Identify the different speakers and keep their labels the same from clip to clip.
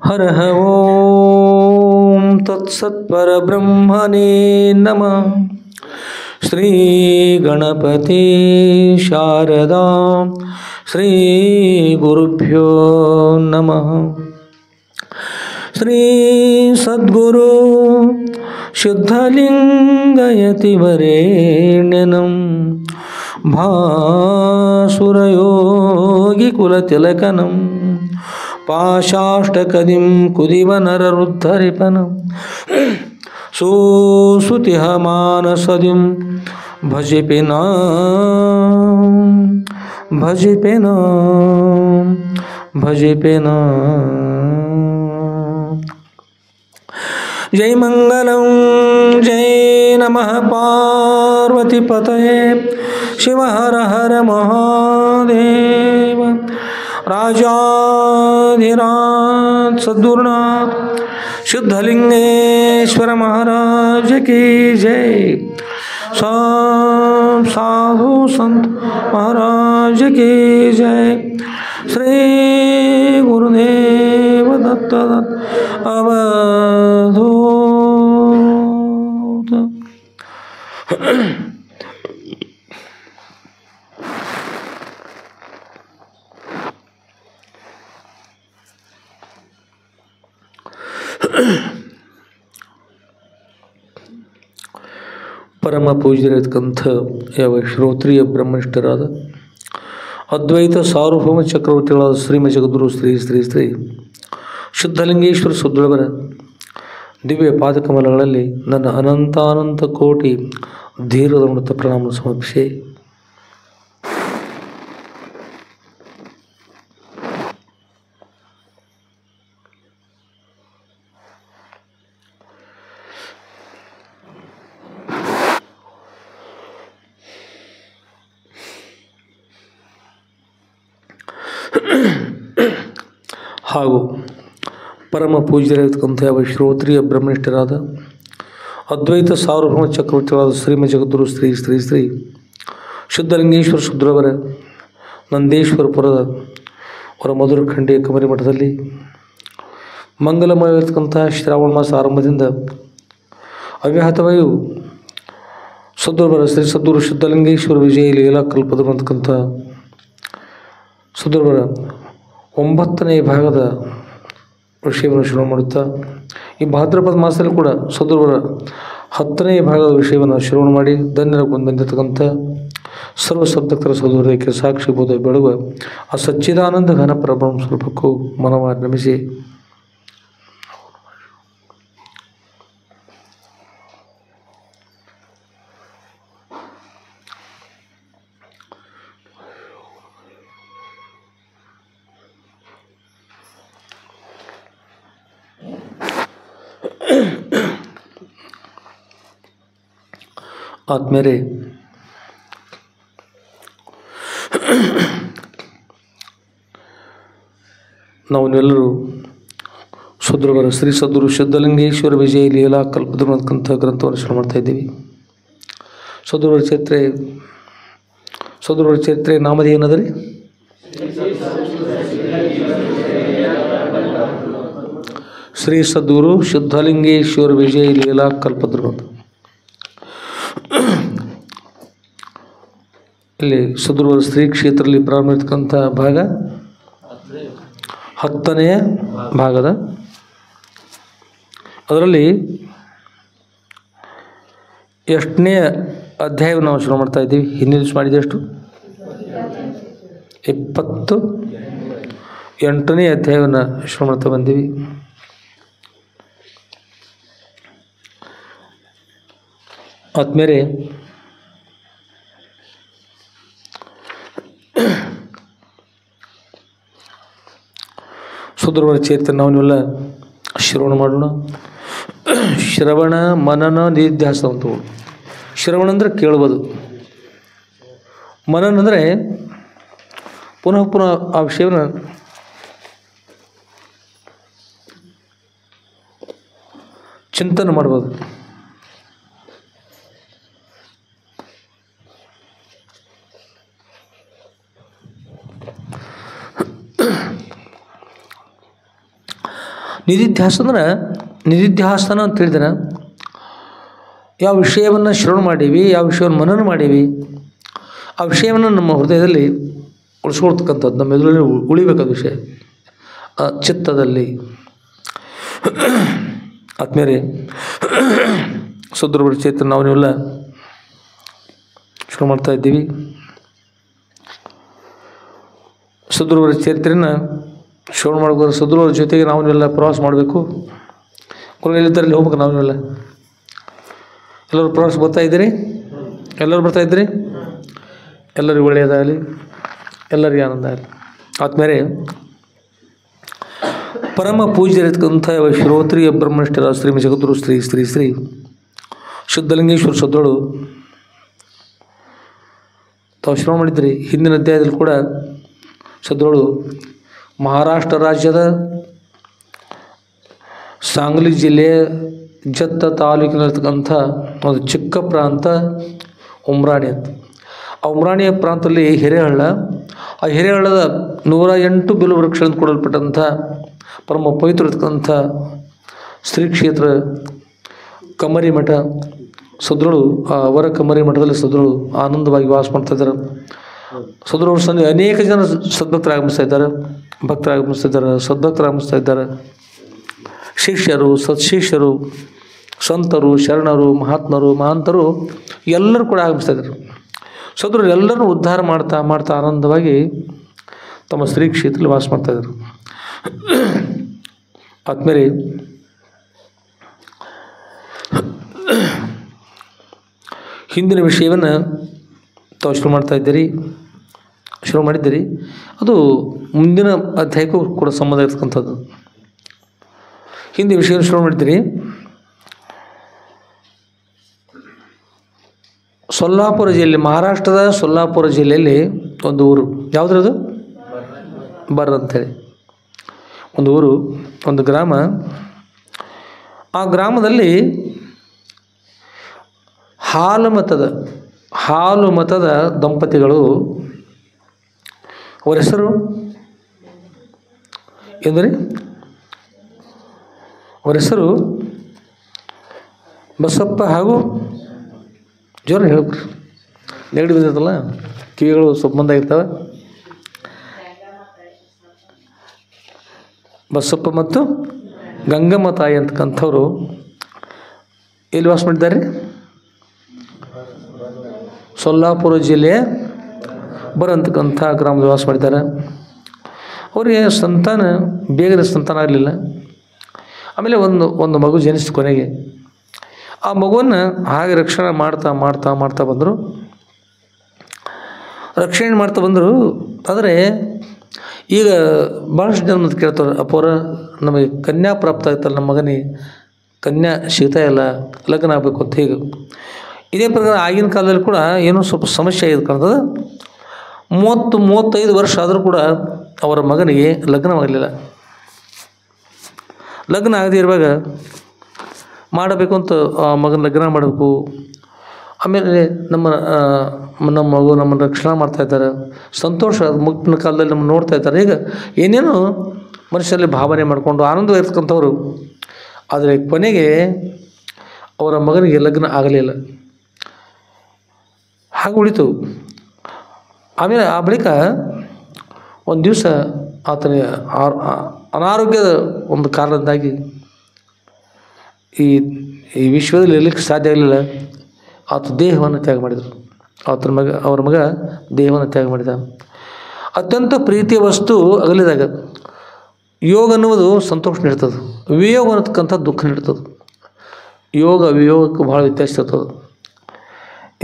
Speaker 1: हरः ॐ तत्सत्परब्रह्मणे नमः। श्रीगणपति शारदा श्रीगुरुभ्यो नमः। श्री सद्गुरु शुद्धलिङ्गयतिवरेण्यं भासुरयोगिकुलतिलकनं पाशाष्टकदिं कुदिवनररुद्धरिपनं सुश्रुतिहमानसदिं भजिपेन जय मंगलं जय नमः पार्वतीपतये शिव हर हर महादेव। राजाधिराज सद्गुरुनाथ शुद्धलिंगेश्वर महाराज की जय। सब साधु संत महाराज की जय। श्री गुरुदेव दत्त अवधूत। ಪರಮ ಪೂಜ್ಯರಿರತಕ್ಕಂಥ ಯಾವ ಶ್ರೋತ್ರಿಯ ಬ್ರಹ್ಮನಿಷ್ಠರಾದ ಅದ್ವೈತ ಸಾರ್ವಭೌಮ ಚಕ್ರವರ್ತಿಗಳಾದ ಶ್ರೀಮ ಜಗದ್ಗುರು ಶ್ರೀ ಶ್ರೀ ಶ್ರೀ ಶುದ್ಧಲಿಂಗೇಶ್ವರ ಸದ್ಗುರುವರ ದಿವ್ಯ ಪಾದಕಮಲಗಳಲ್ಲಿ ನನ್ನ ಅನಂತಾನಂತ ಕೋಟಿ ಧೀರದ ಉನ್ನತ ಪ್ರಣಾಮ ಸಮರ್ಪಿಸಿ ಹಾಗೂ ಪರಮ ಪೂಜ್ಯರಾಗಿರ್ತಕ್ಕಂಥ ಯಾವ ಶ್ರೋತ್ರಿಯ ಬ್ರಹ್ಮನಿಷ್ಠರಾದ ಅದ್ವೈತ ಸಾರ್ವಭೌಮ ಚಕ್ರವರ್ತಿಗಳಾದ ಶ್ರೀಮ ಜಗದ್ಗುರು ಶ್ರೀ ಶ್ರೀ ಶ್ರೀ ಶುದ್ಧಲಿಂಗೇಶ್ವರ ಶುದ್ರವರ ನಂದೇಶ್ವರಪುರದ ಅವರ ಮಧುರ ಖಂಡಿಯ ಕಮರಿ ಮಠದಲ್ಲಿ ಮಂಗಲಮಯವಾಗಿರ್ತಕ್ಕಂಥ ಶ್ರಾವಣ ಮಾಸ ಆರಂಭದಿಂದ ಅವ್ಯಾಹತವಾಯು ಸದ್ಗುರುವರ ಶ್ರೀ ಸದ್ಗುರು ಶುದ್ಧಲಿಂಗೇಶ್ವರ ವಿಜಯ ಲೀಲಾ ಕಲ್ಪದರು ಅಂತಕ್ಕಂಥ ಸದ್ಗುರುವರ 9ನೇ ಭಾಗದ ವಿಷಯವನ್ನು ಶ್ರವಣ ಮಾಡುತ್ತಾ ಈ ಭಾದ್ರಪದ ಮಾಸದಲ್ಲಿ ಕೂಡ ಸದ್ಗುರುವರ 10ನೇ ಭಾಗದ ವಿಷಯವನ್ನು ಶ್ರವಣ ಮಾಡಿ ಧನ್ಯರಾಗಿ ಬಂದಿರತಕ್ಕಂಥ ಸರ್ವ ಸದ್ಭಕ್ತರ ಸದ್ಗುರುಕ್ಕೆ ಸಾಕ್ಷಿಬೋಧ ಬೆಳಗುವ ಆ ಸಚ್ಚಿದಾನಂದ ಘನ ಪರಬ್ರಹ್ಮ ಸ್ವರೂಪಕ್ಕೂ ಮನವಾಗಿ ನಮಿಸಿ ಆತ್ಮೇರೆ ನಾವೆಲ್ಲರೂ ಸದ್ಗುರುವರ ಶ್ರೀ ಸದ್ಗುರು ಶುದ್ಧಲಿಂಗೇಶ್ವರ ವಿಜಯ ಲೀಲಾ ಕಲ್ಪದರು ಅಂತಕ್ಕಂಥ ಗ್ರಂಥವನ್ನು ಶ್ರವಣ ಮಾಡ್ತಾ ಇದ್ದೀವಿ. ಸದ್ಗುರುವರ ಚರಿತ್ರೆ ನಾಮದ ಏನದರಿ? ಶ್ರೀ ಸದ್ಗುರು ಶುದ್ಧಲಿಂಗೇಶ್ವರ ವಿಜಯ ಲೀಲಾ ಕಲ್ಪದರು ಅಂತ. ಇಲ್ಲಿ ಸದ್ಗುರುವರ ಶ್ರೀ ಕ್ಷೇತ್ರದಲ್ಲಿ ಪ್ರಾರಂಭ ಇರ್ತಕ್ಕಂಥ ಭಾಗ 10ನೇ ಭಾಗದ ಅದರಲ್ಲಿ ಎಷ್ಟನೇ ಅಧ್ಯಾಯವನ್ನು ನಾವು ಶುರು ಮಾಡ್ತಾ ಇದ್ದೀವಿ? ಹಿಂದಿನ ದಿವಸ ಮಾಡಿದೆ ಎಷ್ಟು? 28ನೇ ಅಧ್ಯಾಯವನ್ನು ಶುರು ಮಾಡ್ತಾ ಬಂದೀವಿ. ಆದ್ಮೇಲೆ ಸದ್ಗುರುವರ ಚರಿತ್ರೆ ನಾವೆಲ್ಲ ಶ್ರವಣ ಮಾಡೋಣ. ಶ್ರವಣ ಮನನ ನಿಧ್ಯಾಸ ಅಂತ. ಶ್ರವಣ ಅಂದರೆ ಕೇಳ್ಬೋದು, ಮನನ ಅಂದರೆ ಪುನಃ ಪುನಃ ಆ ವಿಷಯವನ್ನು ಚಿಂತನೆ ಮಾಡ್ಬೋದು. ನಿಧಿಧ್ಯಾಸ ಅಂದ್ರೆ ನಿಧಿಧ್ಯಾಸನ ಅಂತ ಹೇಳಿದ್ರೆ ಯಾವ ವಿಷಯವನ್ನು ಶ್ರವಣ ಮಾಡೀವಿ, ಯಾವ ವಿಷಯವನ್ನು ಮನನ ಮಾಡೀವಿ, ಆ ವಿಷಯವನ್ನು ನಮ್ಮ ಹೃದಯದಲ್ಲಿ ಉಳಿಸ್ಕೊಳ್ತಕ್ಕಂಥದ್ದು, ನಮ್ಮ ಎದುರಲ್ಲಿ ಉಳಿಬೇಕಾದ ವಿಷಯ ಚಿತ್ತದಲ್ಲಿ. ಆದ್ಮೇಲೆ ಸದ್ಗುರುಗಳ ಚೇತನ ನಾವು ನೀವೆಲ್ಲ ಶುರು ಮಾಡ್ತಾ ಇದ್ದೀವಿ. ಸದ್ಗುರುಗಳ ಚರಿತ್ರೆಯನ್ನು ಶ್ರವಣ ಮಾಡ್ಬೋದು. ಸದ್ಗುರುಗಳ ಜೊತೆಗೆ ನಾವು ನೀವೆಲ್ಲ ಪ್ರವಾಸ ಮಾಡಬೇಕು. ಕೊನೆಯಲ್ಲಿದ್ದರಲ್ಲಿ ಹೋಗ್ಬೇಕು. ನಾವು ನೀವೆಲ್ಲ ಎಲ್ಲರೂ ಪ್ರವಾಸ ಬರ್ತಾಯಿದ್ದೀರಿ? ಎಲ್ಲರೂ ಬರ್ತಾಯಿದ್ದೀರಿ? ಎಲ್ಲರಿಗೂ ಒಳ್ಳೆಯದಾಗಲಿ, ಎಲ್ಲರಿಗೂ ಆನಂದ ಆಗಲಿ. ಆದ್ಮೇಲೆ ಪರಮ ಪೂಜ್ಯರಿರ್ತಕ್ಕಂಥ ಶ್ರೋತ್ರಿ ಬ್ರಹ್ಮನಿಷ್ಠರ ಶ್ರೀ ಜಗದ್ಗುರು ಶ್ರೀ ಶ್ರೀ ಶ್ರೀ ಶುದ್ಧಲಿಂಗೇಶ್ವರ ಸದ್ಗಳು ತಾವು ಶ್ರವಣ ಮಾಡಿದ್ರಿ. ಹಿಂದಿನ ಅಧ್ಯಾಯದಲ್ಲಿ ಕೂಡ ಸದ್ಗಳು ಮಹಾರಾಷ್ಟ್ರ ರಾಜ್ಯದ ಸಾಂಗ್ಲಿ ಜಿಲ್ಲೆಯ ಜತ್ತ ತಾಲೂಕಿನಲ್ಲಿರ್ತಕ್ಕಂಥ ಒಂದು ಚಿಕ್ಕ ಪ್ರಾಂತ ಉಮ್ರಾಣಿ ಅಂತ. ಆ ಉಮ್ರಾಣಿಯ ಪ್ರಾಂತದಲ್ಲಿ ಹಿರೇಹಳ್ಳ, ಆ ಹಿರೇಹಳ್ಳದ 108 ಬಿಲ್ವ ವೃಕ್ಷಗಳಿಂದ ಕೊಡಲ್ಪಟ್ಟಂಥ ಪರಮ ಪವಿತ್ರ ಇರ್ತಕ್ಕಂಥ ಶ್ರೀ ಕ್ಷೇತ್ರ ಕಮರಿ ಮಠ ಸದ್ಗಳು. ಅವರ ಕಮರಿ ಮಠದಲ್ಲಿ ಸದ್ಗಳು ಆನಂದವಾಗಿ ವಾಸ ಮಾಡ್ತಾ ಇದ್ದಾರೆ. ಸದ್ಗುರು ಸಂಘ ಅನೇಕ ಜನ ಸದ್ಭಕ್ತರು ಆಗಮಿಸ್ತಾ ಇದ್ದಾರೆ, ಭಕ್ತರು ಆಗಮಿಸ್ತಾ ಇದ್ದಾರೆ, ಸದ್ಭಕ್ತರು ಆಗಮಿಸ್ತಾ ಇದ್ದಾರೆ. ಶಿಷ್ಯರು, ಸತ್ಶಿಷ್ಯರು, ಸಂತರು, ಶರಣರು, ಮಹಾತ್ಮರು, ಮಹಾಂತರು ಎಲ್ಲರೂ ಕೂಡ ಆಗಮಿಸ್ತಾ ಇದ್ದಾರೆ. ಸದ್ಗುರು ಎಲ್ಲರೂ ಉದ್ಧಾರ ಮಾಡ್ತಾ ಮಾಡ್ತಾ ಆನಂದವಾಗಿ ತಮ್ಮ ಶ್ರೀ ಕ್ಷೇತ್ರದಲ್ಲಿ ವಾಸ ಮಾಡ್ತಾಯಿದ್ರು. ಆದ್ಮೇಲೆ ಹಿಂದಿನ ವಿಷಯವನ್ನು ತಾವು ಶುರು ಮಾಡ್ತಾ ಇದ್ದೀರಿ, ಶುರು ಮಾಡಿದ್ದೀರಿ. ಅದು ಮುಂದಿನ ಅಧ್ಯಾಯಕ್ಕೂ ಕೂಡ ಸಂಬಂಧ ಇರ್ತಕ್ಕಂಥದ್ದು. ಹಿಂದಿನ ವಿಷಯವನ್ನು ಶುರು ಮಾಡಿದ್ದೀರಿ. ಸೊಲ್ಲಾಪುರ ಜಿಲ್ಲೆ, ಮಹಾರಾಷ್ಟ್ರದ ಸೊಲ್ಲಾಪುರ ಜಿಲ್ಲೆಯಲ್ಲಿ ಒಂದು ಊರು. ಯಾವುದ್ರದು? ಬರ್ ಅಂಥೇಳಿ ಒಂದು ಊರು, ಒಂದು ಗ್ರಾಮ. ಆ ಗ್ರಾಮದಲ್ಲಿ ಹಾಲು ಮತದ ದಂಪತಿಗಳು, ಅವರ ಹೆಸರು ಎಂದರೆ ಅವರ ಹೆಸರು ಬಸಪ್ಪ ಹಾಗೂ ಜೋರ ಹೇಳ್ಬಿಡ್ರಿ, ನೆಗಡಿ ಬಿದ್ದೈತಲ್ಲ ಕಿವಿಗಳು ಸ್ವಲ್ಪ ಮಂದಾಗಿರ್ತವೆ. ಬಸಪ್ಪ ಮತ್ತು ಗಂಗಮ್ಮ ತಾಯಿ ಅಂತಕ್ಕಂಥವ್ರು ಎಲ್ಲಿ ವಾಸ ಮಾಡಿದ್ದಾರೆ? ಸೊಲ್ಲಾಪುರ ಜಿಲ್ಲೆಯ ಬರಂತಕ್ಕಂಥ ಗ್ರಾಮದಲ್ಲಿ ವಾಸ ಮಾಡಿದ್ದಾರೆ. ಅವರಿಗೆ ಬೇಗನೆ ಸಂತಾನ ಆಗಲಿಲ್ಲ. ಆಮೇಲೆ ಒಂದು ಮಗು ಜನಿಸಿದ ಕೊನೆಗೆ. ಆ ಮಗುವನ್ನು ಹಾಗೆ ರಕ್ಷಣೆ ಮಾಡ್ತಾ ಬಂದರು. ರಕ್ಷಣೆ ಮಾಡ್ತಾ ಬಂದರು. ಆದರೆ ಈಗ ಭಾಳಷ್ಟು ಜನ ಕೇಳ್ತಾರೆ, ಅಪ್ಪೋರ ನಮಗೆ ಕನ್ಯಾ ಪ್ರಾಪ್ತ ಆಯ್ತಲ್ಲ, ನಮ್ಮ ಮಗನಿಗೆ ಕನ್ಯಾ ಸಿಗ್ತಾ ಇಲ್ಲ, ಲಗ್ನ ಆಗಬೇಕು ಅಂತ. ಹೀಗೆ ಇದೇ ಪ್ರಕಾರ ಆಗಿನ ಕಾಲದಲ್ಲಿ ಕೂಡ ಏನೋ ಸ್ವಲ್ಪ ಸಮಸ್ಯೆ ಆಗಿದೆ ಕಾಣ್ತದೆ. 30-35 ವರ್ಷ ಆದರೂ ಕೂಡ ಅವರ ಮಗನಿಗೆ ಲಗ್ನವಾಗಲಿಲ್ಲ. ಲಗ್ನ ಆಗದೇ ಇರುವಾಗ ಮಾಡಬೇಕು ಅಂತ ಆ ಮಗನ ಲಗ್ನ ಮಾಡಬೇಕು. ಆಮೇಲೆ ನಮ್ಮ ಮಗು ನಮ್ಮನ್ನು ರಕ್ಷಣೆ ಮಾಡ್ತಾಯಿದ್ದಾರೆ, ಸಂತೋಷ ಮುಗಿನ ಕಾಲದಲ್ಲಿ ನಮ್ಮನ್ನು ನೋಡ್ತಾ ಇದ್ದಾರೆ. ಈಗ ಏನೇನೋ ಮನುಷ್ಯರಲ್ಲಿ ಭಾವನೆ ಮಾಡಿಕೊಂಡು ಆನಂದವಾಗಿರ್ತಕ್ಕಂಥವ್ರು. ಆದರೆ ಕೊನೆಗೆ ಅವರ ಮಗನಿಗೆ ಲಗ್ನ ಆಗಲಿಲ್ಲ, ಹಾಗೆ ಉಳಿತು. ಆಮೇಲೆ ಆ ಬಳಿಕ ಒಂದು ದಿವಸ ಆತನಿಗೆ ಅನಾರೋಗ್ಯದ ಒಂದು ಕಾರಣದಿಂದಾಗಿ ಈ ವಿಶ್ವದಲ್ಲಿ ಇರಲಿಕ್ಕೆ ಸಾಧ್ಯ ಆಗಲಿಲ್ಲ. ಆತ ದೇಹವನ್ನು ತ್ಯಾಗ ಮಾಡಿದರು. ಅವರ ಮಗ ದೇಹವನ್ನು ತ್ಯಾಗ ಮಾಡಿದ. ಅತ್ಯಂತ ಪ್ರೀತಿಯ ವಸ್ತು ಅಗಲಿದಾಗ ಯೋಗ ಅನ್ನುವುದು ಸಂತೋಷ ನೀಡ್ತದೆ, ವಿಯೋಗ ಅನ್ನತಕ್ಕಂಥ ದುಃಖ ನೀಡ್ತದೆ. ಯೋಗ ವಿಯೋಗಕ್ಕೂ ಭಾಳ ವ್ಯತ್ಯಾಸ ಇರ್ತದೆ.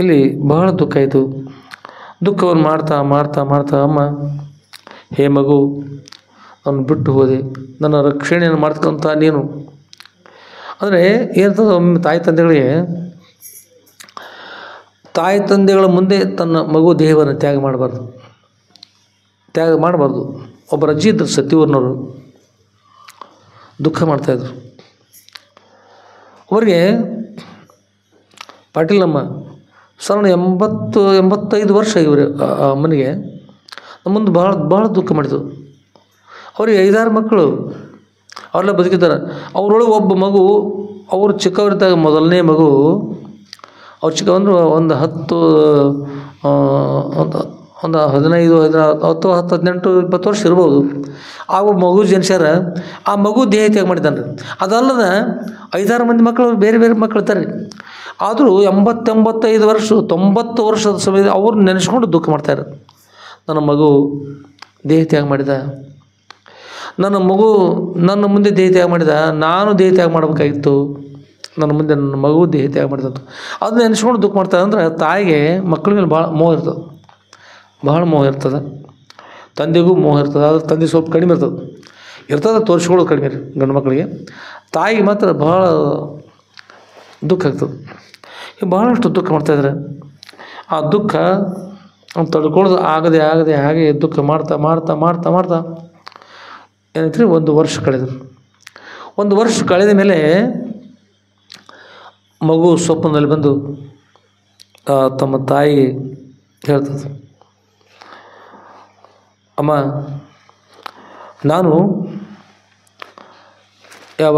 Speaker 1: ಇಲ್ಲಿ ಬಹಳ ದುಃಖ ಆಯಿತು. ದುಃಖವನ್ನು ಮಾಡ್ತಾ ಅಮ್ಮ, ಹೇ ಮಗು, ನಾನು ಬಿಟ್ಟು ಹೋದೆ, ನನ್ನ ರಕ್ಷಣೆಯನ್ನು ಮಾಡ್ತಕ್ಕಂಥ ನೀನು. ಅಂದರೆ ಏನಂತಂದ್ರೆ ಒಮ್ಮೆ ತಾಯಿ ತಂದೆಗಳ ಮುಂದೆ ತನ್ನ ಮಗು ದೇಹವನ್ನು ತ್ಯಾಗ ಮಾಡಬಾರ್ದು. ಒಬ್ಬರ ಅಜ್ಜಿ ಇದ್ದರು, ಸತ್ಯವರ್ನವರು, ದುಃಖ ಮಾಡ್ತಾಯಿದ್ರು. ಅವರಿಗೆ ಪಾಟೀಲಮ್ಮ ಸಾಧಾರಣ 80-85 ವರ್ಷ ಇವರು ಅಮ್ಮನಿಗೆ. ನಮ್ಮ ಮುಂದೆ ಭಾಳ ದುಃಖ ಮಾಡಿತು. ಅವರಿಗೆ 5-6 ಮಕ್ಕಳು. ಅವರೆಲ್ಲ ಬದುಕಿದ್ದಾರೆ. ಅವರೊಳಗೆ ಒಬ್ಬ ಮಗು, ಅವರು ಚಿಕ್ಕವರಿದ್ದಾಗ ಮೊದಲನೇ ಮಗು, ಅವ್ರು ಚಿಕ್ಕ ಅಂದ್ರೆ ಒಂದು 15, 18, 20 ವರ್ಷ ಇರ್ಬೋದು. ಆ ಮಗು ಜನಿಸ್ಯಾರ. ಆ ಮಗು ದೇಹ ತ್ಯಾಗ ಮಾಡಿದ್ದಾನೆ ರೀ. ಅದಲ್ಲದ 5-6 ಮಂದಿ ಮಕ್ಕಳು ಬೇರೆ ಬೇರೆ ಮಕ್ಕಳು ಇರ್ತಾರೆ. ಆದರೂ 80-85 ವರ್ಷ 90 ವರ್ಷದ ಸಮಯದ ಅವ್ರನ್ನ ನೆನೆಸ್ಕೊಂಡು ದುಃಖ ಮಾಡ್ತಾರೆ. ನನ್ನ ಮಗು ದೇಹ ತ್ಯಾಗ ಮಾಡಿದ, ನನ್ನ ಮಗು ನನ್ನ ಮುಂದೆ ದೇಹ ತ್ಯಾಗ ಮಾಡಿದ, ನಾನು ದೇಹ ತ್ಯಾಗ ಮಾಡಬೇಕಾಗಿತ್ತು, ನನ್ನ ಮುಂದೆ ನನ್ನ ಮಗು ದೇಹ ತ್ಯಾಗ ಮಾಡಿದಂತ ಅದನ್ನ ನೆನೆಸ್ಕೊಂಡು ದುಃಖ ಮಾಡ್ತಾರೆ. ಅಂದ್ರೆ ತಾಯಿಗೆ ಮಕ್ಕಳ ಮೇಲೆ ಭಾಳ ಮೋಹ ಇರ್ತದೆ, ಭಾಳ ಮೋಹ ಇರ್ತದೆ. ತಂದೆಗೂ ಮೋಹ ಇರ್ತದೆ, ಆದರೆ ತಂದೆ ಸ್ವಲ್ಪ ಕಡಿಮೆ ಇರ್ತದೆ ತೋರಿಸ್ಕೊಳ್ಳೋದು ಕಡಿಮೆ ರೀ ಗಂಡು ಮಕ್ಕಳಿಗೆ. ತಾಯಿಗೆ ಮಾತ್ರ ಭಾಳ ದುಃಖ ಆಗ್ತದೆ. ಭಾಳಷ್ಟು ದುಃಖ ಮಾಡ್ತಾಯಿದ್ದಾರೆ. ಆ ದುಃಖ ತಡ್ಕೊಳ್ಳೋದು ಆಗದೆ ಹಾಗೆ ದುಃಖ ಮಾಡ್ತಾ ಮಾಡ್ತಾ ಮಾಡ್ತಾ ಮಾಡ್ತಾ ಏನೈತ್ರಿ, 1 ವರ್ಷ ಕಳೆದರು. 1 ವರ್ಷ ಕಳೆದ ಮೇಲೆ ಮಗು ಸ್ವಪ್ನದಲ್ಲಿ ಬಂದು ತಮ್ಮ ತಾಯಿ ಹೇಳ್ತದೆ, ಅಮ್ಮ, ನಾನು ಯಾವ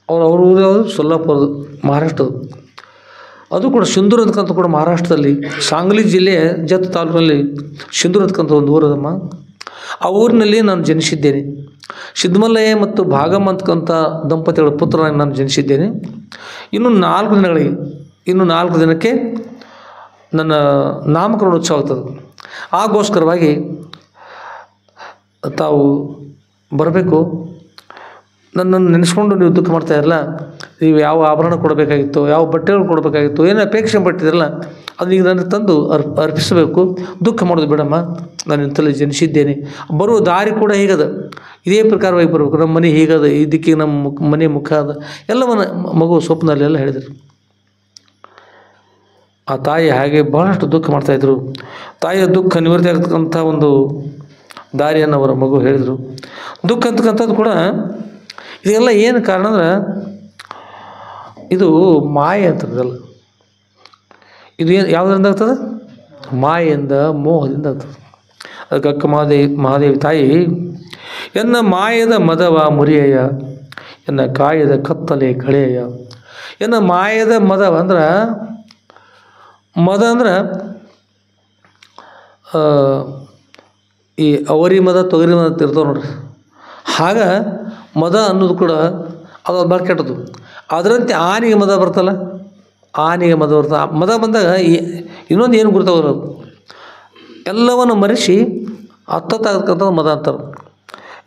Speaker 1: ಅವ್ರ ಊರು ಯಾವುದು, ಸೊಲ್ಲಾಪುರದ, ಮಹಾರಾಷ್ಟ್ರದ್ದು. ಅದು ಕೂಡ ಸಿಂಧೂರು ಅಂತಕ್ಕಂಥ ಕೂಡ ಮಹಾರಾಷ್ಟ್ರದಲ್ಲಿ ಸಾಂಗ್ಲಿ ಜಿಲ್ಲೆಯ ಜತ್ ತಾಲೂಕಿನಲ್ಲಿ ಸಿಂಧೂರು ಅಂತಕ್ಕಂಥ ಒಂದು ಊರದಮ್ಮ. ಆ ಊರಿನಲ್ಲಿ ನಾನು ಜನಿಸಿದ್ದೇನೆ. ಸಿದ್ಧಮಲ್ಲಯ್ಯ ಮತ್ತು ಭಾಗಮ್ಮ ಅಂತಕ್ಕಂಥ ದಂಪತಿಗಳ ಪುತ್ರನಾಗಿ ನಾನು ಜನಿಸಿದ್ದೇನೆ. ಇನ್ನು 4 ದಿನಕ್ಕೆ ನನ್ನ ನಾಮಕರಣ ಉತ್ಸವ ಆಗ್ತದೆ. ಆಗೋಸ್ಕರವಾಗಿ ತಾವು ಬರಬೇಕು. ನನ್ನನ್ನು ನೆನೆಸ್ಕೊಂಡು ನೀವು ದುಃಖ ಮಾಡ್ತಾ ಇರಲ್ಲ, ನೀವು ಯಾವ ಆಭರಣ ಕೊಡಬೇಕಾಗಿತ್ತು, ಯಾವ ಬಟ್ಟೆಗಳು ಕೊಡಬೇಕಾಗಿತ್ತು, ಏನು ಅಪೇಕ್ಷೆ ಪಟ್ಟಿದ್ರಲ್ಲ ಅದು ಈಗ ನನಗೆ ತಂದು ಅರ್ಪಿಸಬೇಕು. ದುಃಖ ಮಾಡೋದು ಬೇಡಮ್ಮ, ನಾನು ಇಂಥಲ್ಲಿ ಜನಿಸಿದ್ದೇನೆ. ಬರುವ ದಾರಿ ಕೂಡ ಹೀಗದ, ಇದೇ ಪ್ರಕಾರವಾಗಿ ಬರಬೇಕು. ನಮ್ಮ ಮನೆ ಹೀಗದ, ಇದಕ್ಕೆ ನಮ್ಮ ಮನೆ ಮುಖ ಅದ, ಎಲ್ಲವನ್ನ ಮಗು ಸ್ವಪ್ನಲ್ಲೆಲ್ಲ ಹೇಳಿದರು. ಆ ತಾಯಿ ಹಾಗೆ ಭಾಳಷ್ಟು ದುಃಖ ಮಾಡ್ತಾಯಿದ್ರು. ತಾಯಿಯ ದುಃಖ ನಿವೃತ್ತಿ ಆಗ್ತಕ್ಕಂಥ ಒಂದು ದಾರಿಯನ್ನು ಅವರ ಮಗು ಹೇಳಿದರು. ದುಃಖ ಅಂತಕ್ಕಂಥದ್ದು ಕೂಡ ಇದೆಲ್ಲ ಏನು ಕಾರಣ ಅಂದ್ರೆ ಇದು ಮಾಯೆ ಅಂತದಲ್ಲ. ಇದು ಏನು ಯಾವುದರಿಂದ ಆಗ್ತದೆ? ಮಾಯೆಯಿಂದ, ಮೋಹದಿಂದ ಆಗ್ತದೆ. ಅದಕ್ಕೆ ಅಕ್ಕ ಮಹಾದೇವಿ ತಾಯಿ, ಎನ್ನ ಮಾಯದ ಮದವ ಮುರಿಯಯ್ಯ, ಎನ್ನ ಕಾಯದ ಕತ್ತಲೆ ಕಳೆಯ. ಎನ್ನ ಮಾಯದ ಮದವ ಅಂದ್ರೆ, ಮದ ಅಂದ್ರೆ ಈ ಅವರಿ ಮದ ತೊಗರಿ ಮದ ಇರ್ತಾವೆ ನೋಡ್ರಿ, ಆಗ ಮದ ಅನ್ನೋದು ಕೂಡ ಅದು ಭಾಳ ಕೆಟ್ಟದ್ದು. ಅದರಂತೆ ಆನೆಗೆ ಮದ ಬರ್ತಲ್ಲ, ಆನೆಗೆ ಮದ ಬರ್ತದೆ. ಮದ ಬಂದಾಗ ಇನ್ನೊಂದು ಏನು ಗುರುತಾಗೋದು, ಎಲ್ಲವನ್ನು ಮರೆಸಿ ಹತ್ತತ್ತಾಗತಕ್ಕಂಥ ಮದ ಅಂತಾರೆ.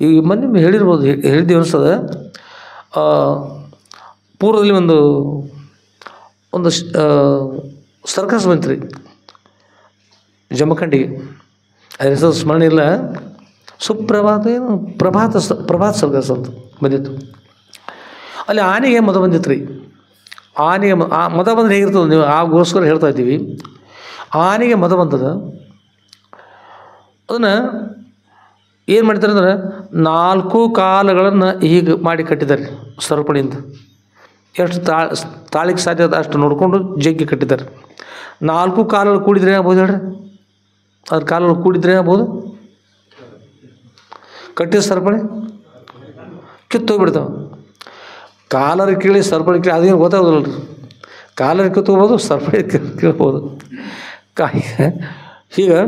Speaker 1: ಈ ಮೊನ್ನೆ ಹೇಳಿದ್ದೀವಿ ಅನಿಸ್ತದೆ. ಪೂರ್ವದಲ್ಲಿ ಒಂದು ಸರ್ಕಸ್ ಬಂತ್ರಿ ಜಮಖಂಡಿಗೆ, ಅದ್ರ ಹೆಸರು ಸ್ಮರಣೆ ಇಲ್ಲ. ಪ್ರಭಾತ ಸರ್ಕಸ್ ಅಂತ ಬಂದಿತ್ತು. ಅಲ್ಲಿ ಆನೆಗೆ ಮದ ಬಂದಿತ್ತು ರೀ. ಆನೆಗೆ ಮದ ಬಂದರೆ ಹೇಗಿರ್ತದೆ, ನೀವು ಆಗೋಸ್ಕರ ಹೇಳ್ತಾ ಇದ್ದೀವಿ. ಆನೆಗೆ ಮದ ಬಂತದ. ಅದನ್ನು ಏನು ಮಾಡ್ತಾರೆ ಅಂದ್ರೆ 4 ಕಾಲುಗಳನ್ನು ಹೀಗೆ ಮಾಡಿ ಕಟ್ಟಿದ್ದಾರೆ ಸರಪಳಿಯಿಂದ. ಎಷ್ಟು ತಾಳಿಗೆ ಸಾಧ್ಯ ಅಷ್ಟು ನೋಡಿಕೊಂಡು ಜಗ್ಗಿ ಕಟ್ಟಿದ್ದಾರೆ. 4 ಕಾಲುಗಳು ಕೂಡಿದ್ರೆ ಏನಾಗ್ಬೋದು ಹೇಳ್ರಿ? ಅದ್ರ ಕಾಲುಗಳು ಕೂಡಿದ್ರೆ ಏನಾಗ್ಬೋದು? ಕಟ್ಟಿದ ಸರಪಳಿ ಕಿತ್ತೋಗ್ಬಿಡ್ತಾವೆ. ಕಾಲರ್ ಕೀಳಿ ಸರಪಳಿ ಕೀಳಿ ಅದೇನು ಗೊತ್ತಾಗೋದಿಲ್ಲ ರೀ. ಕಾಲರ್ ಕಿತ್ತೋಗ್ಬೋದು, ಸರಪಳಿ ಕೀಳ್ಬೋದು. ಹೀಗೆ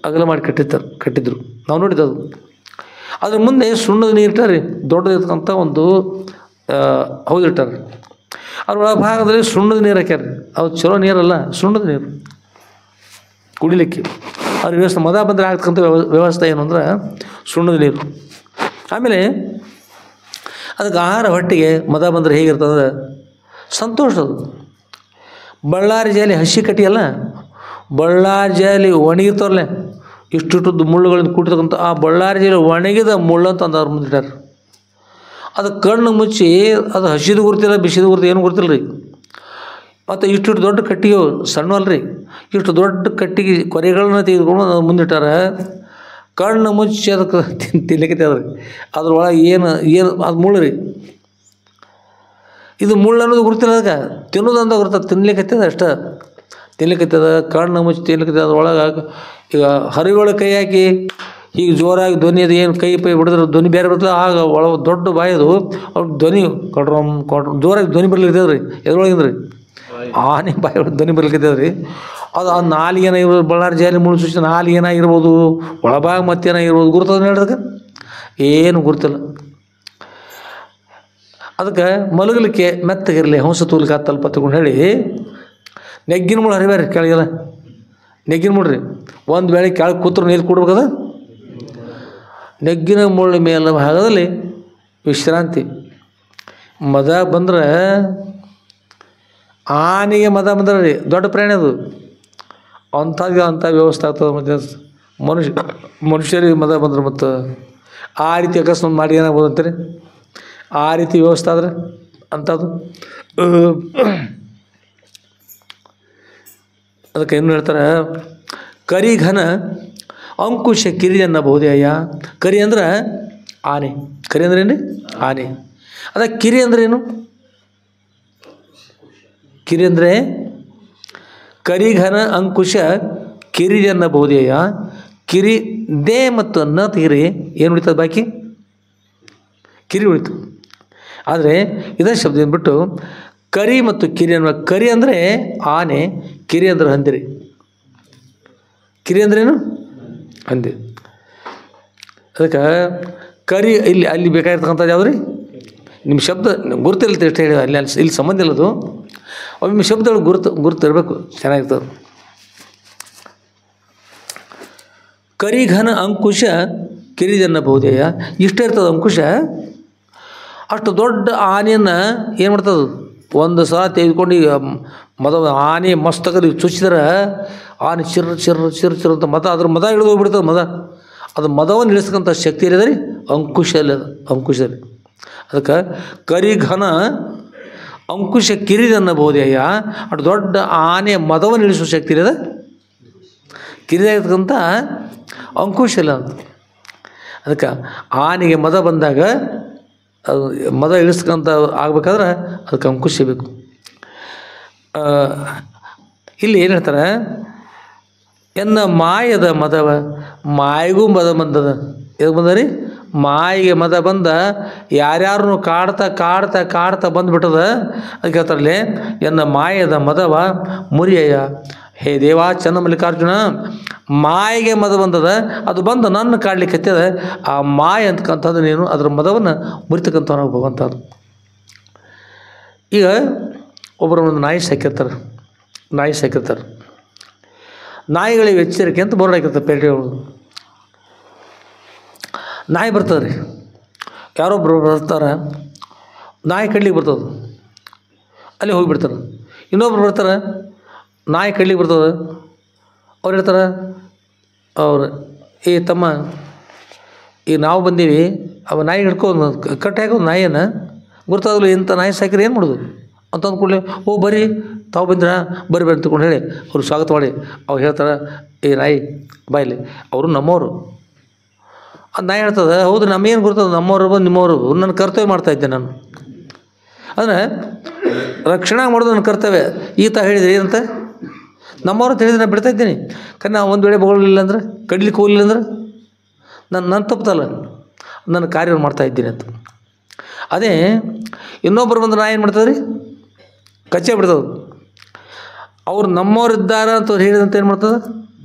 Speaker 1: ಅಗಲ ಮಾಡಿ ಕಟ್ಟಿದ್ರು, ನಾವು ನೋಡಿದ್ದದು. ಅದ್ರ ಮುಂದೆ ಸುಣ್ಣದ ನೀರು ಇಟ್ಟಾರೆ, ದೊಡ್ಡದಿರ್ತಕ್ಕಂಥ ಒಂದು ಹೌದಿಟ್ಟಾರೆ. ಅದ್ರ ಒಳಭಾಗದಲ್ಲಿ ಸುಣ್ಣದ ನೀರು ಹಾಕ್ಯಾರ. ಅದು ಚಲೋ ನೀರಲ್ಲ, ಸುಣ್ಣದ ನೀರು ಕುಡಿಲಿಕ್ಕೆ. ಅದ್ರ ವ್ಯವಸ್ಥೆ ಮದ ಬಂದರೆ ಆಗ್ತಕ್ಕಂಥ ವ್ಯವಸ್ಥೆ ಏನು ಅಂದ್ರೆ ಸುಣ್ಣದ ನೀರು. ಆಮೇಲೆ ಅದಕ್ಕೆ ಆಹಾರ ಹೊಟ್ಟೆಗೆ ಮದ ಬಂದರೆ ಹೇಗಿರ್ತದೆ, ಸಂತೋಷ. ಅದು ಬಳ್ಳಾರಿ ಜಾಲಿ ಹಸಿ ಕಟ್ಟಿಯಲ್ಲ, ಬಳ್ಳಾರಿ ಜಾಲಿ ಒಣಗಿರ್ತಾವಲ್ಲೇ, ಇಷ್ಟಿಟ್ಟದ್ದು ಮುಳ್ಳುಗಳಿಂದ ಕೂಡಿರ್ತಕ್ಕಂಥ ಆ ಬಳ್ಳಾರಿ ಜಾಲಿ ಒಣಗಿದ ಮುಳ್ಳಂತ ಅವ್ರ ಮುಂದಿಟ್ಟಾರೆ. ಅದು ಕಣ್ಣು ಮುಚ್ಚಿ, ಅದು ಹಸಿದು ಗುರ್ತಿಲ್ಲ, ಬಿಸಿದು ಗುರ್ತಿ ಏನು ಗುರ್ತಿಲ್ಲ ರೀ. ಮತ್ತು ಇಷ್ಟು ದೊಡ್ಡ ಕಟ್ಟಿಗೆ ಸಣ್ಣವಲ್ಲ ರೀ, ಇಷ್ಟು ದೊಡ್ಡ ಕಟ್ಟಿಗೆ ಕೊರೆಗಳನ್ನ ತೆಗೆದುಕೊಂಡು ಅದು ಮುಂದಿಟ್ಟಾರ. ಕಣ್ಣು ಮುಚ್ಚಿ ಅದಕ್ಕೆ ತಿನ್ನಲಿಕ್ಕೆ ಅದ್ರಿ. ಅದ್ರೊಳಗೆ ಏನು ಅದು ಮುಳ್ಳು ರೀ. ಇದು ಮುಳ್ಳು ಅನ್ನೋದು ಗುರ್ತಿಲ್ಲ, ಅದಕ್ಕೆ ತಿನ್ನೋದಂತ ಗುರ್ತದೆ. ತಿನ್ಲಿಕ್ಕತ್ತದ ಅಷ್ಟೇ, ತಿನ್ಲಿಕ್ಕತ್ತದ. ಕಣ್ಣು ಮುಚ್ಚಿ ತಿನ್ಲಿಕ್ಕತ್ತದ. ಅದ್ರೊಳಗೆ ಈಗ ಹರಿಗಳು ಕೈ ಹಾಕಿ ಈಗ ಜೋರಾಗಿ ಧ್ವನಿ ಅದು ಏನು ಕೈ ಪೈ ಬಿಡಿದ್ರೆ ಧ್ವನಿ ಬೇರೆ ಬರ್ತದೆ. ಆಗ ಒಳ ದೊಡ್ಡ ಬಾಯದು ಅವ್ರ ಧ್ವನಿ ಕೊಡ್ರಮ್ ಜೋರಾಗಿ ಧ್ವನಿ ಬರ್ಲಿಕ್ಕೆ ರೀ ಎದ್ರೊಳಗಿಂದ್ರಿ ಆನೆ ಬಾಯಿ ಧ್ವನಿ ಬರ್ಲಿಕ್ಕೆ ರೀ. ಅದು ಆ ನಾಲಿಗೆ ಏನಾಗಿರ್ಬೋದು, ಬಳ್ಳಾರಿ ಜಿಲ್ಲೆ ಮುಳುಸು ನಾಲಿಗೆ ಏನಾಗಿರ್ಬೋದು, ಒಳಭಾಗ ಮತ್ತೇನಾಗಿರ್ಬೋದು ಗುರ್ತದ ಹೇಳೋದಕ್ಕೆ ಏನು ಗುರ್ತಿಲ್ಲ. ಅದಕ್ಕೆ ಮಲಗಲಿಕ್ಕೆ ಮೆತ್ತಗಿರಲಿ ಹಂಸ ತೂಲಿಕೆ ತಲ್ಪ ತಗೊಂಡು ಹೇಳಿ ನೆಗ್ಗಿನ ಮುಳು ಹರಿಬೇರಿ ಕೆಳಗೆಲ್ಲ ನೆಗ್ಗಿನ ಮುಳ್ರಿ. ಒಂದು ವೇಳೆ ಕೆಳಗೆ ಕೂತ್ರು ನೀರು ಕೊಡ್ಬೇಕದ ನೆಗ್ಗಿನ ಮುಳ್ಳ ಮೇಲೆ ಭಾಗದಲ್ಲಿ ವಿಶ್ರಾಂತಿ. ಮದ ಬಂದ್ರೆ ಆನೆಗೆ ಮದ ಬಂದ್ರೆ ರೀ ದೊಡ್ಡ ಪ್ರಾಣಿ ಅದು ಅಂಥದ್ದು ಅಂಥ ವ್ಯವಸ್ಥೆ ಆಗ್ತದೆ. ಮತ್ತು ಮನುಷ್ಯರಿಗೆ ಮದ ಬಂದ್ರೆ ಮತ್ತು ಆ ರೀತಿ ಅಕಸ್ಮಾತ್ ಮಾಡಿ ಏನಾಗ್ಬೋದು ಅಂತೀರಿ. ಆ ರೀತಿ ವ್ಯವಸ್ಥೆ ಆದರೆ ಅಂಥದ್ದು. ಅದಕ್ಕೆ ಏನು ಹೇಳ್ತಾರೆ, ಕರಿಘನ ಅಂಕುಶ ಕಿರಿಯನ್ನ ಬಹುದೇಯ. ಕರಿ ಅಂದ್ರೆ ಆನೆ. ಕರಿ ಅಂದ್ರೆ ಏನು ರೀ ಆನೆ. ಅದ ಕಿರಿ ಅಂದ್ರೆ ಏನು? ಕಿರಿ ಅಂದರೆ ಕರಿಘನ ಅಂಕುಶ ಕಿರಿಯನ್ನ ಬಹುದೇಯ. ಕಿರಿ ದೇ ಮತ್ತು ನ ತೆಗಿರಿ ಏನು ಉಳಿತದೆ ಬಾಕಿ ಕಿರಿ ಉಳಿತು. ಆದರೆ ಇದೇ ಶಬ್ದ ಬಿಟ್ಟು ಕರಿ ಮತ್ತು ಕಿರಿ ಅನ್ನೋ ಕರಿ ಅಂದರೆ ಆನೆ, ಕಿರಿ ಅಂದ್ರೆ ಹಂದಿರಿ. ಕಿರಿ ಅಂದ್ರೇನು ಹಂದಿ. ಅದಕ್ಕೆ ಕರಿ ಇಲ್ಲಿ ಅಲ್ಲಿ ಬೇಕಾಗಿರ್ತಕ್ಕಂಥದ್ದು ಯಾವುದು ರೀ ನಿಮ್ಮ ಶಬ್ದ ಗುರುತಿರುತ್ತೆ ಎಷ್ಟು ಹೇಳಿ ಅಲ್ಲಿ ಇಲ್ಲಿ ಸಂಬಂಧ ಇಲ್ಲದು. ನಿಮ್ಮ ಶಬ್ದಗಳು ಗುರುತು ಇರಬೇಕು ಚೆನ್ನಾಗಿರ್ತದೆ. ಕರಿಘನ ಅಂಕುಶ ಕಿರಿದನ್ನ ಬಹುದೇಯ. ಇಷ್ಟ ಇರ್ತದೆ ಅಂಕುಶ. ಅಷ್ಟು ದೊಡ್ಡ ಆನೆಯನ್ನು ಏನು ಮಾಡ್ತದೆ ಒಂದು ಸಲ ತೆಗೆದುಕೊಂಡು ಈಗ ಮದ ಆನೆ ಮಸ್ತಕದ ಚುಚ್ಚಿದ್ರೆ ಆನೆ ಚಿರ್ ಅಂತ ಮದ ಅದ್ರ ಮದ ಇಳಿದು ಹೋಗ್ಬಿಡ್ತದೆ. ಮದ ಅದು ಮದವನ್ನು ಇಳಿಸ್ತಕ್ಕಂಥ ಶಕ್ತಿ ಇರೋದು ರೀ ಅಂಕುಶಲ್ಲಿ. ಅದು ಅಂಕುಶಲ್ಲಿ. ಅದಕ್ಕೆ ಕರಿಘನ ಅಂಕುಶ ಕಿರಿದನ್ನ ಬಹುದೇಯ. ಅಷ್ಟು ದೊಡ್ಡ ಆನೆ ಮದವನ್ನು ಇಳಿಸುವ ಶಕ್ತಿ ಇರೋದು ಕಿರಿದಾಗಿರ್ತಕ್ಕಂಥ ಅಂಕುಶಲ್ಲ ಅಂತ. ಅದಕ್ಕೆ ಆನೆಗೆ ಮದ ಬಂದಾಗ ಅದು ಮದ ಇಳಿಸ್ಕೊಂತ ಆಗ್ಬೇಕಾದ್ರೆ ಅದಕ್ಕೆ ಅಂಕುಶ ಬೇಕು. ಇಲ್ಲಿ ಏನು ಹೇಳ್ತಾರೆ, ಎನ್ನ ಮಾಯದ ಮದವ ಮಾಯಿಗೂ ಮದ ಬಂದದ. ಎದಕ್ಕೆ ಬಂದ ರೀ ಮಾಯಿಗೆ ಮದ ಬಂದ ಯಾರ್ಯಾರನ್ನು ಕಾಡ್ತಾ ಬಂದುಬಿಟ್ಟದ. ಅದಕ್ಕೆ ಹೇಳ್ತಾರಲ್ಲಿ ಎನ್ನ ಮಾಯದ ಮದವ ಮುರಿಯಯ್ಯ. ಹೇ ದೇವಾ ಚನ್ನಮಲ್ಲಿಕಾರ್ಜುನ, ಮಾಯಿಗೆ ಮದ ಬಂದದ, ಅದು ಬಂದು ನನ್ನ ಕಾಡ್ಲಿಕ್ಕೆ ಹತ್ತದ. ಆ ಮಾಯ ಅಂತಕ್ಕಂಥದ್ದು ನೀನು ಅದರ ಮದವನ್ನು ಮುರಿತಕ್ಕಂಥವ್ರು ಭಗವಂತದ್ದು. ಈಗ ಒಬ್ಬರು ಒಂದು ನಾಯಿ ಸಾಕಿರ್ತಾರೆ. ನಾಯಿಗಳಿಗೆ ಎಚ್ಚರಿಕೆ ಅಂತ ಬೋರ್ಡ್ ಹಾಕಿರ್ತಾರೆ ಪೇಟೆಗಳು. ನಾಯಿ ಬರ್ತದೆ ರೀ, ಯಾರೊಬ್ಬರು ಬರ್ತಾರೆ, ನಾಯಿ ಕಡ್ಲಿಕ್ಕೆ ಬರ್ತದೆ, ಅಲ್ಲಿ ಹೋಗಿಬಿಡ್ತಾರೆ. ಇನ್ನೊಬ್ರು ಬರ್ತಾರೆ, ನಾಯಿ ಕಡ್ಲಿಕ್ಕೆ ಬರ್ತದೆ. ಅವ್ರು ಹೇಳ್ತಾರೆ, ಅವ್ರು ಏ ತಮ್ಮ ಈಗ ನಾವು ಬಂದೀವಿ, ಅವ ನಾಯಿ ಹಿಡ್ಕೊಂಡು ಕಟ್ಟಿ ಹಾಕೋದು ನಾಯಿಯನ್ನು ಗುರ್ತಾಗಲು ಇಂಥ ನಾಯಿ ಸಾಕಿರಿ ಏನು ಮಾಡೋದು ಅಂತ ಅಂದ್ಕೊಳ್ಳಿ. ಓ ಬರ್ರಿ ತಾವು ಬಂದಿರಾ ಬರ್ರಿ ಅಂತಕೊಂಡು ಹೇಳಿ ಅವ್ರು ಸ್ವಾಗತ ಮಾಡಿ ಅವ್ರು ಹೇಳ್ತಾರೆ, ಏ ನಾಯಿ ಬಾಯಿಲಿ ಅವರು ನಮ್ಮವರು. ಅದು ನಾಯಿ ಹೇಳ್ತದೆ, ಹೌದು ನಮಗೇನು ಗುರ್ತದೆ, ನಮ್ಮವರು ಬಂದು ನಿಮ್ಮವರು ನನ್ನ ಕರ್ತವ್ಯ ಮಾಡ್ತಾಯಿದ್ದೆ ನಾನು. ಅಂದರೆ ರಕ್ಷಣೆ ಮಾಡೋದು ನನ್ನ ಕರ್ತವ್ಯ. ಈತ ಹೇಳಿದ್ರಿ ಏನಂತ ನಮ್ಮವ್ರು ಅಂತ ಹೇಳಿದ್ರೆ ನಾನು ಬಿಡ್ತಾ ಇದ್ದೀನಿ. కానీ ನಾವು ಒಂದು ವೇಳೆ ಬಗಳಿಲ್ಲ ಅಂದ್ರೆ ಕಡ್ಲಿಕ್ಕೆ ಹೋಗಲಿಲ್ಲ ಅಂದ್ರೆ ನನ್ನ ತಪ್ಪುತ್ತಲ್ಲ, ನನ್ನ ಕಾರ್ಯವನ್ನು ಮಾಡ್ತಾಯಿದ್ದೀನಿ ಅಂತ. ಅದೇ ಇನ್ನೊಬ್ಬರು ಬಂದು ನಾ ಏನು ಮಾಡ್ತದೆ ರೀ ಕಚ್ಚೆ ಬಿಡ್ತದೆ. ಅವ್ರು ನಮ್ಮವ್ರು ಇದ್ದಾರೆ ಅಂತ ಅವ್ರು ಹೇಳಿದಂತ ಏನು ಮಾಡ್ತದೆ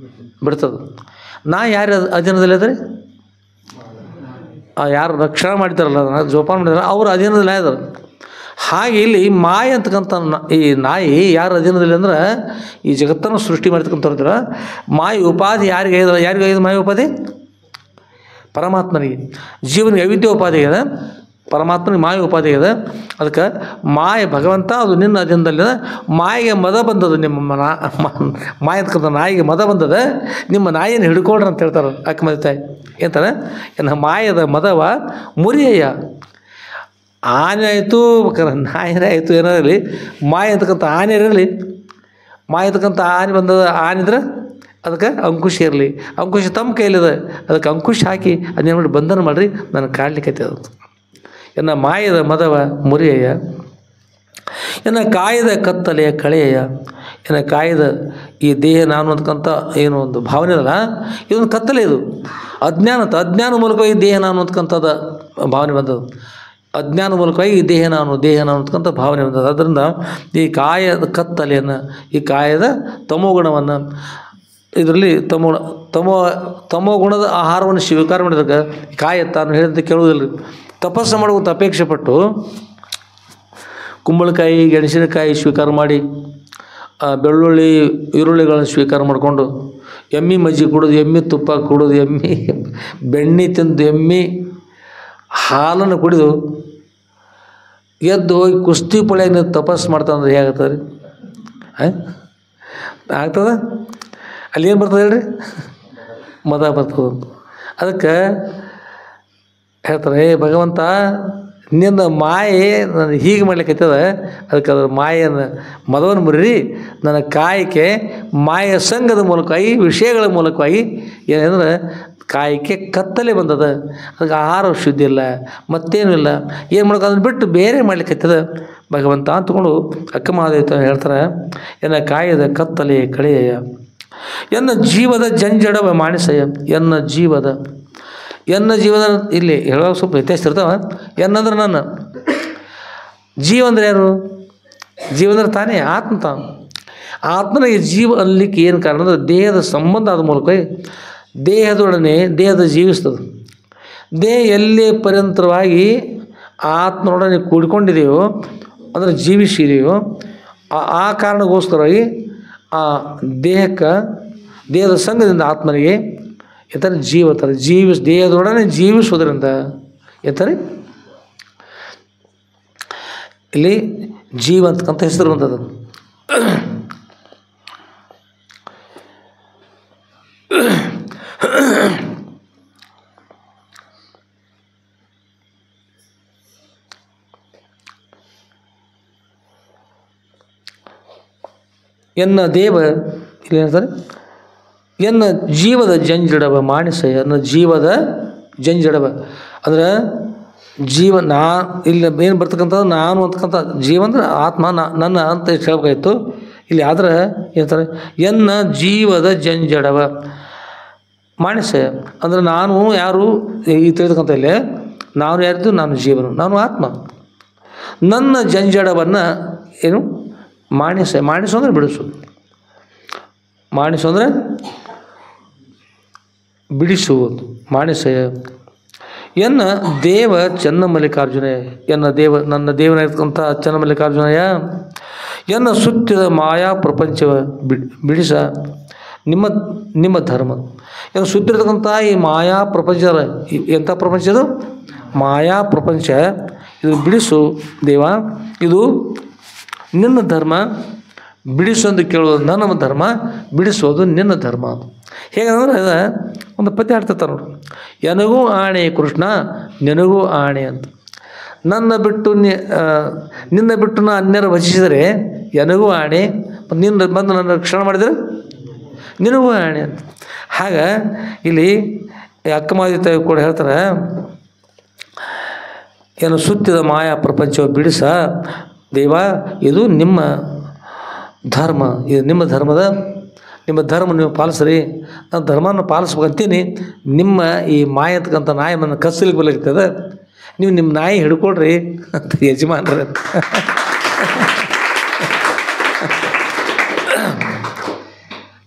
Speaker 1: ಬಿಡ್ತದೆ. ನಾ ಯಾರು ಅಧೀನದಲ್ಲಿ ಅದ ರೀ ಯಾರು ರಕ್ಷಣೆ ಮಾಡಿದಾರಲ್ಲ ಅದನ್ನು ಜೋಪಾನ ಮಾಡಿದಾರೆ ಅವ್ರ ಅಧೀನದಲ್ಲಿ ಇದ್ದಾರೆ. ಹಾಗೆ ಇಲ್ಲಿ ಮಾಯ ಅಂತಕ್ಕಂಥ ಈ ನಾಯಿ ಯಾರು ಅಧೀನದಲ್ಲಿ ಅಂದ್ರೆ ಈ ಜಗತ್ತನ್ನು ಸೃಷ್ಟಿ ಮಾಡ್ತಕ್ಕಂಥವ್ರ ಮಾಯ ಉಪಾಧಿ ಯಾರಿಗಾಗಿದೆ ಮಾಯ ಉಪಾಧಿ ಪರಮಾತ್ಮನಿಗೆ. ಜೀವನಿಗೆ ಅವಿದ್ಯೆ ಉಪಾಧಿ ಇದೆ, ಪರಮಾತ್ಮನಿಗೆ ಮಾಯ ಉಪಾಧಿ ಇದೆ. ಅದಕ್ಕೆ ಮಾಯ ಭಗವಂತ ಅದು ನಿನ್ನ ಅಧೀನದಲ್ಲಿದೆ. ಮಾಯಿಗೆ ಮದ ಬಂದದ, ನಿಮ್ಮ ಮಾಯ ಅಂತಕ್ಕಂಥ ನಾಯಿಗೆ ಮದ ಬಂದದ, ನಿಮ್ಮ ನಾಯಿಯನ್ನು ಹಿಡ್ಕೊಳ್ರಿ ಅಂತ ಹೇಳ್ತಾರೆ ಅಕ್ಕಮದಿ ತಾಯಿ. ಏನಂತಾರೆ, ಎನ್ನ ಮಾಯದ ಮದವ ಮುರಿಯಯ್ಯ. ಆನೆ ಆಯಿತು ಬೇಕಾರೆ ನಾಯಿನೇ ಆಯಿತು ಏನಾರಲ್ಲಿ ಮಾಯ ಅಂತಕ್ಕಂಥ ಆನೆ ಇರಲಿ. ಮಾಯ ಅಂತಕ್ಕಂಥ ಆನೆ ಬಂದದ, ಆನಿದ್ರೆ ಅದಕ್ಕೆ ಅಂಕುಶ ಇರಲಿ. ಅಂಕುಶ ತಮ್ಮ ಕೈಲಿದೆ, ಅದಕ್ಕೆ ಅಂಕುಶ ಹಾಕಿ ಅದೇನು ಮಾಡಿ ಬಂಧನ ಮಾಡಿರಿ ನನಗೆ ಕಾಡ್ಲಿಕ್ಕೆ ಅದು. ಎನ್ನ ಮಾಯದ ಮದವ ಮುರಿಯಯ್ಯ, ಎನ್ನ ಕಾಯದ ಕತ್ತಲೆಯ ಕಳೆಯಯ್ಯ. ಏನು ಕಾಯದ ಈ ದೇಹ ನಾನು ಅಂತಕ್ಕಂಥ ಏನು ಒಂದು ಭಾವನೆ ಅಲ್ಲ, ಇದೊಂದು ಕತ್ತಲೆ. ಇದು ಅಜ್ಞಾನ ಮೂಲಕವಾಗಿ ದೇಹ ನಾನು ಅಂತಕ್ಕಂಥದ್ದು ಭಾವನೆ ಬಂದದ್ದು. ಅಜ್ಞಾನ ಮೂಲಕವಾಗಿ ಈ ದೇಹ ನಾನು ಅಂತಕ್ಕಂಥ ಭಾವನೆ ಬಂದದ್ದು. ಅದರಿಂದ ಈ ಕಾಯದ ಕತ್ತಲೆಯನ್ನು, ಈ ಕಾಯದ ತಮೋಗುಣವನ್ನು, ಇದರಲ್ಲಿ ತಮೋ ಗುಣದ ಆಹಾರವನ್ನು ಸ್ವೀಕಾರ ಮಾಡಿದಾಗ ಕಾಯ ತಾನು ಹೇಳಿದಂತೆ ಕೇಳುವುದಿಲ್ಲ. ತಪಸ್ಸು ಮಾಡುವಂಥ ಅಪೇಕ್ಷೆ ಪಟ್ಟು ಕುಂಬಳಕಾಯಿ ಗೆಣಸಿನಕಾಯಿ ಸ್ವೀಕಾರ ಮಾಡಿ, ಬೆಳ್ಳುಳ್ಳಿ ಈರುಳ್ಳಿಗಳನ್ನು ಸ್ವೀಕಾರ ಮಾಡಿಕೊಂಡು, ಎಮ್ಮೆ ಮಜ್ಜಿಗೆ ಕುಡಿದು, ಎಮ್ಮೆ ತುಪ್ಪ ಕುಡಿದು, ಎಮ್ಮೆ ಬೆಣ್ಣೆ ತಿಂದು, ಎಮ್ಮೆ ಹಾಲನ್ನು ಕುಡಿದು ಎದ್ದು ಹೋಗಿ ಕುಸ್ತಿ ಪೊಳೆಯನ್ನು ತಪಸ್ಸು ಮಾಡ್ತಾವಂದ್ರೆ ಹೇಗಾಗ್ತದೆ ರೀ? ಆಗ್ತದ? ಅಲ್ಲಿ ಏನು ಬರ್ತದೆ ಹೇಳ್ರಿ? ಮದ ಬರ್ತದೆ. ಅದಕ್ಕೆ ಹೇಳ್ತಾರೆ, ಭಗವಂತ ನಿನ್ನ ಮಾಯೆ ನಾನು ಹೀಗೆ ಮಾಡ್ಲಿಕ್ಕೈತದ, ಅದಕ್ಕೆ ಅದ್ರ ಮಾಯೆಯನ್ನು ಮದವನ್ನು ಮುರಿರಿ, ನನ್ನ ಕಾಯಕ್ಕೆ ಮಾಯ ಸಂಘದ ಮೂಲಕವಾಗಿ, ವಿಷಯಗಳ ಮೂಲಕವಾಗಿ ಏನಂದ್ರೆ ಕಾಯಕ್ಕೆ ಕತ್ತಲೆ ಬಂದದ. ಅದಕ್ಕೆ ಆಹಾರ ಶುದ್ಧಿ ಇಲ್ಲ, ಮತ್ತೇನೂ ಇಲ್ಲ, ಏನು ಮಾಡೋಕೆ ಅದನ್ನು ಬಿಟ್ಟು ಬೇರೆ ಮಾಡ್ಲಿಕ್ಕೈತದ ಭಗವಂತ ಅಂತಕೊಂಡು ಅಕ್ಕ ಮಹಾದೇವ ಹೇಳ್ತಾರೆ, ಎನ್ನ ಕಾಯದ ಕತ್ತಲೆ ಕಳೆಯ, ಎನ್ನ ಜೀವದ ಜಂಜಡವ ಮಾಣಿಸಯ, ಎನ್ನ ಜೀವದ ಇಲ್ಲಿ ಹೇಳುವಾಗ ಸ್ವಲ್ಪ ವ್ಯತ್ಯಾಸ ಇರ್ತಾವ. ಎನ್ನಂದ್ರೆ ನನ್ನ ಜೀವ ಅಂದ್ರೆ ಯಾರು? ಜೀವ ಅಂದ್ರೆ ತಾನೇ ಆತ್ಮ. ತಾನು ಆತ್ಮನಿಗೆ ಜೀವ ಅನ್ಲಿಕ್ಕೆ ಏನು ಕಾರಣ ಅಂದರೆ ದೇಹದ ಸಂಬಂಧ ಆದ ಮೂಲಕ ದೇಹದೊಡನೆ ದೇಹದ ಜೀವಿಸ್ತದೆ. ದೇಹ ಎಲ್ಲಿ ಪರ್ಯಂತರವಾಗಿ ಆತ್ಮನೊಡನೆ ಕೂಡಿಕೊಂಡಿದೆಯೋ ಅಂದರೆ ಜೀವಿಸಿದೆಯೋ ಆ ಕಾರಣಕ್ಕೋಸ್ಕರವಾಗಿ ಆ ದೇಹದ ಸಂಘದಿಂದ ಆತ್ಮನಿಗೆ ಎತ್ತರ ಜೀವತ್ತಾರೆ. ದೇಹದೊಡನೆ ಜೀವಿಸುವುದರಿಂದ ಎತ್ತಾರೆ ಇಲ್ಲಿ ಜೀವ ಅಂತಕ್ಕಂಥ ಹೆಸರು ಬಂದದ್ದು. ಎನ್ನ ದೇವ ಇಲ್ಲಿ ಹೇಳ್ತಾರೆ, ಎನ್ನ ಜೀವದ ಜಂಜಡವ ಮಾಣಿಸಯ, ಎನ್ನ ಜೀವದ ಜಂಜಡವ ಅಂದ್ರೆ ಜೀವ ಇಲ್ಲಿ ಏನು ಬರ್ತಕ್ಕಂಥದ್ದು ನಾನು ಅಂತಕ್ಕಂಥ ಜೀವ ಅಂದ್ರೆ ಆತ್ಮ ನನ್ನ ಅಂತ ಹೇಳ್ಬೇಕಾಯ್ತು. ಇಲ್ಲಿ ಆದ್ರೆ ಹೇಳ್ತಾರೆ ಎನ್ನ ಜೀವದ ಜಂಜಡವ ಮಾಣಿಸಯ ಅಂದರೆ ನಾನು ಯಾರು ಈ ತಿಳಿತಕ್ಕಂಥ ಇಲ್ಲೇ ನಾನು ಯಾರಿದ್ದು? ನಾನು ಜೀವನು, ನಾನು ಆತ್ಮ. ನನ್ನ ಜಂಜಡವನ್ನು ಏನು ಮಾಣಿಸು ಅಂದರೆ ಬಿಡಿಸು, ಮಾಣಿಸು ಅಂದರೆ ಬಿಡಿಸುವುದು, ಮಾಣಿಸಯ. ಎನ್ನ ದೇವ ಚನ್ನಮಲ್ಲಿಕಾರ್ಜುನಯ, ನನ್ನ ದೇವನಾಗಿರ್ತಕ್ಕಂಥ ಚನ್ನಮಲ್ಲಿಕಾರ್ಜುನಯ, ಎನ್ನ ಸುತ್ತಿದ ಮಾಯಾ ಪ್ರಪಂಚವ ಬಿಡಿಸ ನಿಮ್ಮ ಧರ್ಮ. ಏನು ಸುತ್ತಿರ್ತಕ್ಕಂಥ ಈ ಮಾಯಾ ಪ್ರಪಂಚದ ಎಂಥ ಪ್ರಪಂಚ ಇದು? ಮಾಯಾ ಪ್ರಪಂಚ. ಇದು ಬಿಡಿಸು ದೇವ, ಇದು ನಿನ್ನ ಧರ್ಮ. ಬಿಡಿಸೋದು ಕೇಳೋದು ನನ್ನ ಧರ್ಮ, ಬಿಡಿಸೋದು ನಿನ್ನ ಧರ್ಮ. ಹೇಗಂದ್ರೆ ಒಂದು ಪದ್ಯ ಆಡ್ತಿರ್ತಾರೆ ನೋಡು, ಎನಗೂ ಆಣೆ ಕೃಷ್ಣ ನಿನಗೂ ಆಣೆ ಅಂತ. ನಿನ್ನ ಬಿಟ್ಟು ನಾ ಅನ್ಯರ ಭಜಿಸಿದರೆ ಎನಗೂ ಆಣೆ, ನಿನ್ನ ಬಂದು ನನ್ನ ರಕ್ಷಣೆ ಮಾಡಿದರೆ ನಿನಗೂ ಆಣೆ ಅಂತ. ಆಗ ಇಲ್ಲಿ ಅಕ್ಕ ಮಹಾದೇವಿ ಕೂಡ ಹೇಳ್ತಾರೆ, ಏನು ಸುತ್ತಿದ ಮಾಯಾ ಪ್ರಪಂಚವ ಬಿಡಿಸ ದೇವ, ಇದು ನಿಮ್ಮ ಧರ್ಮ, ಇದು ನಿಮ್ಮ ಧರ್ಮ ನೀವು ಪಾಲಿಸ್ರಿ. ನಾನು ಧರ್ಮವನ್ನು ಪಾಲಿಸ್ಬೇಕಂತೀನಿ. ನಿಮ್ಮ ಈ ಮಾಯ ಅಂತಕ್ಕಂಥ ನಾಯವನ್ನು ಕಸ್ಲಿಕ್ಕೆ ಬರ್ಲಿಕ್ತದೆ, ನೀವು ನಿಮ್ಮ ನಾಯಿ ಹಿಡ್ಕೊಳ್ರಿ ಅಂತ ಯಜಮಾನ್ರ.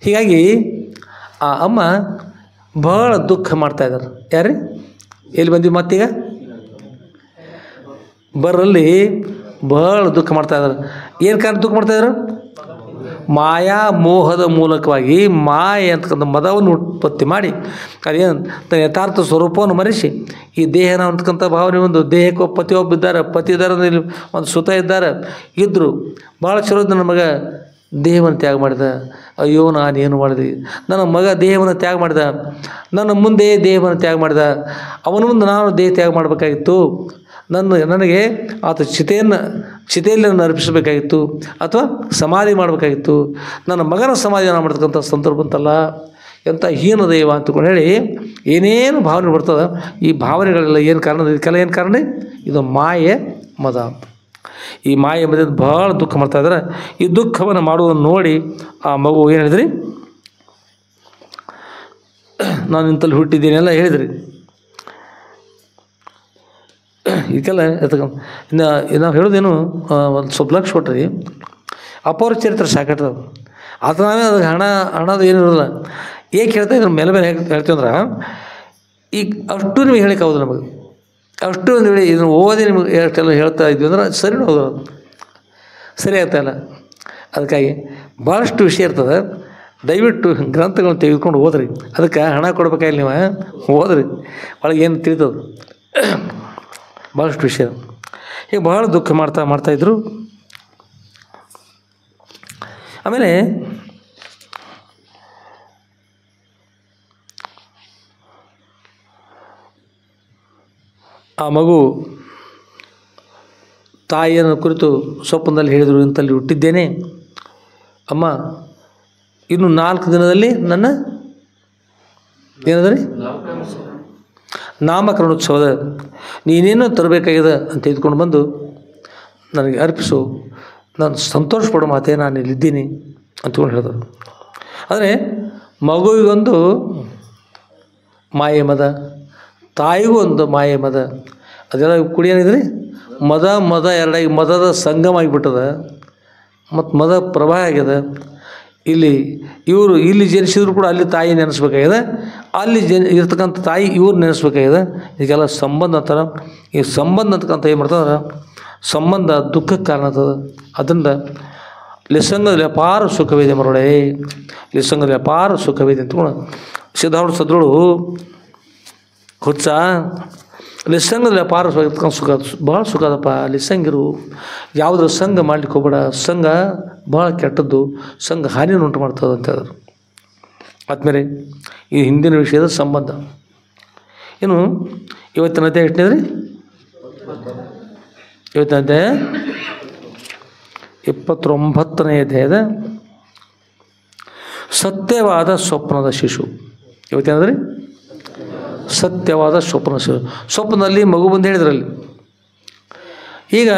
Speaker 1: ಹೀಗಾಗಿ ಆ ಅಮ್ಮ ಬಹಳ ದುಃಖ ಮಾಡ್ತಾಯಿದ್ದಾರೆ. ಯಾರು ಎಲ್ಲಿ ಬಂದ್ವಿ ಮತ್ತೀಗ? ಬರಲ್ಲಿ ಬಹಳ ದುಃಖ ಮಾಡ್ತಾಯಿದ್ದಾರೆ. ಏನು ಕಾರಣ ದುಃಖ ಮಾಡ್ತಾಯಿದ್ರು? ಮಾಯಾ ಮೋಹದ ಮೂಲಕವಾಗಿ ಮಾಯೆ ಅಂತಕ್ಕಂಥ ಮದವನ್ನು ಉತ್ಪತ್ತಿ ಮಾಡಿ ಅದೇನು ತನ್ನ ಯಥಾರ್ಥ ಸ್ವರೂಪವನ್ನು ಮರೆಸಿ ಈ ದೇಹನ ಅಂತಕ್ಕಂಥ ಭಾವನೆ ಒಂದು ದೇಹಕ್ಕೆ ಪತಿಯೊಬ್ಬ ಇದ್ದಾರೆ, ಪತಿ ಇದ್ದಾರೆ, ಒಂದು ಸುತ ಇದ್ದರು ಭಾಳ ಚಲೋ. ನನ್ನ ಮಗ ದೇಹವನ್ನು ತ್ಯಾಗ ಮಾಡಿದ, ಅಯ್ಯೋ ನಾನೇನು ಮಾಡಿದೆ, ನನ್ನ ಮಗ ದೇಹವನ್ನು ತ್ಯಾಗ ಮಾಡಿದ, ನನ್ನ ಮುಂದೆ ದೇಹವನ್ನು ತ್ಯಾಗ ಮಾಡಿದ, ಅವನ ಮುಂದೆ ನಾನು ದೇಹ ತ್ಯಾಗ ಮಾಡಬೇಕಾಗಿತ್ತು, ನನಗೆ ಆತ ಚಿತೆಯಲ್ಲಿ ಅರ್ಪಿಸಬೇಕಾಗಿತ್ತು ಅಥವಾ ಸಮಾಧಿ ಮಾಡಬೇಕಾಗಿತ್ತು, ನನ್ನ ಮಗನ ಸಮಾಧಿಯನ್ನು ಮಾಡ್ತಕ್ಕಂಥ ಸಂದರ್ಭ ಅಂತಲ್ಲ, ಎಂಥ ಹೀನ ದೈವ ಅಂತಕೊಂಡು ಹೇಳಿ ಏನೇನು ಭಾವನೆ ಬರ್ತದೆ. ಈ ಭಾವನೆಗಳೆಲ್ಲ ಏನು ಕಾರಣ? ಇದಕ್ಕೆಲ್ಲ ಏನು ಕಾರಣ? ಇದು ಮಾಯೆ ಮದ. ಈ ಮಾಯ ಎಂಬುದರಿಂದ ಭಾಳ ದುಃಖ ಮಾಡ್ತಾಯಿದ್ದಾರೆ. ಈ ದುಃಖವನ್ನು ಮಾಡುವುದನ್ನು ನೋಡಿ ಆ ಮಗು ಏನು ಹೇಳಿದ್ರಿ, ನಾನು ಇಂತಲ್ಲಿ ಹುಟ್ಟಿದ್ದೀನಿ ಎಲ್ಲ ಹೇಳಿದ್ರಿ. ಇದಕ್ಕೆಲ್ಲ ಇನ್ನು ನಾವು ಹೇಳೋದೇನು ಒಂದು ಸ್ವಲ್ಪ ಲಕ್ಷ ಕೊಟ್ರಿ, ಅಪೌರ ಚರಿತ್ರೆ ಸಾಕಟ್ಟದ. ಅದು ನಾವೇ ಅದಕ್ಕೆ ಹಣದ ಏನು ಇರೋಲ್ಲ. ಏಕೆ ಹೇಳ್ತಾ ಇದ್ರ ಮೇಲೆ ಮೇಲೆ ಹೇಳ್ತೀವಿ ಅಂದ್ರೆ, ಈಗ ಅಷ್ಟು ನಿಮಗೆ ಹೇಳಿಕಾಗೋದು ನಮಗೆ, ಅಷ್ಟು ಒಂದು ವೇಳೆ ಇದನ್ನು ಓದಿ ನಿಮಗೆ ಎಷ್ಟೆಲ್ಲ ಹೇಳ್ತಾ ಇದ್ವಿ ಅಂದ್ರೆ ಸರಿ ಹೋಗೋದು, ಸರಿ ಆಗ್ತಾಯಿಲ್ಲ. ಅದಕ್ಕಾಗಿ ಭಾಳಷ್ಟು ವಿಷಯ ಇರ್ತದೆ. ದಯವಿಟ್ಟು ಗ್ರಂಥಗಳನ್ನ ತೆಗೆದುಕೊಂಡು ಓದ್ರಿ. ಅದಕ್ಕೆ ಹಣ ಕೊಡ್ಬೇಕಾಗಿಲ್ಲ, ನೀವು ಓದ್ರಿ, ಒಳಗೆ ಏನು ತಿಳಿತದೆ ಭಾಳಷ್ಟು ವಿಷಯ. ಈಗ ಭಾಳ ದುಃಖ ಮಾಡ್ತಾಯಿದ್ರು. ಆಮೇಲೆ ಆ ಮಗು ತಾಯಿಯನ್ನು ಕುರಿತು ಸ್ವಪ್ನದಲ್ಲಿ ಹೇಳಿದರು, ಇಂತಲ್ಲಿ ಹುಟ್ಟಿದ್ದೇನೆ ಅಮ್ಮ, ಇನ್ನು 4 ದಿನದಲ್ಲಿ ನನ್ನ ಏನದ ರೀ ನಾಮಕರಣೋತ್ಸವದ ನೀನೇನು ತರಬೇಕಾಗಿದೆ ಅಂತ ತೆಗೆದುಕೊಂಡು ಬಂದು ನನಗೆ ಅರ್ಪಿಸು, ನಾನು ಸಂತೋಷ ಪಡೋ ಮಾತೇ ನಾನು ಇಲ್ಲಿದ್ದೀನಿ ಅಂತಕೊಂಡು ಹೇಳಿದರು. ಆದರೆ ಮಗುವಿಗೊಂದು ಮಾಯೆ ಮದ, ತಾಯಿಗೂ ಒಂದು ಮಾಯೆ ಮದ, ಅದೆಲ್ಲ ಕುಡಿ ಏನಿದ್ರಿ ಮದ ಎರಡಾಗಿ ಮದದ ಸಂಗಮ ಆಗಿಬಿಟ್ಟದ ಮತ್ತು ಮದ ಪ್ರವಾಹ ಆಗ್ಯದ. ಇಲ್ಲಿ ಜನಿಸಿದ್ರು ಕೂಡ ಅಲ್ಲಿ ತಾಯಿ ನೆನೆಸ್ಬೇಕಾಗಿದೆ, ಅಲ್ಲಿ ಇರ್ತಕ್ಕಂಥ ತಾಯಿ ಇವ್ರು ನೆನೆಸ್ಬೇಕಾಗಿದೆ. ಇದಕ್ಕೆಲ್ಲ ಸಂಬಂಧ ಅಂತಾರೆ. ಈ ಸಂಬಂಧ ಅಂತಕ್ಕಂಥ ಏನು ಮಾಡ್ತಂದ್ರೆ ಸಂಬಂಧ ದುಃಖಕ್ಕೆ ಕಾರಣ ಆಗ್ತದೆ. ಅದರಿಂದ ಲಿಸಂಗದಲ್ಲಿ ಅಪಾರ ಸುಖವಿದೆ ಮರೊಳೆ, ಲಿಸಂಗದಲ್ಲಿ ಅಪಾರ ಸುಖವಿದೆ ಅಂತಕೊಂಡು ಸಿದ್ಧಾರೂಢ ಸದ್ರುಳು ಹುಚ್ಚ ಲಿಸಂಗದಲ್ಲಿ ಅಪಾರ ಸುಖ, ಭಾಳ ಸುಖ ಅದಪ್ಪ ಲಿಸಂಗಿರು. ಯಾವುದ್ರ ಸಂಘ ಮಾಡ್ಲಿಕ್ಕೆ ಹೋಗ್ಬೇಡ, ಸಂಘ ಭಾಳ ಕೆಟ್ಟದ್ದು, ಸಂಘ ಹಾನಿಯನ್ನು ಉಂಟು ಮಾಡ್ತದೆ ಅಂತ ಹೇಳಿದ್ರು. ಆದಮೇಲೆ ಈ ಹಿಂದಿನ ವಿಷಯದ ಸಂಬಂಧ. ಇನ್ನು ಇವತ್ತಿನ ಅಧ್ಯಾಯ ಎಷ್ಟನೇ ರೀ? ಇವತ್ತಿನ ಅಧ್ಯಾಯ 29ನೇ ಅಧ್ಯಾಯದ ಸತ್ಯವಾದ ಸ್ವಪ್ನದ ಶಿಶು. ಇವತ್ತೇನದ್ರಿ? ಸತ್ಯವಾದ ಸ್ವಪ್ನ ಶಿಶು. ಸ್ವಪ್ನದಲ್ಲಿ ಮಗು ಬಂದು ಹೇಳಿದ್ರಲ್ಲಿ. ಈಗ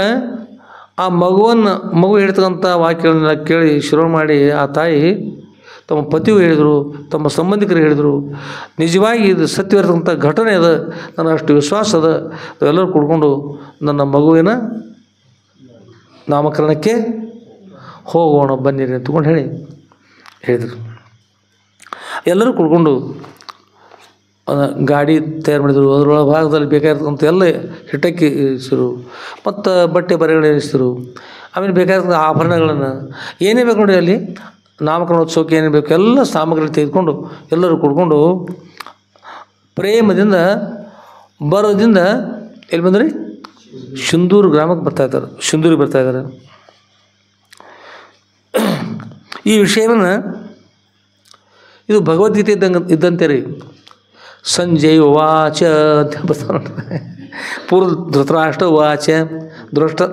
Speaker 1: ಆ ಮಗು ಹೇಳ್ತಕ್ಕಂಥ ವಾಕ್ಯಗಳನ್ನೆಲ್ಲ ಕೇಳಿ ಶ್ರವಣ ಮಾಡಿ ಆ ತಾಯಿ ತಮ್ಮ ಪತಿಯು ಹೇಳಿದರು, ತಮ್ಮ ಸಂಬಂಧಿಕರು ಹೇಳಿದರು, ನಿಜವಾಗಿ ಇದು ಸತ್ಯವಿರತಕ್ಕಂಥ ಘಟನೆ ಅದ, ನನಗೆ ಅಷ್ಟು ವಿಶ್ವಾಸ ಅದ, ಎಲ್ಲರೂ ಕುಡ್ಕೊಂಡು ನನ್ನ ಮಗುವಿನ ನಾಮಕರಣಕ್ಕೆ ಹೋಗೋಣ ಬನ್ನಿರಿ ಅಂತಕೊಂಡು ಹೇಳಿದರು. ಎಲ್ಲರೂ ಕುಡ್ಕೊಂಡು ಗಾಡಿ ತಯಾರು ಮಾಡಿದರು. ಅದರೊಳಗೆ ಭಾಗದಲ್ಲಿ ಬೇಕಾಗಿರ್ತಕ್ಕಂಥ ಎಲ್ಲ ಹಿಟ್ಟಕ್ಕಿ ಇರಿಸಿರು, ಮತ್ತು ಬಟ್ಟೆ ಬರೆಗಳು ಇರಿಸಿರು. ಆಮೇಲೆ ಬೇಕಾಗಿರ್ತಕ್ಕಂಥ ಆಭರಣಗಳನ್ನು ಏನೇ ಬೇಕು ನೋಡಿ, ಅಲ್ಲಿ ನಾಮಕರಣೋತ್ಸವಕ್ಕೆ ಏನೇ ಬೇಕು ಎಲ್ಲ ಸಾಮಗ್ರಿ ತೆಗೆದುಕೊಂಡು ಎಲ್ಲರೂ ಕುಡ್ಕೊಂಡು ಪ್ರೇಮದಿಂದ ಬರೋದಿಂದ ಎಲ್ಲಿ ಬಂದ್ರಿ? ಸಿಂಧೂರು ಗ್ರಾಮಕ್ಕೆ ಬರ್ತಾಯಿದ್ದಾರೆ, ಸಿಂಧೂರಿಗೆ ಬರ್ತಾಯಿದ್ದಾರೆ. ಈ ವಿಷಯವನ್ನು ಇದು ಭಗವದ್ಗೀತೆ ಇದ್ದಂತೆ ರೀ. ಸಂಜಯ್ ವಾಚ ಅಂತ ಬರ್ತಾರೆ. ಪೂರ್ವ ಧೃತರಾಷ್ಟ್ರ ವಾಚ,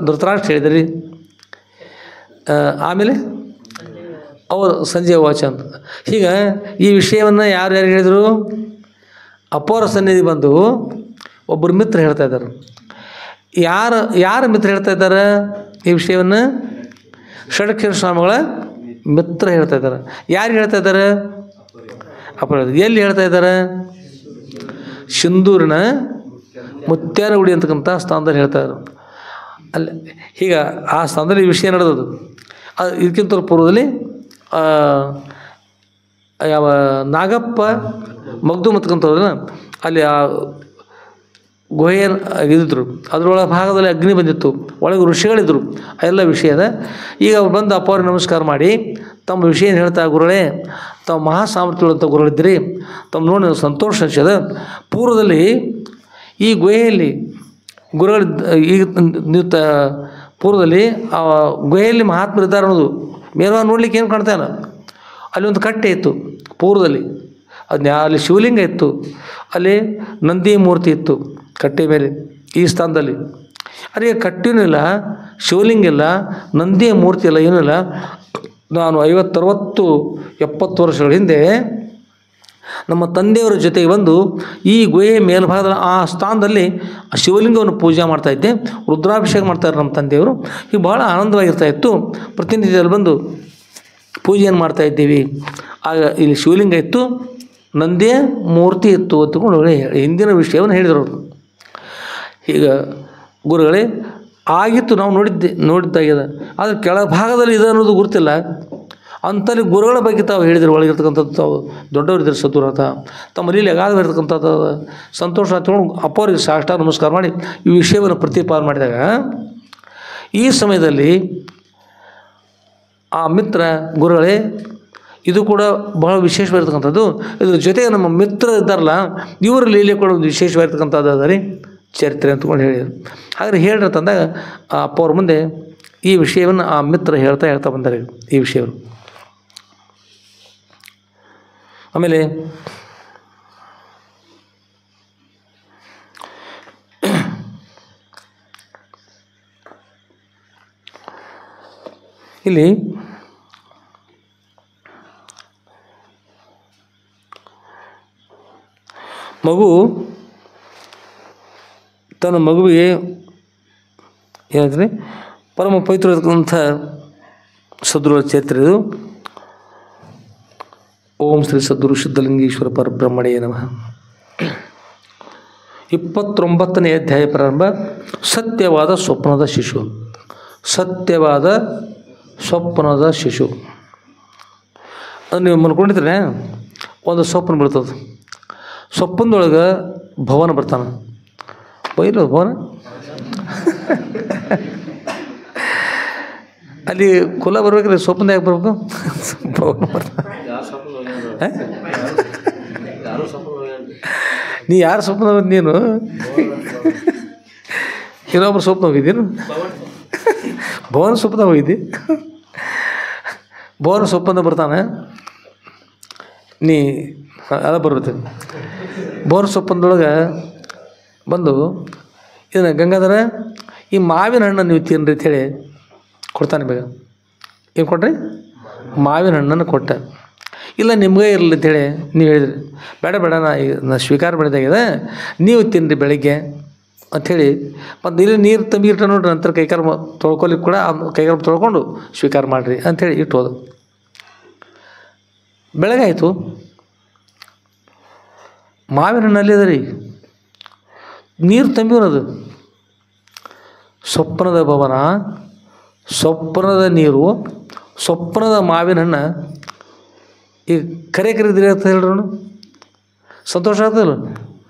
Speaker 1: ಧೃತರಾಷ್ಟ್ರ ಹೇಳಿದ್ರಿ. ಆಮೇಲೆ ಅವರು ಸಂಜಯ್ ವಾಚ ಅಂತ. ಈಗ ಈ ವಿಷಯವನ್ನು ಯಾರು ಹೇಳಿದರು? ಅಪೋರ ಸನ್ನಿಧಿ ಬಂದು ಒಬ್ಬರು ಮಿತ್ರ ಹೇಳ್ತಾ ಇದ್ದಾರೆ. ಯಾರು ಮಿತ್ರ ಹೇಳ್ತಾ ಇದ್ದಾರೆ ಈ ವಿಷಯವನ್ನು? ಷಡಕ್ಷರ ಸ್ವಾಮಿಗಳ ಮಿತ್ರ ಹೇಳ್ತಾ ಇದ್ದಾರೆ. ಯಾರು ಹೇಳ್ತಾ ಇದ್ದಾರೆ? ಅಪೋರ. ಎಲ್ಲಿ ಹೇಳ್ತಾ ಇದ್ದಾರೆ? ಸಿಂಧೂರಿನ ಮುತ್ಯಾರಗುಡಿ ಅಂತಕ್ಕಂಥ ಸ್ಥಾನದಲ್ಲಿ ಹೇಳ್ತಾರೆ. ಅಲ್ಲಿ ಈಗ ಆ ಸ್ಥಾನದಲ್ಲಿ ವಿಷಯ ನಡೆದದು. ಇದಕ್ಕಿಂತ ಪೂರ್ವದಲ್ಲಿ ಯಾವ ನಾಗಪ್ಪ ಮಗ್ದು ಅಂತಕ್ಕಂಥವ್ರನ್ನ ಅಲ್ಲಿ ಆ ಗುಹೆಯ ಇದ್ದರು, ಅದರೊಳಗೆ ಭಾಗದಲ್ಲಿ ಅಗ್ನಿ ಬಂದಿತ್ತು, ಒಳಗೆ ಋಷಿಗಳಿದ್ದರು. ಎಲ್ಲ ವಿಷಯದ ಈಗ ಅವ್ರು ಬಂದು ಅಪ್ಪವ್ರಿಗೆ ನಮಸ್ಕಾರ ಮಾಡಿ ತಮ್ಮ ವಿಷಯ ಹೇಳ್ತಾ, ಗುರುಗಳೇ ತಾವು ಮಹಾಸಾಮರ್ಥ್ಯಗಳಂಥ ಗುರುಗಳಿದ್ದೀರಿ, ತಮ್ಮ ನೋಡಿ ಸಂತೋಷ ಅನಿಸ್ಯದ. ಪೂರ್ವದಲ್ಲಿ ಈ ಗುಹೆಯಲ್ಲಿ ಗುರುಗಳು ಈಗ ನೀವು ಪೂರ್ವದಲ್ಲಿ ಆ ಗುಹೆಯಲ್ಲಿ ಮಹಾತ್ಮರಿದ್ದಾರೆ ಅನ್ನೋದು ಮೇಲ್ವಾಗಿ ನೋಡ್ಲಿಕ್ಕೆ ಏನು ಕಾಣ್ತಾಯಿಲ್ಲ. ಅಲ್ಲಿ ಒಂದು ಕಟ್ಟೆ ಇತ್ತು ಪೂರ್ವದಲ್ಲಿ, ಅಲ್ಲಿ ಶಿವಲಿಂಗ ಇತ್ತು, ಅಲ್ಲಿ ನಂದಿ ಮೂರ್ತಿ ಇತ್ತು ಕಟ್ಟೆ ಮೇಲೆ ಈ ಸ್ಥಾನದಲ್ಲಿ. ಅದೇ ಕಟ್ಟಿನೂ ಇಲ್ಲ, ಶಿವಲಿಂಗ ಇಲ್ಲ, ನಂದಿಯ ಮೂರ್ತಿ ಇಲ್ಲ, ಏನೂ ಇಲ್ಲ. ನಾನು 50, 60, 70 ವರ್ಷಗಳ ಹಿಂದೆ ನಮ್ಮ ತಂದೆಯವರ ಜೊತೆಗೆ ಬಂದು ಈ ಗುಹೆಯ ಮೇಲ್ಭಾಗದ ಆ ಸ್ಥಾನದಲ್ಲಿ ಶಿವಲಿಂಗವನ್ನು ಪೂಜೆ ಮಾಡ್ತಾಯಿದ್ದೆ, ರುದ್ರಾಭಿಷೇಕ ಮಾಡ್ತಾರೆ ನಮ್ಮ ತಂದೆಯವರು. ಈಗ ಭಾಳ ಆನಂದವಾಗಿರ್ತಾ ಇತ್ತು. ಪ್ರತಿನಿತ್ಯದಲ್ಲಿ ಬಂದು ಪೂಜೆಯನ್ನು ಮಾಡ್ತಾಯಿದ್ದೀವಿ. ಆಗ ಇಲ್ಲಿ ಶಿವಲಿಂಗ ಇತ್ತು, ನಂದಿಯ ಮೂರ್ತಿ ಇತ್ತು ಅಂತಕೊಂಡು ಹಿಂದಿನ ವಿಷಯವನ್ನು ಹೇಳಿದರು ಅವರು. ಈಗ ಗುರುಗಳೇ ಆಗಿತ್ತು, ನಾವು ನೋಡಿದ್ದಾಗ್ಯದ. ಆದರೆ ಕೆಳಭಾಗದಲ್ಲಿ ಇದೆ ಅನ್ನೋದು ಗುರುತಿಲ್ಲ. ಅಂಥಲ್ಲಿ ಗುರುಗಳ ಬಗ್ಗೆ ತಾವು ಹೇಳಿದ್ರು, ಒಳಗಿರ್ತಕ್ಕಂಥದ್ದು ತಾವು ದೊಡ್ಡವರಿದ್ದರು ಸದ್ಗುರುನಾಥ, ತಮ್ಮಲ್ಲಿ ಅಗಾಧವಿರ್ತಕ್ಕಂಥದ್ದು ಸಂತೋಷ ತಗೊಂಡು ಅಪ್ಪವ್ರಿಗೆ ಸಾಷ್ಟಾಂಗ ನಮಸ್ಕಾರ ಮಾಡಿ ಈ ವಿಷಯವನ್ನು ಪ್ರತಿಪಾದನೆ ಮಾಡಿದಾಗ ಈ ಸಮಯದಲ್ಲಿ ಆ ಮಿತ್ರ ಗುರುಗಳೇ ಇದು ಕೂಡ ಬಹಳ ವಿಶೇಷವಾಗಿರ್ತಕ್ಕಂಥದ್ದು. ಇದ್ರ ಜೊತೆಗೆ ನಮ್ಮ ಮಿತ್ರ ಇದ್ದಾರಲ್ಲ ಇವರ ಲೀಲೆ ಕೂಡ ಒಂದು ವಿಶೇಷವಾಗಿರ್ತಕ್ಕಂಥದ್ದು ಅದ ರೀ ಚರಿತ್ರೆ ಅಂತಕೊಂಡು ಹೇಳಿದರು. ಹಾಗಾದ್ರೆ ಹೇಳ್ರಿ ತಂದಾಗ ಆ ಅಪ್ಪ ಅವ್ರ ಮುಂದೆ ಈ ವಿಷಯವನ್ನು ಆ ಮಿತ್ರ ಹೇಳ್ತಾ ಬಂದಾರೆ ಈ ವಿಷಯವನ್ನು. ಆಮೇಲೆ ಇಲ್ಲಿ ಮಗು ತನ್ನ ಮಗುವಿಗೆ ಏನಾದ್ರಿ ಪರಮ ಪವಿತ್ರವಾದಂಥ ಸದ್ಗುರು ಚರಿತ್ರೆ ಇದು. ಓಂ ಶ್ರೀ ಸದ್ಗುರು ಸಿದ್ಧಲಿಂಗೇಶ್ವರ ಪರಬ್ರಹ್ಮಣೇ ನಮಃ. 29ನೇ ಅಧ್ಯಾಯ ಪ್ರಾರಂಭ. ಸತ್ಯವಾದ ಸ್ವಪ್ನದ ಶಿಶು. ಸತ್ಯವಾದ ಸ್ವಪ್ನದ ಶಿಶು ನೀವು ಮನ್ಕೊಂಡಿದ್ರೆ ಒಂದು ಸ್ವಪ್ನ ಬೀಳ್ತದೆ. ಸ್ವಪ್ನದೊಳಗೆ ಭವನ ಬರ್ತಾನೆ. ಬೈಲು ಭವನ ಅಲ್ಲಿ ಕುಲ ಬರ್ಬೇಕ್ರಿ, ಸ್ವಪ್ನ ಯಾಕೆ ಬರ್ಬೇಕು? ಭವನ ಬರ್ತಾನೆ. ನೀ ಯಾರು ಸ್ವಪ್ನ ನೀನು ಇನ್ನೊಬ್ರು ಸ್ವಪ್ನ ಹೋಗಿದ್ದೀನು? ಭವನ ಸ್ವಪ್ನ ಹೋಗಿದ್ದಿ. ಭವನ ಸ್ವಪ್ನ ಬರ್ತಾನೆ. ನೀ ಅದ ಬರುತ್ತೆ. ಭವನ ಸ್ವಪ್ನದೊಳಗೆ ಬಂದು ಇದನ್ನು ಗಂಗಾಧರ ಈ ಮಾವಿನ ಹಣ್ಣನ್ನು ನೀವು ತಿನ್ನಿರಿ ಅಂಥೇಳಿ ಕೊಡ್ತಾನೆ. ಬೇಗ ಏನು ಕೊಟ್ರಿ? ಮಾವಿನ ಹಣ್ಣನ್ನು ಕೊಟ್ಟ. ಇಲ್ಲ ನಿಮಗೆ ಇರಲಿ ಅಂಥೇಳಿ ನೀವು ಹೇಳಿದ್ರಿ. ಬೇಡ ನಾ ಸ್ವೀಕಾರ ಮಾಡಿದಾಗಿದೆ, ನೀವು ತಿನ್ನಿರಿ ಬೆಳಗ್ಗೆ ಅಂಥೇಳಿ. ಮತ್ತು ಇಲ್ಲಿ ನೀರು ತಂಬಿಗಿಟ್ಟ ನೋಡ್ರಿ, ನಂತರ ಕೈಕಾಲು ತೊಳ್ಕೊಲಿಕ್ಕೆ ಕೂಡ ಕೈಕಾಲು ತೊಳ್ಕೊಂಡು ಸ್ವೀಕಾರ ಮಾಡಿರಿ ಅಂಥೇಳಿ ಇಟ್ಟು ಹೋದ. ಬೆಳಗಾಯಿತು. ಮಾವಿನ ಹಣ್ಣಲ್ಲಿ ಅದ ರೀ, ನೀರು ತಂಬಿವನದು. ಸ್ವಪ್ನದ ಭವನ, ಸ್ವಪ್ನದ ನೀರು, ಸ್ವಪ್ನದ ಮಾವಿನ ಹಣ್ಣು. ಈಗ ಕರೆದಿರಿ ಅಂತ ಹೇಳ್ರು, ಸಂತೋಷ ಆಗ್ತದಲ್ಲ.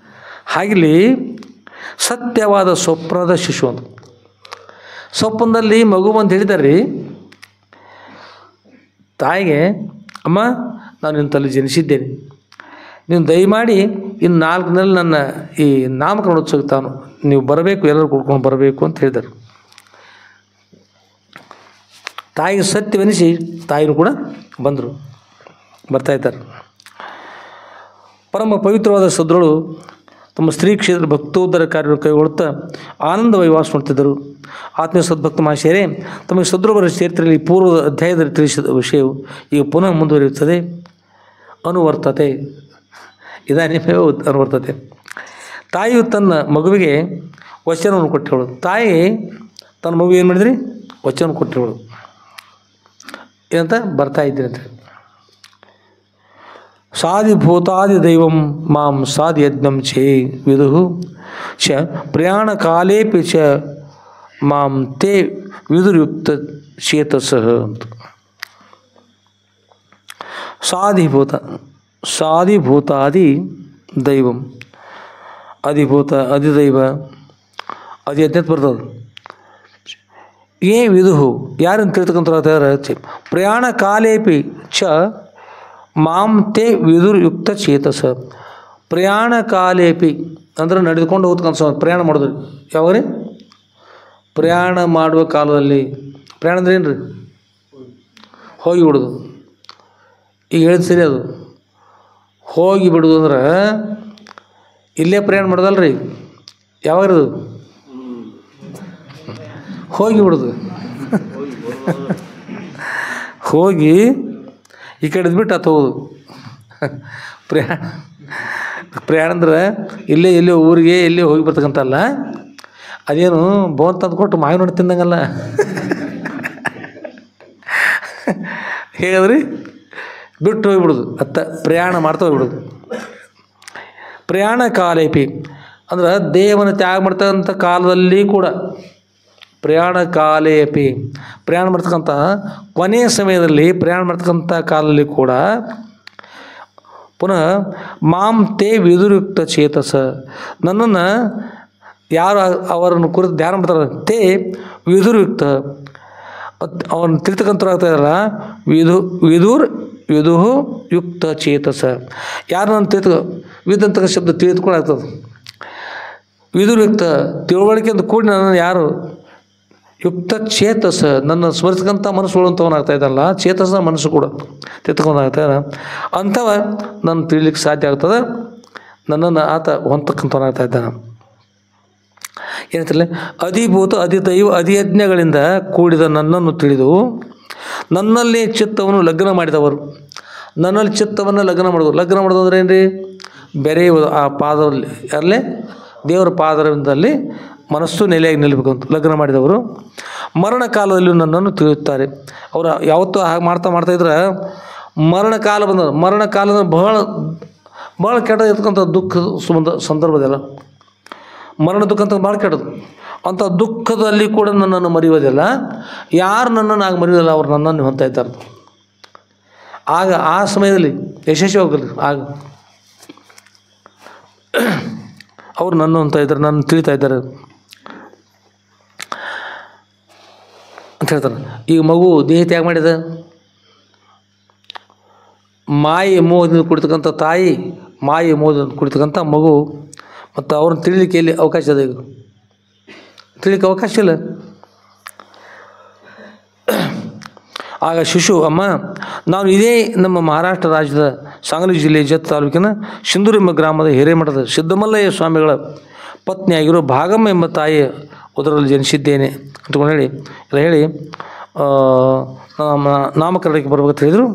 Speaker 1: ಹಾಗಿಲ್ಲಿ ಸತ್ಯವಾದ ಸ್ವಪ್ನದ ಶಿಶು ಅಂತ ಸ್ವಪ್ನದಲ್ಲಿ ಮಗು ಬಂದು ಹೇಳಿದ್ದಾರೆ ರೀ ತಾಯಿಗೆ, ಅಮ್ಮ ನಾನು ನಿನ್ನ ತಲೆ ಜನಿಸಿದ್ದೇನೆ, ನೀನು ದಯಮಾಡಿ ಇನ್ನು 4 ದಿನದಲ್ಲಿ ನನ್ನ ಈ ನಾಮಕರಣ ಉತ್ಸವಕ್ಕೆ ನೀವು ಬರಬೇಕು, ಎಲ್ಲರೂ ಕುಡ್ಕೊಂಡು ಬರಬೇಕು ಅಂತ ಹೇಳಿದರು. ತಾಯಿಗೆ ಸತ್ಯವೆನಿಸಿ ತಾಯಿನೂ ಕೂಡ ಬರ್ತಾಯಿದ್ದಾರೆ. ಪರಮ ಪವಿತ್ರವಾದ ಸದ್ರುಗಳು ತಮ್ಮ ಸ್ತ್ರೀ ಕ್ಷೇತ್ರ ಭಕ್ತೋದ್ಧಾರ ಕಾರ್ಯವನ್ನು ಕೈಗೊಳ್ಳುತ್ತಾ ಆನಂದವಾಗಿ ವಾಸ ಮಾಡ್ತಿದ್ದರು. ಆತ್ಮೀಯ ಸದ್ಭಕ್ತ ಮಹಾಶಯರೇ, ತಮಗೆ ಸದ್ರುವರ ಚರಿತ್ರೆಯಲ್ಲಿ ಪೂರ್ವದ ಅಧ್ಯಾಯದಲ್ಲಿ ತಿಳಿಸಿದ ವಿಷಯವು ಈಗ ಪುನಃ ಮುಂದುವರಿಯುತ್ತದೆ. ಅನುವರ್ತತೆ ಇದಾನಿಮೇ ಅನುವರ್ತತೆ. ತಾಯಿಯು ತನ್ನ ಮಗುವಿಗೆ ವಚನವನ್ನು ಕೊಟ್ಟವಳು. ತಾಯಿ ತನ್ನ ಮಗು ಏನು ಮಾಡಿದ್ರಿ? ವಚನ ಕೊಟ್ಟವಳು. ಏನಂತ ಬರ್ತಾ ಇದ್ದೀನಿ ಅಂತ. ಸಾಧಿಭೂತಾದಿ ದೈವಂ ಮಾಂ ಸಾಧಿಯಜ್ಞಂ ಛೇ ವಿದುಹು ಚ ಪ್ರಯಾಣ ಕಾಲೇಪಿ ಚ ಮಾಂ ತೇ ವಿದುರ್ಯುಕ್ತ ಚೇತಸಃ ಅಂತ. ಸಾಧಿಭೂತಾದಿ ದೈವಂ, ಅಧಿಭೂತ ಅಧಿದೈವ ಅಧ್ಯತ್ ಬರ್ತದೆ. ಏ ವಿದುಹು ಯಾರನ್ನು ತಿಳ್ತಕ್ಕಂಥ ಪ್ರಯಾಣ ಕಾಲೇಪಿ ಚ ಮಾಂ ತೇ ವಿದುರ್ಯುಕ್ತ ಚೇತಸ. ಪ್ರಯಾಣ ಕಾಲೇಪಿ ಅಂದ್ರೆ ನಡೆದುಕೊಂಡು ಹೋಗ್ತಕ್ಕಂಥ ಪ್ರಯಾಣ ಮಾಡಿದ್ರಿ. ಯಾವಾಗ ರೀ? ಪ್ರಯಾಣ ಮಾಡುವ ಕಾಲದಲ್ಲಿ. ಪ್ರಯಾಣ ಅಂದ್ರೆ ಏನು ರೀ? ಹೋಗಿ ಬಿಡೋದು. ಈಗ ಹೇಳಿದ ಸರಿ, ಅದು ಹೋಗಿ ಬಿಡೋದು ಅಂದ್ರೆ ಇಲ್ಲೇ ಪ್ರಯಾಣ ಮಾಡೋದಲ್ರಿ. ಯಾವಾಗದು? ಹೋಗಿ ಬಿಡೋದು. ಹೋಗಿ ಈ ಕಡೆ ಬಿಟ್ಟು ಅದು ಹೋಗೋದು. ಪ್ರಯಾಣ ಅಂದ್ರೆ ಇಲ್ಲೇ ಎಲ್ಲೇ ಊರಿಗೆ ಎಲ್ಲೇ ಹೋಗಿ ಬರ್ತಕ್ಕಂತಲ್ಲ, ಅದೇನು ಬೋನ್ ತಂದು ಕೊಟ್ಟು ಮಾವಿನ ಹಣ್ಣು ತಿಂದಂಗಲ್ಲ. ಹೇಗದ್ರಿ ಬಿಟ್ಟು ಹೋಗ್ಬಿಡೋದು, ಪ್ರಯಾಣ ಮಾಡ್ತಾ ಹೋಗ್ಬಿಡೋದು. ಪ್ರಯಾಣ ಕಾಲೇಪಿ ಅಂದ್ರೆ ದೇಹವನ್ನು ತ್ಯಾಗ ಮಾಡ್ತಕ್ಕಂಥ ಕಾಲದಲ್ಲಿ ಕೂಡ, ಪ್ರಯಾಣ ಕಾಲೇಪಿ ಪ್ರಯಾಣ ಮಾಡ್ತಕ್ಕಂಥ ಕೊನೆಯ ಸಮಯದಲ್ಲಿ ಪ್ರಯಾಣ ಮಾಡ್ತಕ್ಕಂಥ ಕಾಲದಲ್ಲಿ ಕೂಡ ಪುನಃ ಮಾಂ ತೇ ವಿದುರುಕ್ತ ಚೇತಸ, ನನ್ನನ್ನು ಯಾರು ಅವರನ್ನು ಕುರಿತು ಧ್ಯಾನ ಮಾಡ್ತಾರೆ ತೇ ವಿದುರುಕ್ತ, ಅವನು ತಿಳಿತಕ್ಕಂಥವ್ರಾಗ್ತಾಯಿರಲ್ಲ, ವಿದುಹು ಯುಕ್ತ ಚೇತಸ, ಯಾರು ನನ್ನ ವಿದಂತಕ್ಕ ಶಬ್ದ ತಿಳಿದುಕೊಂಡು ಆಗ್ತದೆ. ವಿದುರುಕ್ತ ತಿಳುವಳಿಕೆ ಅಂತ ಕೂಡಿ ನನ್ನನ್ನು ಯಾರು ಯುಕ್ತ ಚೇತಸ, ನನ್ನ ಸ್ಮರಿಸಕ್ಕಂಥ ಮನಸ್ಸುಗಳು ಅಂತವನಾಗ್ತಾ ಇದ್ದಲ್ಲ, ಚೇತಸ ಮನಸ್ಸು ಕೂಡ ತಿಳ್ಕೊಂಡಾಗ್ತಾಯಿಲ್ಲ ಅಂಥವ ನನ್ನ ತಿಳಿಲಿಕ್ಕೆ ಸಾಧ್ಯ ಆಗ್ತದೆ. ನನ್ನನ್ನು ಆತ ಹೊಂದತಕ್ಕಂಥವನಾಗ್ತಾ ಇದ್ದಾನೆ. ಏನಂತಲ್ಲ, ಅಧಿಭೂತ ಅಧಿದೈವ ಅಧಿಯಜ್ಞಗಳಿಂದ ಕೂಡಿದ ನನ್ನನ್ನು ತಿಳಿದು ನನ್ನಲ್ಲಿ ಚಿತ್ತವನ್ನು ಲಗ್ನ ಮಾಡಿದವರು, ನನ್ನಲ್ಲಿ ಚಿತ್ತವನ್ನು ಲಗ್ನ ಮಾಡೋದು. ಲಗ್ನ ಮಾಡೋದು ಅಂದ್ರೆ ಏನು ರೀ? ಬೆರೆಯುವುದು. ಆ ಪಾದದಲ್ಲಿ ಅಲ್ಲೇ ದೇವರ ಪಾದದಲ್ಲಿ ಮನಸ್ಸು ನೆಲೆಯಾಗಿ ನಿಲ್ಲಬೇಕಂತ ಲಗ್ನ ಮಾಡಿದವರು ಮರಣ ಕಾಲದಲ್ಲಿ ನನ್ನನ್ನು ತಿಳಿಯುತ್ತಾರೆ. ಅವರು ಯಾವತ್ತೂ ಹಾಗೆ ಮಾಡ್ತಾ ಇದ್ರೆ ಮರಣ ಕಾಲ ಬಂದ, ಮರಣ ಕಾಲದ ಭಾಳ ಕೆಟ್ಟ ಇರ್ತಕ್ಕಂಥ ದುಃಖದ ಸಂದರ್ಭದಲ್ಲ, ಮರಣ ದುಃಖ ಅಂತ ಭಾಳ ಕೆಟ್ಟದು. ಅಂಥ ದುಃಖದಲ್ಲಿ ಕೂಡ ನನ್ನನ್ನು ಮರೆಯೋದಿಲ್ಲ. ಯಾರು ನನ್ನನ್ನು ಆಗ ಮರೆಯೋದಿಲ್ಲ ಅವ್ರು ನನ್ನನ್ನು ಹೊಂತಾ ಇದ್ದಾರೆ. ಆಗ ಆ ಸಮಯದಲ್ಲಿ ಯಶಸ್ವಿಯಾಗಲಿ, ಆಗ ಅವರು ನನ್ನ ಹೊಂತಾ ಇದ್ದಾರೆ, ನನ್ನ ತಿಳಿತಾ ಇದ್ದಾರೆ ಅಂತ ಹೇಳ್ತಾರೆ. ಈಗ ಮಗು ದೇಹ ತ್ಯಾಗ ಮಾಡಿದ, ಮಾಯಿ ಮೋಹದಿಂದ ಕುಡಿತಕ್ಕಂಥ ತಾಯಿ, ಮಾಯಿ ಮೋಹದಿಂದ ಕುಡಿತಕ್ಕಂಥ ಮಗು, ಮತ್ತು ಅವ್ರನ್ನ ತಿಳಿಲಿಕ್ಕೆ ಎಲ್ಲಿ ಅವಕಾಶ ಇದೆ? ಈಗ ತಿಳಿಲಿಕ್ಕೆ ಅವಕಾಶ ಇಲ್ಲ. ಆಗ ಶಿಶು, ಅಮ್ಮ ನಾನು ಇದೇ ನಮ್ಮ ಮಹಾರಾಷ್ಟ್ರ ರಾಜ್ಯದ ಸಾಂಗ್ಲಿ ಜಿಲ್ಲೆಯ ಜತ್ ತಾಲೂಕಿನ ಸಿಂಧೂರು ಎಂಬ ಗ್ರಾಮದ ಹಿರೇಮಠದ ಸಿದ್ದಮಲ್ಲಯ್ಯ ಸ್ವಾಮಿಗಳ ಪತ್ನಿಯಾಗಿರೋ ಭಾಗಮ್ಮ ಎಂಬ ತಾಯಿಯ ಉದರಲ್ಲಿ ಜನಿಸಿದ್ದೇನೆ ಅಂತಕೊಂಡು ಹೇಳಿ ನಾಮಕರಣಕ್ಕೆ ಬರ್ಬೇಕಂತ ಹೇಳಿದರು.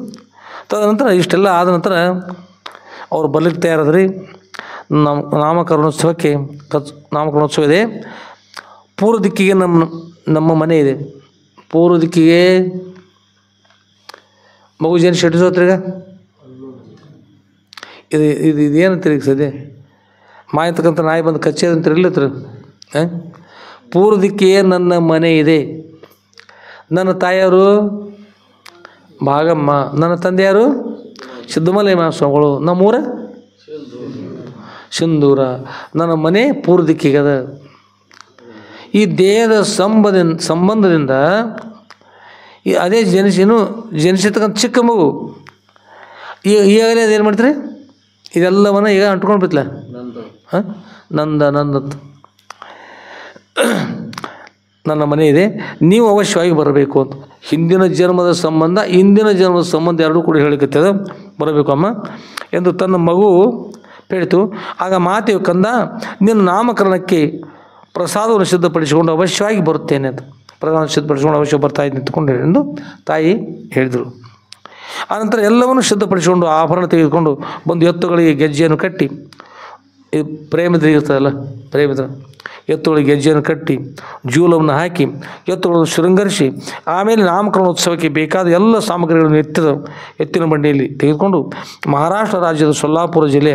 Speaker 1: ತದನಂತರ ಇಷ್ಟೆಲ್ಲ ಆದ ನಂತರ ಅವ್ರು ಬರ್ಲಿಕ್ಕೆ ತಯಾರಾದ್ರಿ. ನಾಮಕರಣೋತ್ಸವ ಇದೆ. ಪೂರ್ವ ದಿಕ್ಕಿಗೆ ನಮ್ಮ ಮನೆ ಇದೆ. ಪೂರ್ವ ದಿಕ್ಕಿಗೆ ಮಗು ಜನ ಶೆಟ್ಟಿಸೋತ್ರೀಗ ಇದೇನಂತೀರಿ? ಈಗ ಸದ್ಯ ಮಾಯತಕ್ಕಂಥ ನಾಯಿ ಬಂದು ಕಚ್ಚೇದಂತೀರಿ ಇಲ್ಲತ್ರ. ಪೂರ್ವ ದಿಕ್ಕಿಗೆ ನನ್ನ ಮನೆ ಇದೆ. ನನ್ನ ತಾಯಿಯವರು ಭಾಗಮ್ಮ, ನನ್ನ ತಂದೆಯವರು ಸಿದ್ದಮಲ್ಲಯ್ಯ ಸ್ವಾಮಿಗಳು, ನಮ್ಮೂರ ಸಿಂಧೂರ. ನನ್ನ ಮನೆ ಪೂರ್ವ ದಿಕ್ಕಿಗದ. ಈ ದೇಹದ ಸಂಬಂಧದಿಂದ ಅದೇ ಜನಿಸಿರ್ತಕ್ಕಂಥ ಚಿಕ್ಕ ಮಗು ಈಗಾಗಲೇ ಅದೇನು ಮಾಡ್ತೀರಿ? ಇದೆಲ್ಲವನ್ನ ಈಗ ಅಂಟ್ಕೊಂಡು ಬಿತ್ತಲ ನಂದ ನನ್ನ ಮನೆ ಇದೆ, ನೀವು ಅವಶ್ಯವಾಗಿ ಬರಬೇಕು ಅಂತ. ಹಿಂದಿನ ಜನ್ಮದ ಸಂಬಂಧ ಇಂದಿನ ಜನ್ಮದ ಸಂಬಂಧ ಎರಡೂ ಕೂಡ ಹೇಳಿಕತ್ತದ, ಬರಬೇಕು ಅಮ್ಮ ಎಂದು ತನ್ನ ಮಗು ಹೇಳಿತು. ಆಗ ಮಾತೆಯು, ಕಂದ ನಿನ್ನ ನಾಮಕರಣಕ್ಕೆ ಪ್ರಸಾದವನ್ನು ಸಿದ್ಧಪಡಿಸಿಕೊಂಡು ಅವಶ್ಯವಾಗಿ ಬರುತ್ತೇನೆ ಅಂತ. ಪ್ರಸಾದ ಸಿದ್ಧಪಡಿಸಿಕೊಂಡು ಅವಶ್ಯ ಬರ್ತಾ ಇದ್ದೀನಿ ನಿಂತ್ಕೊಂಡು ಎಂದು ತಾಯಿ ಹೇಳಿದರು. ಆನಂತರ ಎಲ್ಲವನ್ನು ಸಿದ್ಧಪಡಿಸಿಕೊಂಡು ಆಭರಣ ತೆಗೆದುಕೊಂಡು ಬಂದು ಎತ್ತುಗಳಿಗೆ ಗೆಜ್ಜೆಯನ್ನು ಕಟ್ಟಿ, ಈ ಪ್ರೇಮಿದ್ರೆ ಇರ್ತದಲ್ಲ, ಪ್ರೇಮಿದ್ರ ಎತ್ತುಗಳಿಗೆ ಗೆಜ್ಜೆಯನ್ನು ಕಟ್ಟಿ ಜೂಲವನ್ನು ಹಾಕಿ ಎತ್ತುಗಳನ್ನು ಶೃಂಗರಿಸಿ ಆಮೇಲೆ ನಾಮಕರಣೋತ್ಸವಕ್ಕೆ ಬೇಕಾದ ಎಲ್ಲ ಸಾಮಗ್ರಿಗಳನ್ನು ಎತ್ತಿನ ಬಂಡಿಯಲ್ಲಿ ತೆಗೆದುಕೊಂಡು ಮಹಾರಾಷ್ಟ್ರ ರಾಜ್ಯದ ಸೊಲ್ಲಾಪುರ ಜಿಲ್ಲೆ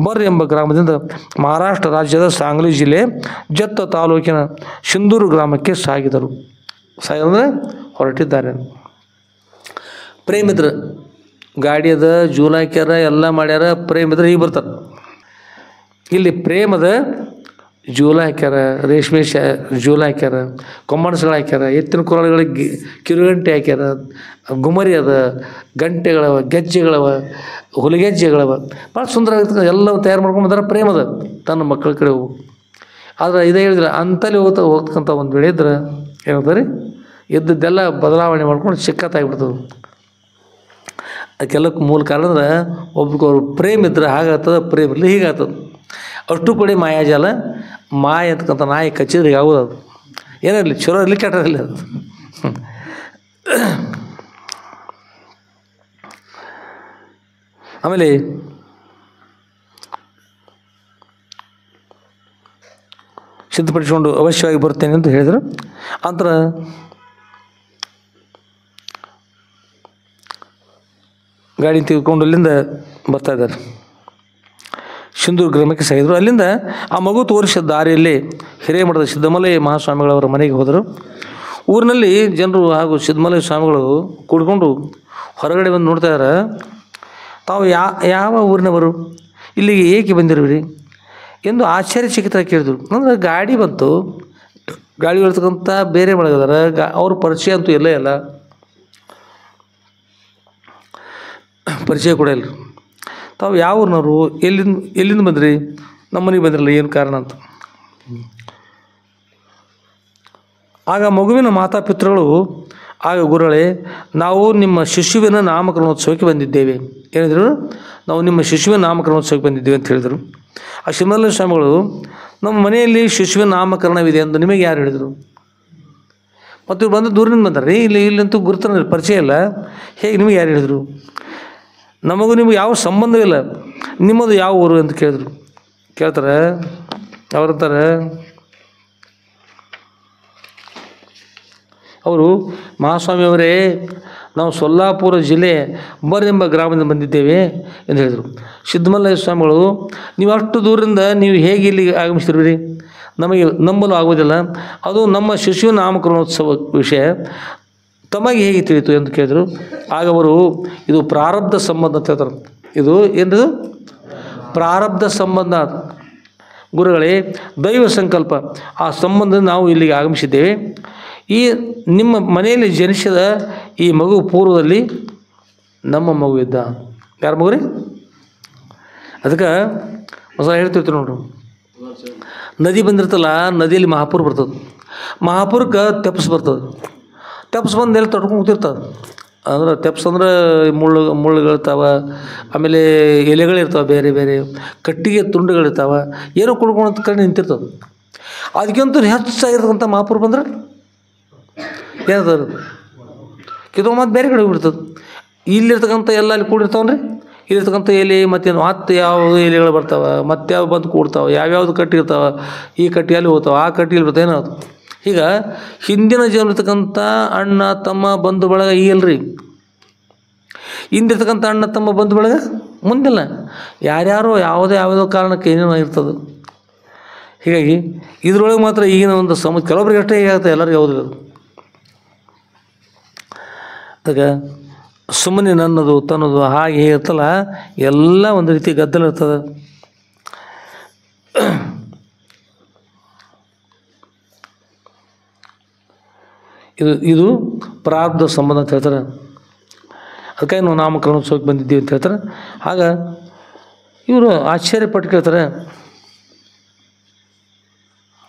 Speaker 1: ಬರ್ ಎಂಬ ಗ್ರಾಮದಿಂದ ಮಹಾರಾಷ್ಟ್ರ ರಾಜ್ಯದ ಸಾಂಗ್ಲಿ ಜಿಲ್ಲೆ ಜತ್ತ ತಾಲೂಕಿನ ಸಿಂಧೂರು ಗ್ರಾಮಕ್ಕೆ ಸಾಗಿದರು. ಅಂದರೆ ಹೊರಟಿದ್ದಾರೆ. ಪ್ರೇಮಿದ್ರ ಗಾಡಿ ಅದ, ಜೂಲ ಹಾಕ್ಯಾರ, ಎಲ್ಲ ಮಾಡ್ಯಾರ. ಪ್ರೇಮಿದ್ರ ಈಗ ಬರ್ತಾರೆ. ಇಲ್ಲಿ ಪ್ರೇಮದ ಜೂಲ ಹಾಕ್ಯಾರ, ರೇಷ್ಮೆ ಜೂಲ ಹಾಕ್ಯಾರ, ಕೊಮ್ಮಣಸುಗಳು ಹಾಕ್ಯಾರ, ಎತ್ತಿನ ಕೊರಳುಗಳಿಗೆ ಕಿರುಗಂಟೆ ಹಾಕ್ಯಾರ, ಗುಮರಿ ಅದ, ಗಂಟೆಗಳವ, ಗೆಜ್ಜೆಗಳವ, ಹುಲಿಗೆಜ್ಜೆಗಳವ, ಭಾಳ ಸುಂದರವಾಗಿರ್ತಕ್ಕ ಎಲ್ಲವೂ ತಯಾರು ಮಾಡ್ಕೊಂಡು ಬಂದಾರ. ಪ್ರೇಮದ ತನ್ನ ಮಕ್ಕಳ ಕಡೆ ಹೋಗು. ಆದರೆ ಇದೇ ಹೇಳಿದ್ರೆ ಅಂತಲ್ಲಿ ಹೋಗ್ತಕ್ಕಂಥ ಒಂದು ವೇಳೆ ಇದ್ರೆ ಹೇಳ್ತಾರೆ ಇದ್ದದ್ದೆಲ್ಲ ಬದಲಾವಣೆ ಮಾಡ್ಕೊಂಡು ಸಿಕ್ಕತ್ತಾಗಿಬಿಡ್ತದೆ. ಅದಕ್ಕೆಲ್ಲಕ್ಕೂ ಮೂಲ ಕಾರಣ ಅಂದ್ರೆ ಒಬ್ರಿಗೊಬ್ರು ಪ್ರೇಮ ಇದ್ರೆ ಹಾಗಾಗ್ತದೆ, ಪ್ರೇಮ ಇರಲಿ ಹೀಗಾಗ್ತದೆ. ಅಷ್ಟು ಕೂಡ ಮಾಯಾಜಾಲ. ಮಾಯ ಅಂತಕ್ಕಂಥ ನಾಯಿ ಕಚ್ಚಿದ್ರೆ ಯಾವುದು ಅದು ಏನಿರಲಿ, ಚಲೋ ಇರಲಿ ಕೆಟ್ಟ ಇರಲಿ ಅದು. ಆಮೇಲೆ ಸಿದ್ಧಪಡಿಸಿಕೊಂಡು ಅವಶ್ಯವಾಗಿ ಬರ್ತೇನೆ ಅಂತ ಹೇಳಿದರು. ಅಂತರ ಗಾಡಿ ತೆಗೆದುಕೊಂಡು ಅಲ್ಲಿಂದ ಬರ್ತಾಯಿದ್ದಾರೆ. ಸಿಂಧೂರು ಗ್ರಾಮಕ್ಕೆ ಸಾಗಿದರು. ಅಲ್ಲಿಂದ ಆ ಮಗು ತೋರಿಸಿದ ದಾರಿಯಲ್ಲಿ ಹಿರೇಮಠದ ಸಿದ್ದಮಲ್ಲಯ್ಯ ಮಹಾಸ್ವಾಮಿಗಳವರ ಮನೆಗೆ ಹೋದರು. ಊರಿನಲ್ಲಿ ಜನರು ಹಾಗೂ ಸಿದ್ದಮಲ್ಲಯ್ಯ ಸ್ವಾಮಿಗಳು ಕೂಡ್ಕೊಂಡು ಹೊರಗಡೆ ಬಂದು ನೋಡ್ತಾ ಇದ್ದಾರೆ. ತಾವು ಯಾವ ಊರಿನವರು, ಇಲ್ಲಿಗೆ ಏಕೆ ಬಂದಿರುವಿರಿ ಎಂದು ಆಶ್ಚರ್ಯಚಕಿತರಾಗಿ ಕೇಳಿದರು. ಅಂದರೆ ಗಾಡಿ ಬಂತು, ಗಾಡಿ ಇರ್ತಕ್ಕಂಥ ಬೇರೆ ಮಳಗದಾರ, ಅವ್ರ ಪರಿಚಯ ಅಂತೂ ಎಲ್ಲೇ ಇಲ್ಲ, ಪರಿಚಯ ಕೂಡ ಇಲ್ಲ. ತಾವು ಯಾವ ಊರಿನವರು, ಎಲ್ಲಿಂದ ಬಂದ್ರಿ, ನಮ್ಮ ಮನೆಗೆ ಬಂದಿರಲ್ಲ, ಏನು ಕಾರಣ ಅಂತ. ಆಗ ಮಗುವಿನ ಮಾತಾಪಿತೃಗಳು, ಆಗ ಗುರುಗಳೇ, ನಾವು ನಿಮ್ಮ ಶಿಶುವಿನ ನಾಮಕರಣೋತ್ಸವಕ್ಕೆ ಬಂದಿದ್ದೇವೆ. ಏನಿದ್ರು, ನಾವು ನಿಮ್ಮ ಶಿಶುವಿನ ನಾಮಕರಣೋತ್ಸವಕ್ಕೆ ಬಂದಿದ್ದೇವೆ ಅಂತ ಹೇಳಿದರು. ಆ ಸಿದ್ದಮಲ್ಲಯ್ಯ ಸ್ವಾಮಿಗಳು, ನಮ್ಮ ಮನೆಯಲ್ಲಿ ಶಿಶುವಿನ ನಾಮಕರಣವಿದೆ ಎಂದು ನಿಮಗೆ ಯಾರು ಹೇಳಿದರು? ಮತ್ತು ಇವ್ರು ಬಂದು ದೂರದಿಂದ ಬಂದಾರೆ, ಇಲ್ಲಂತೂ ಗುರುತನ ಪರಿಚಯ ಇಲ್ಲ, ಹೇಗೆ ನಿಮಗೆ ಯಾರು ಹೇಳಿದರು? ನಮಗೂ ನಿಮಗೆ ಯಾವ ಸಂಬಂಧವಿಲ್ಲ, ನಿಮ್ಮದು ಯಾವ ಊರು ಅಂತ ಕೇಳಿದ್ರು. ಕೇಳ್ತಾರೆ, ಅವ್ರಂತಾರೆ, ಅವರು, ಮಹಾಸ್ವಾಮಿಯವರೇ, ನಾವು ಸೊಲ್ಲಾಪುರ ಜಿಲ್ಲೆ ಎಂಬ ಗ್ರಾಮದಿಂದ ಬಂದಿದ್ದೇವೆ ಎಂದು ಹೇಳಿದರು. ಸಿದ್ದಮಲ್ಲಯ್ಯ ಸ್ವಾಮಿಗಳು, ನೀವು ಅಷ್ಟು ದೂರದಿಂದ ನೀವು ಹೇಗೆ ಇಲ್ಲಿಗೆ ಆಗಮಿಸ್ತಿರ್ತೀರಿ, ನಮಗೆ ನಂಬಲು ಆಗುವುದಿಲ್ಲ, ಅದು ನಮ್ಮ ಶಿಶುವಿನ ನಾಮಕರಣೋತ್ಸವ ವಿಷಯ ತಮಗೆ ಹೇಗೆ ತಿಳಿಯಿತು ಎಂದು ಕೇಳಿದರು. ಆಗ ಅವರು, ಇದು ಪ್ರಾರಬ್ಧ ಸಂಬಂಧ ಅಂತ ಹೇಳ್ತಾರೆ. ಇದು ಏನದು? ಪ್ರಾರಬ್ಧ ಸಂಬಂಧ ಗುರುಗಳೇ, ದೈವ ಸಂಕಲ್ಪ, ಆ ಸಂಬಂಧ ನಾವು ಇಲ್ಲಿಗೆ ಆಗಮಿಸಿದ್ದೇವೆ. ಈ ನಿಮ್ಮ ಮನೆಯಲ್ಲಿ ಜನಿಸಿದ ಈ ಮಗು ಪೂರ್ವದಲ್ಲಿ ನಮ್ಮ ಮಗು ಇದ್ದ. ಯಾರ ಮಗು ರೀ? ಅದಕ್ಕೆ ಹೊಸ ಹೇಳ್ತಿರ್ತೀವಿ ನೋಡ್ರಿ, ನದಿ ಬಂದಿರ್ತಲ್ಲ, ನದಿಯಲ್ಲಿ ಮಹಾಪುರ ಬರ್ತದೆ, ಮಹಾಪುರಕ್ಕೆ ತೆಪ್ಸ್ ಬರ್ತದೆ, ತೆಪ್ಸ್ ಬಂದು ಎಲ್ಲಿ ತೊಡ್ಕೊಂಡು ಕೂತಿರ್ತದೆ. ಅಂದ್ರೆ ತೆಪ್ಸ್ ಅಂದ್ರೆ ಮುಳ್ಳುಗಳಿರ್ತಾವೆ, ಆಮೇಲೆ ಎಲೆಗಳಿರ್ತಾವೆ, ಬೇರೆ ಬೇರೆ ಕಟ್ಟಿಗೆ ತುಂಡುಗಳಿರ್ತಾವೆ, ಏನೋ ಕುಡ್ಕೊಂಡು ಕಣ್ಣು ನಿಂತಿರ್ತದೆ. ಅದಕ್ಕಿಂತ ಹೆಚ್ಚಾಗಿರ್ತಕ್ಕಂಥ ಮಹಾಪುರ ಬಂದ್ರೆ ಏನದು ಇದು ಮತ್ತು ಬೇರೆ ಕಡೆ ಹೋಗ್ಬಿಡ್ತದೆ. ಇಲ್ಲಿರ್ತಕ್ಕಂಥ ಎಲ್ಲ ಅಲ್ಲಿ ಕೂಡಿರ್ತಾವನ್ರಿ, ಇಲ್ಲಿರ್ತಕ್ಕಂಥ ಎಲೆ ಮತ್ತೇನು ಮತ್ತೆ ಯಾವ ಎಲೆಗಳು ಬರ್ತಾವೆ, ಮತ್ತೆ ಯಾವ ಬಂದು ಕೂಡ್ತಾವೆ, ಯಾವ್ಯಾವ್ದು ಕಟ್ಟಿ ಇರ್ತಾವೆ, ಈ ಕಟ್ಟಿಯಲ್ಲಿ ಹೋಗ್ತಾವೆ, ಆ ಕಟ್ಟಿಯಲ್ಲಿ ಬರ್ತಾವೆ, ಏನದು. ಈಗ ಹಿಂದಿನ ಜೀವನ ಇರ್ತಕ್ಕಂಥ ಅಣ್ಣ ತಮ್ಮ ಬಂಧು ಬಳಗ ಈಗಲ್ರಿ, ಹಿಂದಿರ್ತಕ್ಕಂಥ ಅಣ್ಣ ತಮ್ಮ ಬಂಧು ಬಳಗ ಮುಂದಿಲ್ಲ, ಯಾರ್ಯಾರೋ ಯಾವುದೋ ಕಾರಣಕ್ಕೆ ಏನೇನೋ ಇರ್ತದೆ. ಹೀಗಾಗಿ ಇದ್ರೊಳಗೆ ಮಾತ್ರ ಈಗಿನ ಒಂದು ಕೆಲವೊಬ್ರಿಗೆ ಅಷ್ಟೇ ಹೀಗಾಗುತ್ತೆ, ಎಲ್ಲರಿಗೂ ಯಾವುದಿಲ್ಲ. ಅದಕ್ಕೆ ಸುಮ್ಮನೆ ನನ್ನದು ತನ್ನದು ಹಾಗೆ ಇರ್ತಲ್ಲ, ಎಲ್ಲ ಒಂದು ರೀತಿ ಗದ್ದಲ ಇರ್ತದೆ. ಇದು ಪ್ರಾರಬ್ಧ ಸಂಬಂಧ ಅಂತ ಹೇಳ್ತಾರೆ. ಅದಕ್ಕಾಗಿ ನಾವು ನಾಮಕರಣೋತ್ಸವಕ್ಕೆ ಬಂದಿದ್ದೀವಿ ಅಂತ ಹೇಳ್ತಾರೆ. ಆಗ ಇವರು ಆಶ್ಚರ್ಯಪಟ್ಟು ಕೇಳ್ತಾರೆ,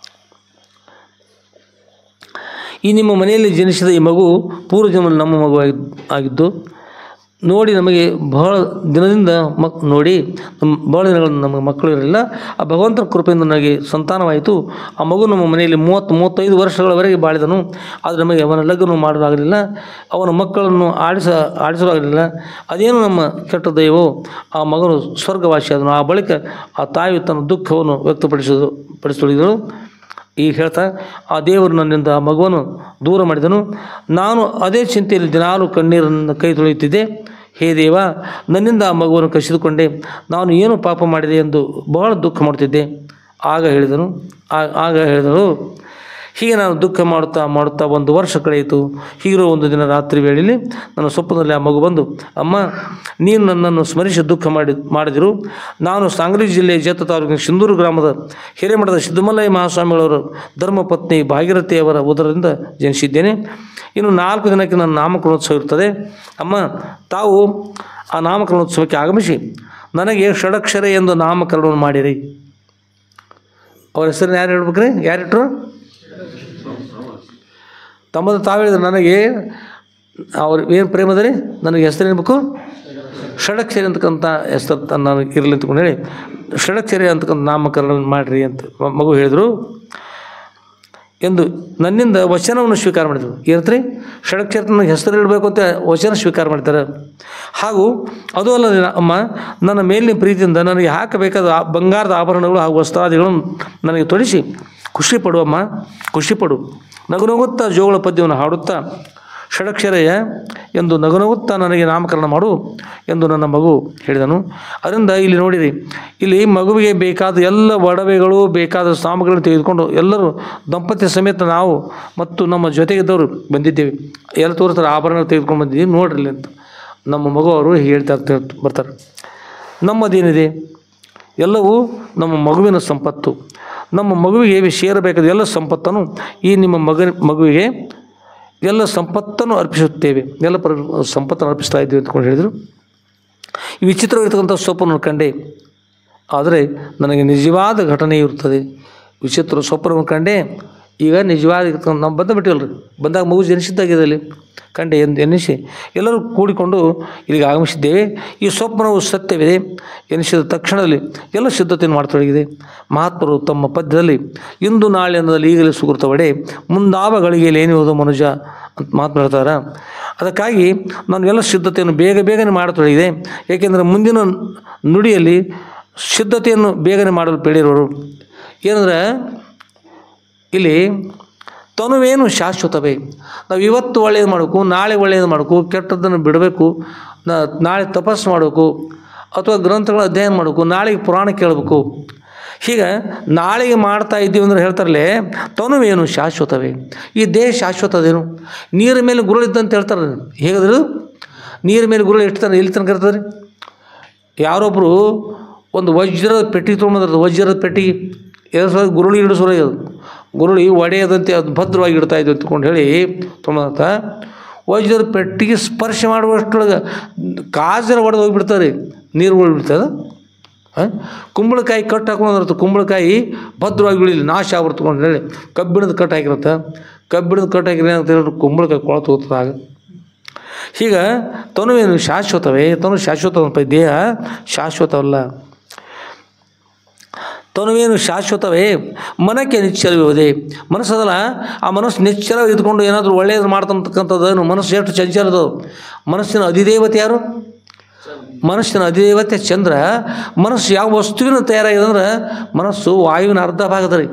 Speaker 1: ಈ ನಿಮ್ಮ ಮನೆಯಲ್ಲಿ ಜನಿಸಿದ ಈ ಮಗು ಪೂರ್ವಜನ್ಮದಲ್ಲಿ ನಮ್ಮ ಮಗು ಆಗಿದ್ದು ನೋಡಿ, ನಮಗೆ ಬಹಳ ದಿನದಿಂದ ನೋಡಿ ಬಹಳ ದಿನಗಳಿಂದ ನಮಗೆ ಮಕ್ಕಳು ಇರಲಿಲ್ಲ, ಆ ಭಗವಂತನ ಕೃಪೆಯಿಂದ ನನಗೆ ಸಂತಾನವಾಯಿತು. ಆ ಮಗು ನಮ್ಮ ಮನೆಯಲ್ಲಿ 30-35 ವರ್ಷಗಳವರೆಗೆ ಬಾಳಿದನು. ಆದರೆ ನಮಗೆ ಅವನ ಲಗ್ನ ಮಾಡೋದಾಗಲಿಲ್ಲ, ಅವನ ಮಕ್ಕಳನ್ನು ಆಡಿಸಲಾಗಲಿಲ್ಲ. ಅದೇನು ನಮ್ಮ ಕೆಟ್ಟ ದೈವೋ, ಆ ಮಗನು ಸ್ವರ್ಗವಾಸಿಯಾದನು. ಆ ಬಳಿಕ ಆ ತಾಯಿ ತನ್ನ ದುಃಖವನ್ನು ಪಡಿಸತೊಡಗಿದಳು. ಈಗ ಹೇಳ್ತಾ, ಆ ದೇವರು ನನ್ನಿಂದ ಆ ಮಗುವನ್ನು ದೂರ ಮಾಡಿದನು. ನಾನು ಅದೇ ಚಿಂತೆಯಲ್ಲಿ ದಿನಾಲು ಕಣ್ಣೀರನ್ನು ಕೈ ತೊಳೆಯುತ್ತಿದ್ದೆ. ಹೇ ದೇವ, ನನ್ನಿಂದ ಆ ಮಗುವನ್ನು ಕಸಿದುಕೊಂಡೆ, ನಾನು ಏನು ಪಾಪ ಮಾಡಿದೆ ಎಂದು ಬಹಳ ದುಃಖ ಮಾಡುತ್ತಿದ್ದೆ. ಆಗ ಹೇಳಿದಳು, ಹೀಗೆ ನಾನು ದುಃಖ ಮಾಡುತ್ತಾ 1 ವರ್ಷ ಕಳೆಯಿತು. ಹೀಗಿರೋ ಒಂದು ದಿನ ರಾತ್ರಿ ವೇಳೆಯಲ್ಲಿ ನನ್ನ ಸ್ವಪ್ನದಲ್ಲಿ ಆ ಮಗು ಬಂದು, ಅಮ್ಮ, ನೀನು ನನ್ನನ್ನು ಸ್ಮರಿಸಿ ದುಃಖ ಮಾಡಿದಿರು. ನಾನು ಸಾಂಗ್ಲಿ ಜಿಲ್ಲೆಯ ಜತ್ತ ತಾಲೂಕಿನ ಸಿಂಧೂರು ಗ್ರಾಮದ ಹಿರೇಮಠದ ಸಿದ್ದಮಲ್ಲಯ್ಯ ಮಹಾಸ್ವಾಮಿಗಳವರ ಧರ್ಮಪತ್ನಿ ಭಾಗೀರಥಿಯವರ ಉದರದಿಂದ ಜನಿಸಿದ್ದೇನೆ. ಇನ್ನು 4 ದಿನಕ್ಕೆ ನನ್ನ ನಾಮಕರಣೋತ್ಸವ ಇರ್ತದೆ. ಅಮ್ಮ, ತಾವು ಆ ನಾಮಕರಣೋತ್ಸವಕ್ಕೆ ಆಗಮಿಸಿ ನನಗೆ ಷಡಕ್ಷರ ಎಂದು ನಾಮಕರಣವನ್ನು ಮಾಡಿರಿ. ಅವ್ರ ಹೆಸರನ್ನು ಯಾರು ಹೇಳ್ಬೇಕ್ರಿ? ಯಾರಿಟ್ರು? ತಮ್ಮದು ತಾವು ಹೇಳಿದ್ರು, ನನಗೆ ಅವ್ರು ಏನು ಪ್ರೇಮದ ರೀ, ನನಗೆ ಹೆಸರು ಏನ್ಬೇಕು? ಷಡಕ್ಷರಿ ಅಂತಕ್ಕಂಥ ಹೆಸರು ನನಗೆ ಇರಲಿ ಅಂತಕೊಂಡು ಹೇಳಿ ಷಡಕ್ಷರಿ ಅಂತಕ್ಕಂಥ ನಾಮಕರಣ ಮಾಡಿರಿ ಅಂತ ಮಗು ಹೇಳಿದರು ಎಂದು ನನ್ನಿಂದ ವಚನವನ್ನು ಸ್ವೀಕಾರ ಮಾಡಿದರು. ಏನಂತ್ರಿ? ಷಡಕ್ಷರ ನನಗೆ ಹೆಸರು ಇಡಬೇಕು ಅಂತ ವಚನ ಸ್ವೀಕಾರ ಮಾಡ್ತಾರೆ. ಹಾಗೂ ಅದು ಅಲ್ಲದೆ ಅಮ್ಮ, ನನ್ನ ಮೇಲಿನ ಪ್ರೀತಿಯಿಂದ ನನಗೆ ಹಾಕಬೇಕಾದ ಬಂಗಾರದ ಆಭರಣಗಳು ಹಾಗೂ ವಸ್ತ್ರಾದಿಗಳನ್ನು ನನಗೆ ತೊಡಿಸಿ ಖುಷಿಪಡುವಮ್ಮ, ಖುಷಿಪಡು. ನಗುನಗುತ್ತಾ ಜೋಗಳ ಪದ್ಯವನ್ನು ಹಾಡುತ್ತಾ ಷಡಕ್ಷರಯ್ಯ ಎಂದು ನಗುನಗುತ್ತಾ ನನಗೆ ನಾಮಕರಣ ಮಾಡು ಎಂದು ನನ್ನ ಮಗು ಹೇಳಿದನು. ಅದರಿಂದ ಇಲ್ಲಿ ನೋಡಿರಿ, ಇಲ್ಲಿ ಮಗುವಿಗೆ ಬೇಕಾದ ಎಲ್ಲ ಒಡವೆಗಳು, ಬೇಕಾದ ಸಾಮಗ್ರಿಗಳನ್ನು ತೆಗೆದುಕೊಂಡು ಎಲ್ಲರೂ ದಂಪತಿ ಸಮೇತ ನಾವು ಮತ್ತು ನಮ್ಮ ಜೊತೆಗಿದ್ದವರು ಬಂದಿದ್ದೇವೆ. ಎಲ್ಲ ತೋರಿಸ್ತಾರೆ, ಆಭರಣ ತೆಗೆದುಕೊಂಡು ಬಂದಿದ್ದೀವಿ ನೋಡ್ರಿ ಅಂತ ನಮ್ಮ ಮಗು ಅವರು ಹೇಳ್ತಾ ಬರ್ತಾರೆ. ನಮ್ಮದೇನಿದೆ ಎಲ್ಲವೂ ನಮ್ಮ ಮಗುವಿನ ಸಂಪತ್ತು. ನಮ್ಮ ಮಗುವಿಗೆ ಸೇರಬೇಕಾದ ಎಲ್ಲ ಸಂಪತ್ತನ್ನು ಈ ನಿಮ್ಮ ಮಗುವಿಗೆ ಎಲ್ಲ ಸಂಪತ್ತನ್ನು ಅರ್ಪಿಸುತ್ತೇವೆ, ಎಲ್ಲ ಸಂಪತ್ತನ್ನು ಅರ್ಪಿಸ್ತಾ ಇದ್ದೀವಿ ಅಂತಕೊಂಡು ಹೇಳಿದರು. ಈ ವಿಚಿತ್ರವಾಗಿರ್ತಕ್ಕಂಥ ಸ್ವಪ್ನವನ್ನು ಕಂಡೆ, ಆದರೆ ನನಗೆ ನಿಜವಾದ ಘಟನೆ ಇರುತ್ತದೆ. ವಿಚಿತ್ರ ಸ್ವಪ್ನವನ್ನು ಕಂಡೆ, ಈಗ ನಿಜವಾದ ನಾವು ಬಂದ ಬಿಟ್ಟಿವಲ್ಲ ರೀ, ಬಂದಾಗ ಮಗು ಜನಿಸಿದ್ದಾಗಿದೆ ಅಲ್ಲಿ ಕಂಡೆ ಎಂದು ಎನ್ನಿಸಿ ಎಲ್ಲರೂ ಕೂಡಿಕೊಂಡು ಇಲ್ಲಿಗೆ ಆಗಮಿಸಿದ್ದೇವೆ. ಈ ಸ್ವಪ್ನವು ಸತ್ಯವಿದೆ ಎನಿಸಿದ ತಕ್ಷಣದಲ್ಲಿ ಎಲ್ಲ ಸಿದ್ಧತೆಯನ್ನು ಮಾಡತೊಡಗಿದೆ. ಮಹಾತ್ಮರು ತಮ್ಮ ಪದ್ಯದಲ್ಲಿ ಇಂದು ನಾಳೆ ಅನ್ನೋದಲ್ಲಿ ಈಗಲೇ ಸುಕೃತವಡೆ ಮುಂದಾವ ಗಳಿಗೆಯಲ್ಲಿ ಏನಿರುವುದು ಮನುಜ ಅಂತ ಮಾತನಾಡ್ತಾರೆ. ಅದಕ್ಕಾಗಿ ನಾನು ಎಲ್ಲ ಸಿದ್ಧತೆಯನ್ನು ಬೇಗನೆ ಮಾಡತೊಡಗಿದೆ. ಏಕೆಂದರೆ ಮುಂದಿನ ನುಡಿಯಲ್ಲಿ ಸಿದ್ಧತೆಯನ್ನು ಬೇಗನೆ ಮಾಡಲು ಬೇಡಿರೋರು ಏನಂದರೆ, ಇಲ್ಲಿ ತನುವೇನು ಶಾಶ್ವತವೇ. ನಾವು ಇವತ್ತು ಒಳ್ಳೆಯದು ಮಾಡಬೇಕು, ನಾಳೆ ಒಳ್ಳೆಯದು ಮಾಡಬೇಕು, ಕೆಟ್ಟದ್ದನ್ನು ಬಿಡಬೇಕು, ನಾಳೆ ತಪಸ್ಸು ಮಾಡಬೇಕು ಅಥವಾ ಗ್ರಂಥಗಳ ಅಧ್ಯಯನ ಮಾಡಬೇಕು, ನಾಳೆಗೆ ಪುರಾಣ ಕೇಳಬೇಕು. ಹೀಗೆ ನಾಳೆಗೆ ಮಾಡ್ತಾ ಇದ್ದೀವಿ ಅಂದರೆ ಹೇಳ್ತಾರಲ್ಲೇ, ತನುವೇನು ಶಾಶ್ವತವೇ. ಈ ದೇಹ ಶಾಶ್ವತದೇನು? ನೀರ ಮೇಲೆ ಗುರುಳಿದ್ದಂತ ಹೇಳ್ತಾರೆ. ಹೇಗಾದ್ರು ನೀರ ಮೇಲೆ ಗುರುಳು ಎಷ್ಟು ಎಲ್ಲಿ ತನಕ ಇರ್ತದೆ? ಯಾರೊಬ್ಬರು ಒಂದು ವಜ್ರದ ಪೆಟ್ಟಿಗೆ ತೊಗೊಂಡ್ಬಂದ್ರೆ, ವಜ್ರದ ಪೆಟ್ಟಿಗೆ ಎದುರು ಗುರುಳಿ ಹಿಡಿಸೋದು, ಗುರುಳಿ ಒಡೆಯದಂತೆ ಅದು ಭದ್ರವಾಗಿ ಇಡ್ತಾ ಇದ್ದು ಅಂತ್ಕೊಂಡು ಹೇಳಿ ತೊಗೊಂಬಂತ ವಜ್ರದ ಪೆಟ್ಟಿಗೆ ಸ್ಪರ್ಶ ಮಾಡುವಷ್ಟೊಳಗೆ ಕಾಜರ ಹೊಡೆದು ಹೋಗಿಬಿಡ್ತಾರೆ, ನೀರು ಹೋಗಿಬಿಡ್ತದೆ. ಕುಂಬಳಕಾಯಿ ಕಟ್ಟು ಹಾಕೊಂಡ್ರೆ ಕುಂಬಳಕಾಯಿ ಭದ್ರವಾಗಿ ಉಳಿಲಿ, ನಾಶ ಆಗ್ಬಿಡ್ತಕೊಂಡು ಹೇಳಿ ಕಬ್ಬಿಣದ ಕಟ್ಟು ಹಾಕಿರುತ್ತೆ. ಕಬ್ಬಿಣದ ಕಟ್ಟು ಹಾಕಿದ್ರೆ ಅಂತ ಹೇಳಿದ್ರೆ ಕುಂಬಳಕಾಯಿ ಕೊಳತು ಹೋಗ್ತದೆ ಆಗ. ಹೀಗೆ ತನುವೇನು ಶಾಶ್ವತವೇ, ತನು ಶಾಶ್ವತ, ದೇಹ ಶಾಶ್ವತವಲ್ಲ. ತನುವೇನು ಶಾಶ್ವತವೇ, ಮನಕ್ಕೆ ನಿಶ್ಚಲವಿದೆ. ಮನಸ್ಸದಲ್ಲ, ಆ ಮನಸ್ಸು ನಿಶ್ಚಲ ಇದ್ಕೊಂಡು ಏನಾದರೂ ಒಳ್ಳೆಯದು ಮಾಡ್ತಕ್ಕಂಥದ್ದು. ಮನಸ್ಸು ಎಷ್ಟು ಚಂಚಲದು. ಮನಸ್ಸಿನ ಅಧಿದೇವತೆ ಯಾರು? ಮನಸ್ಸಿನ ಅಧಿದೇವತೆ ಚಂದ್ರ. ಮನಸ್ಸು ಯಾವ ವಸ್ತುವಿನ ತಯಾರಾಗಿದೆ ಅಂದ್ರೆ, ಮನಸ್ಸು ವಾಯುವಿನ ಅರ್ಧ ಭಾಗದ ರೀ.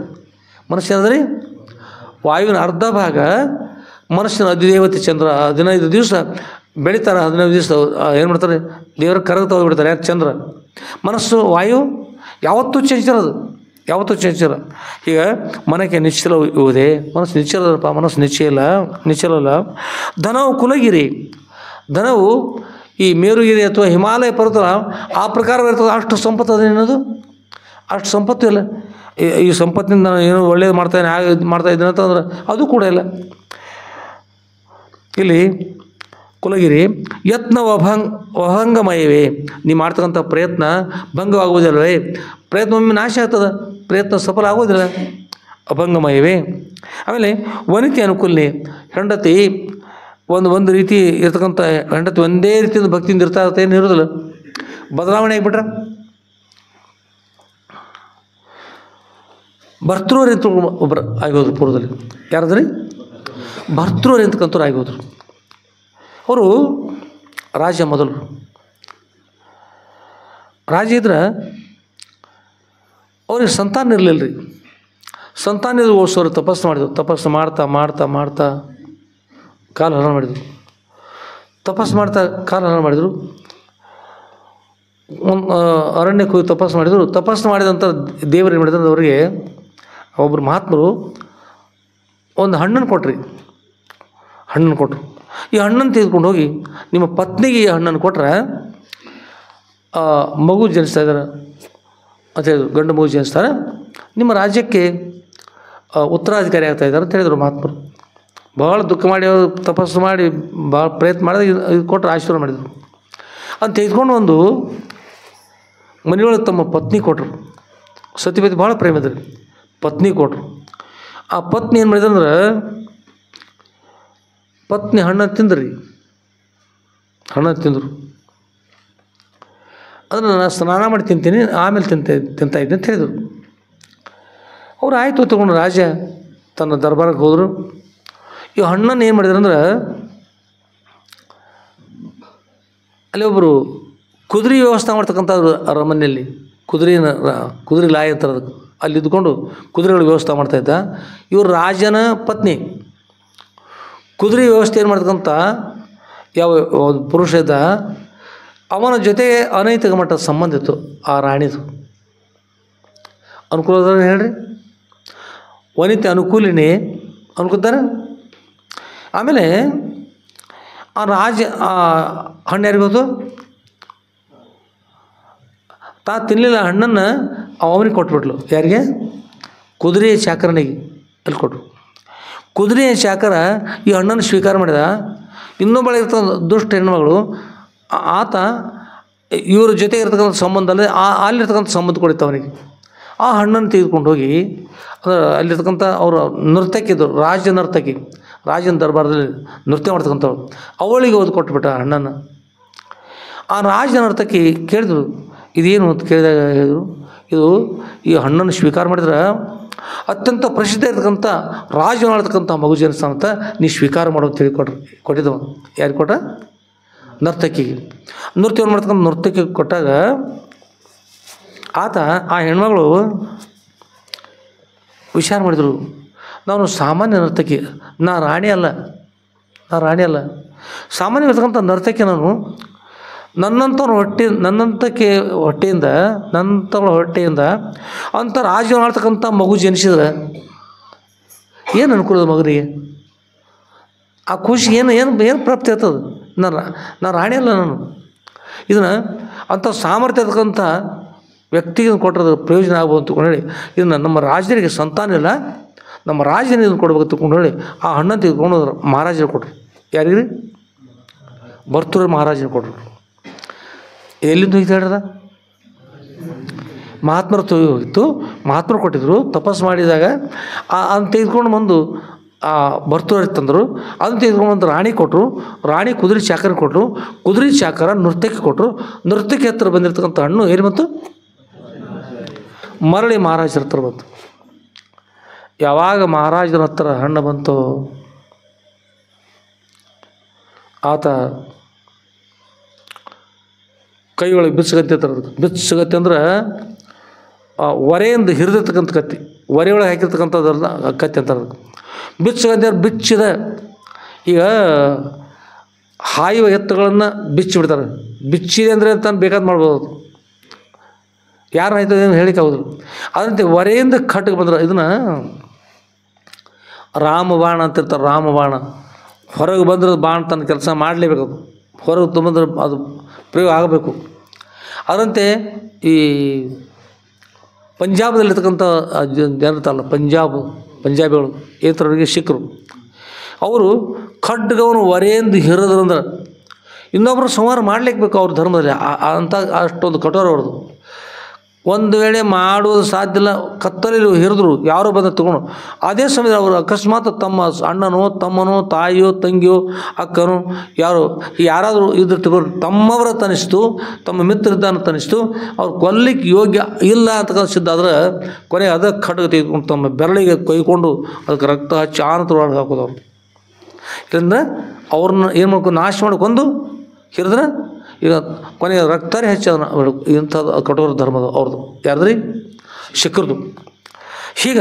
Speaker 1: ಮನಸ್ಸಿನದ ರೀ ವಾಯುವಿನ ಅರ್ಧ ಭಾಗ ಮನಸ್ಸಿನ ಅಧಿದೇವತೆ ಚಂದ್ರ. 15 ದಿವಸ ಬೆಳಿತಾರೆ, 15 ದಿವಸ ಏನು ಮಾಡ್ತಾರೆ, ದೇವರ ಕರಗ ತಗೋಬಿಡ್ತಾರೆ. ಯಾಕೆ? ಚಂದ್ರ. ಮನಸ್ಸು ವಾಯು ಯಾವತ್ತೂ ಚಂಚಲದು, ಯಾವತ್ತೂ ಚಂಚಲ. ಈಗ ಮನಕ್ಕೆ ನಿಶ್ಚಲವಿದೆ. ಮನಸ್ಸು ನಿಶ್ಚಲದಪ್ಪ, ಮನಸ್ಸು ನಿಶ್ಚಲಲ್ಲ. ಧನವು ಕುಲಗಿರಿ. ಧನವು ಈ ಮೇರುಗಿರಿ ಅಥವಾ ಹಿಮಾಲಯ ಪರ್ವತ ಆ ಪ್ರಕಾರವಿರ್ತದೆ. ಅಷ್ಟು ಸಂಪತ್ತು ಅದೇನದು, ಅಷ್ಟು ಸಂಪತ್ತು ಇಲ್ಲ. ಈ ಸಂಪತ್ತಿನಿಂದ ನಾನು ಏನೋ ಒಳ್ಳೇದು ಮಾಡ್ತಾಯಿದ್ದೀನಿ, ಹಾಗೆ ಮಾಡ್ತಾ ಇದ್ದೀನಿ ಅಂತಂದ್ರೆ ಅದು ಕೂಡ ಇಲ್ಲ. ಇಲ್ಲಿ ಕುಲಗಿರಿ ಯತ್ನ ಅಭಂಗಮಯವೇ. ನೀವು ಮಾಡ್ತಕ್ಕಂಥ ಪ್ರಯತ್ನ ಭಂಗವಾಗುವುದಿಲ್ಲವೇ? ಪ್ರಯತ್ನ ಒಮ್ಮೆ ನಾಶ ಆಗ್ತದೆ, ಪ್ರಯತ್ನ ಸಫಲ ಆಗೋದಿಲ್ಲ. ಅಭಂಗಮಯವೇ. ಆಮೇಲೆ ವನಿತೆ ಅನುಕೂಲನೆ. ಹೆಂಡತಿ ಒಂದು ರೀತಿ ಇರ್ತಕ್ಕಂಥ ಹೆಂಡತಿ ಒಂದೇ ರೀತಿಯಿಂದ ಭಕ್ತಿಯಿಂದ ಇರ್ತಾ ಇರುತ್ತೆ, ಏನು ಇರೋದಿಲ್ಲ. ಬದಲಾವಣೆ ಆಗಿಬಿಟ್ರೆ ಭರ್ತೃವರಿ ಅಂತ ಒಬ್ಬರು ಆಗೋದ್ರು ಪೂರ್ವದಲ್ಲಿ. ಯಾರಾದ್ರಿ? ಭರ್ತೃವರಿ ಅಂತಕ್ಕಂಥವ್ರು ಆಗೋದ್ರು. ಅವರು ರಾಜ, ಮೊದಲು ರಾಜ ಇದ್ರೆ ಅವ್ರಿಗೆ ಸಂತಾನ ಇರಲಿಲ್ಲ ರೀ. ಸಂತಾನ ಇದ್ರು ಓದಿಸೋರು ತಪಸ್ಸು ಮಾಡಿದ್ರು. ತಪಸ್ಸು ಮಾಡ್ತಾ ಮಾಡ್ತಾ ಮಾಡ್ತಾ ಕಾಲ ಹರಣ ಮಾಡಿದರು. ತಪಸ್ಸು ಮಾಡ್ತಾ ಕಾಲ ಹರಣ ಮಾಡಿದರು. ಅರಣ್ಯಕ್ಕೆ ಹೋಗಿ ತಪಸ್ಸು ಮಾಡಿದರು. ತಪಸ್ಸು ಮಾಡಿದಂಥ ದೇವರು ಏನು ಮಾಡಿದ್ರೆ ಅವರಿಗೆ ಒಬ್ಬರು ಮಹಾತ್ಮರು ಒಂದು ಹಣ್ಣನ್ನು ಕೊಟ್ರಿ. ಹಣ್ಣನ್ನು ಕೊಟ್ಟರು. ಈ ಹಣ್ಣನ್ನು ತೆಗೆದುಕೊಂಡು ಹೋಗಿ ನಿಮ್ಮ ಪತ್ನಿಗೆ ಈ ಹಣ್ಣನ್ನು ಕೊಟ್ಟರೆ ಮಗು ಜನಿಸ್ತಾ ಇದ್ದಾರೆ ಅಂತ ಹೇಳಿದ್ರು. ಗಂಡು ಮಗು ಜನಿಸ್ತಾರೆ, ನಿಮ್ಮ ರಾಜ್ಯಕ್ಕೆ ಉತ್ತರಾಧಿಕಾರಿ ಆಗ್ತಾ ಇದ್ದಾರೆ ಅಂತ ಹೇಳಿದರು ಮಹಾತ್ಮರು. ಭಾಳ ದುಃಖ ಮಾಡಿ ಅವರು ತಪಸ್ಸು ಮಾಡಿ ಭಾಳ ಪ್ರಯತ್ನ ಮಾಡಿದಾಗ ಇದು ಕೊಟ್ಟರು, ಆಶೀರ್ವಾದ ಮಾಡಿದರು. ಅಂತ ತೆಗೆದುಕೊಂಡು ಒಂದು ಮನೆಯೊಳಗೆ ತಮ್ಮ ಪತ್ನಿ ಕೊಟ್ಟರು. ಸತಿಪತಿ ಭಾಳ ಪ್ರೇಮ ಇದ್ರಿ. ಪತ್ನಿ ಕೊಟ್ಟರು. ಆ ಪತ್ನಿ ಏನು ಮಾಡಿದಂದ್ರೆ, ಪತ್ನಿ ಹಣ್ಣನ್ನು ತಿಂದ್ರಿ. ಹಣ್ಣನ್ನು ತಿಂದರು. ಅದನ್ನು ನಾನು ಸ್ನಾನ ಮಾಡಿ ತಿಂತೀನಿ, ಆಮೇಲೆ ತಿಂತಾ ಇದ್ದೆ ಅಂತ ಹೇಳಿದರು. ಅವರು ಆಯಿತು ತಗೊಂಡು ರಾಜ ತನ್ನ ದರ್ಬಾರಕ್ಕೆ ಹೋದರು. ಈ ಹಣ್ಣನ್ನು ಏನು ಮಾಡಿದ್ರು ಅಂದ್ರೆ, ಅಲ್ಲಿ ಒಬ್ಬರು ಕುದುರೆ ವ್ಯವಸ್ಥೆ ಮಾಡ್ತಕ್ಕಂಥವ್ರು ಅರಮನೆಯಲ್ಲಿ. ಕುದುರೆ ಲಾಯ ಅಂತಾರೆ ಅದಕ್ಕೆ. ಅಲ್ಲಿ ಇದ್ಕೊಂಡು ಕುದುರೆಗಳ ವ್ಯವಸ್ಥೆ ಮಾಡ್ತಾಯಿದ್ದ. ಇವರು ರಾಜನ ಪತ್ನಿ. ಕುದುರೆ ವ್ಯವಸ್ಥೆ ಏನು ಮಾಡ್ತಕ್ಕಂಥ ಯಾವ ಒಂದು ಪುರುಷ ಇದ್ದ, ಅವನ ಜೊತೆ ಅನೈತಿಕ ಮಟ್ಟದ ಸಂಬಂಧ ಇತ್ತು ಆ ರಾಣಿದು. ಅನುಕೂಲ ಅದ ಹೇಳ್ರಿ, ವನಿತೆ ಅನುಕೂಲಿನಿ ಅನ್ಕೋತಾರೆ. ಆಮೇಲೆ ಆ ಹಣ್ಣು ಯಾರಿಗೋದು, ತಾ ತಿನ್ನಲಿಲ್ಲ ಹಣ್ಣನ್ನು ಅವನಿಗೆ ಕೊಟ್ಬಿಟ್ಲು. ಯಾರಿಗೆ? ಕುದುರೆಯ ಚಾಕರನಿಗೆ ಅಲ್ಲಿ ಕೊಟ್ಟರು. ಕುದುರೆಯ ಚಾಕರ ಈ ಹಣ್ಣನ್ನು ಸ್ವೀಕಾರ ಮಾಡಿದ. ಇನ್ನೊಬ್ಬಳ ಇರ್ತಕ್ಕಂಥ ದುಷ್ಟ ಹೆಣ್ಮಗಳು ಆತ ಇವ್ರ ಜೊತೆಗೆ ಇರ್ತಕ್ಕಂಥ ಸಂಬಂಧ ಅಲ್ಲದೆ ಅಲ್ಲಿರ್ತಕ್ಕಂಥ ಸಂಬಂಧ ಕೊಡಿತ್ತು ಅವನಿಗೆ. ಆ ಹಣ್ಣನ್ನು ತೆಗೆದುಕೊಂಡು ಹೋಗಿ ಅಲ್ಲಿರ್ತಕ್ಕಂಥ ಅವರು ನರ್ತಕಿದ್ರು, ರಾಜ ನರ್ತಕಿ, ರಾಜನ ದರ್ಬಾರದಲ್ಲಿ ನೃತ್ಯ ಮಾಡ್ತಕ್ಕಂಥವ್ರು, ಅವಳಿಗೆ ಓದಿ ಕೊಟ್ಬಿಟ್ಟ ಹಣ್ಣನ್ನು. ಆ ರಾಜ ನರ್ತಕಿ ಕೇಳಿದ್ರು, ಇದೇನು ಅಂತ ಕೇಳಿದಾಗ ಹೇಳಿದರು, ಇದು ಈ ಹಣ್ಣನ್ನು ಸ್ವೀಕಾರ ಮಾಡಿದ್ರೆ ಅತ್ಯಂತ ಪ್ರಸಿದ್ಧ ಇರ್ತಕ್ಕಂಥ ರಾಜ ಮಾಡ್ತಕ್ಕಂಥ ಮಗು ಜನಿಸ್ತಾನ ಅಂತ ನೀ ಸ್ವೀಕಾರ ಮಾಡೋ ಅಂತ ಕೊಟ್ಟಿದ್ದವ. ಯಾರಿಗೆ ಕೊಟ್ಟ? ನರ್ತಕಿಗೆ. ನೃತ್ಯವನ್ನು ಮಾಡ್ತಕ್ಕಂಥ ನರ್ತಕಿಗೆ ಕೊಟ್ಟಾಗ ಆ ಹೆಣ್ಮಗಳು ವಿಚಾರ ಮಾಡಿದರು, ನಾನು ಸಾಮಾನ್ಯ ನರ್ತಕಿ, ನಾ ರಾಣಿ ಅಲ್ಲ, ಸಾಮಾನ್ಯವಾಗಿರ್ತಕ್ಕಂಥ ನರ್ತಕಿ ನಾನು. ನನ್ನಂಥವ್ರ ಹೊಟ್ಟೆಯಿಂದ ಅಂಥ ರಾಜ ಮಾಡ್ತಕ್ಕಂಥ ಮಗು ಜನಿಸಿದ್ರೆ ಏನು ಅನುಕೂಲದ ಮಗನಿಗೆ? ಆ ಖುಷಿ ಏನು ಪ್ರಾಪ್ತಿ ಆಗ್ತದೆ? ನಾನು ರಾಣಿ ಅಲ್ಲ, ನಾನು ಇದನ್ನು ಅಂಥ ಸಾಮರ್ಥ್ಯ ಇರ್ತಕ್ಕಂಥ ವ್ಯಕ್ತಿಗೆ ಕೊಟ್ಟರೆ ಪ್ರಯೋಜನ ಆಗ್ಬೋದು ಅಂತಕೊಂಡು ಹೇಳಿ, ಇದನ್ನು ನಮ್ಮ ರಾಜರಿಗೆ ಸಂತಾನ ಇಲ್ಲ, ನಮ್ಮ ರಾಜನ ಇದನ್ನು ಕೊಡ್ಬೇಕು ತಿಳ್ಕೊಂಡು ಹೇಳಿ ಆ ಹಣ್ಣನ್ನು ತೆಗೆದುಕೊಂಡು ಮಹಾರಾಜರು ಕೊಟ್ಟರು. ಯಾರಿಗೆ? ಭರ್ತೃಹರಿ ಮಹಾರಾಜನ ಕೊಟ್ಟರು. ಎಲ್ಲಿಂದ ಹೋಗಿತ್ತು ಹೇಳ್ರದ? ಮಹಾತ್ಮರು ಹೋಗಿತ್ತು. ಮಹಾತ್ಮರು ಕೊಟ್ಟಿದ್ರು. ತಪಸ್ಸು ಮಾಡಿದಾಗ ಅದನ್ನು ತೆಗೆದುಕೊಂಡು ಬಂದು ಆ ಭರ್ತೃಹರಿ ತಂದರು. ಅದನ್ನು ತೆಗೆದುಕೊಂಡು ಬಂದು ರಾಣಿ ಕೊಟ್ಟರು. ರಾಣಿ ಕುದುರೆ ಚಾಕರ ಕೊಟ್ಟರು. ಕುದುರೆ ಚಾಕರ ನೃತ್ಯಕ್ಕೆ ಕೊಟ್ಟರು. ನೃತ್ಯಕ್ಕೆ ಹತ್ತಿರ ಬಂದಿರತಕ್ಕಂಥ ಹಣ್ಣು ಏನು ಬಂತು? ಮರಳಿ ಮಹಾರಾಜರ ಹತ್ರ ಬಂತು. ಯಾವಾಗ ಮಹಾರಾಜರ ಹತ್ರ ಹಣ್ಣು ಬಂತು, ಆತ ಕೈ ಒಳಗೆ ಬಿಚ್ಚಗತ್ತೆ ತರೋದು. ಬಿಚ್ಚಗತ್ತೆ ಅಂದ್ರೆ ಒರೆಯಿಂದ ಹಿರಿದಿರ್ತಕ್ಕಂಥ ಕತ್ತಿ, ಒರೆ ಒಳಗೆ ಹಾಕಿರ್ತಕ್ಕಂಥದ್ರಲ್ಲ ಕತ್ತಿ ಅಂತಾರೆ. ಬಿಚ್ಚಗತ್ತೆ ಬಿಚ್ಚಿದ. ಈಗ ಹಾಯುವ ಎತ್ತುಗಳನ್ನು ಬಿಚ್ಚಿಬಿಡ್ತಾರೆ. ಬಿಚ್ಚಿದೆ ಅಂದರೆ ತಾನು ಬೇಕಾದ ಮಾಡ್ಬೋದು, ಯಾರು ಆಯ್ತದೆ ಏನು ಹೇಳಿಕೆ ಹೌದು. ಅದಂತೆ ಒರೆಯಿಂದ ಖಡ್ಗೆ ಬಂದ್ರೆ ಇದನ್ನು ರಾಮಬಾಣ ಅಂತಿರ್ತಾರೆ. ರಾಮಬಾಣ ಹೊರಗೆ ಬಂದ್ರೆ ಬಾಣ ತನ್ನ ಕೆಲಸ ಮಾಡಲೇಬೇಕು. ಅದು ಹೊರಗೆ ತುಂಬಿದ್ರೆ ಅದು ಪ್ರಯೋಗ ಆಗಬೇಕು. ಅದರಂತೆ ಈ ಪಂಜಾಬದಲ್ಲಿರ್ತಕ್ಕಂಥ ಜನರಲ್ಲ, ಪಂಜಾಬಿಗಳು ಏತರವರಿಗೆ ಸಿಕ್ಕರು. ಅವರು ಖಡ್ಗವನ್ನು ಒರೆಯಿಂದ ಹಿರಿದ್ರಂದ್ರೆ ಇನ್ನೊಬ್ಬರು ಸಂಹಾರ ಮಾಡಲೇಬೇಕು ಅವ್ರ ಧರ್ಮದಲ್ಲಿ. ಅಂಥ ಅಷ್ಟೊಂದು ಕಠೋರ ಅವ್ರದ್ದು. ಒಂದು ವೇಳೆ ಮಾಡುವುದು ಸಾಧ್ಯ ಇಲ್ಲ, ಕತ್ತಲಲ್ಲಿ ಹಿರಿದ್ರು ಯಾರೋ ಬಂದ ತಗೊಂಡು ಅದೇ ಸಮಯದಲ್ಲಿ ಅವರು ಅಕಸ್ಮಾತ್ ತಮ್ಮ ಅಣ್ಣನೋ ತಮ್ಮನೋ ತಾಯಿಯೋ ತಂಗಿಯೋ ಅಕ್ಕನೋ ಯಾರಾದರೂ ಇದ್ರ ತಗೊಂಡು ತಮ್ಮವರ ತನಿಸ್ತು, ತಮ್ಮ ಮಿತ್ರದ್ದಾನ ತನಿಸ್ತು, ಅವ್ರು ಕೊಲ್ಲಿಕ್ಕೆ ಯೋಗ್ಯ ಇಲ್ಲ ಅಂತಕ್ಕಂಥ ಸಿದ್ಧ ಆದ್ರೆ ಕೊನೆಗೆ ಅದ ಖಡ್ಗ ತೆಗೆದುಕೊಂಡು ತಮ್ಮ ಬೆರಳಿಗೆ ಕೊಯ್ಕೊಂಡು ಅದಕ್ಕೆ ರಕ್ತ ಹಚ್ಚಿ ಆನಂತರೊಳಗೆ ಹಾಕೋದು. ಅವ್ರು ಇದರಿಂದ ಅವ್ರನ್ನ ಏನು ಮಾಡ್ಕೊಂಡು ನಾಶ ಮಾಡ್ಕೊಂಡು ಹಿರಿದ್ರೆ ಈಗ ಕೊನೆಗೆ ರಕ್ತನೇ ಹೆಚ್ಚು ಇಂಥದ್ದು ಕಠೋರ ಧರ್ಮದ ಅವ್ರದ್ದು. ಯಾರ್ದ್ರಿ? ಸಿಕ್ಕರದು. ಈಗ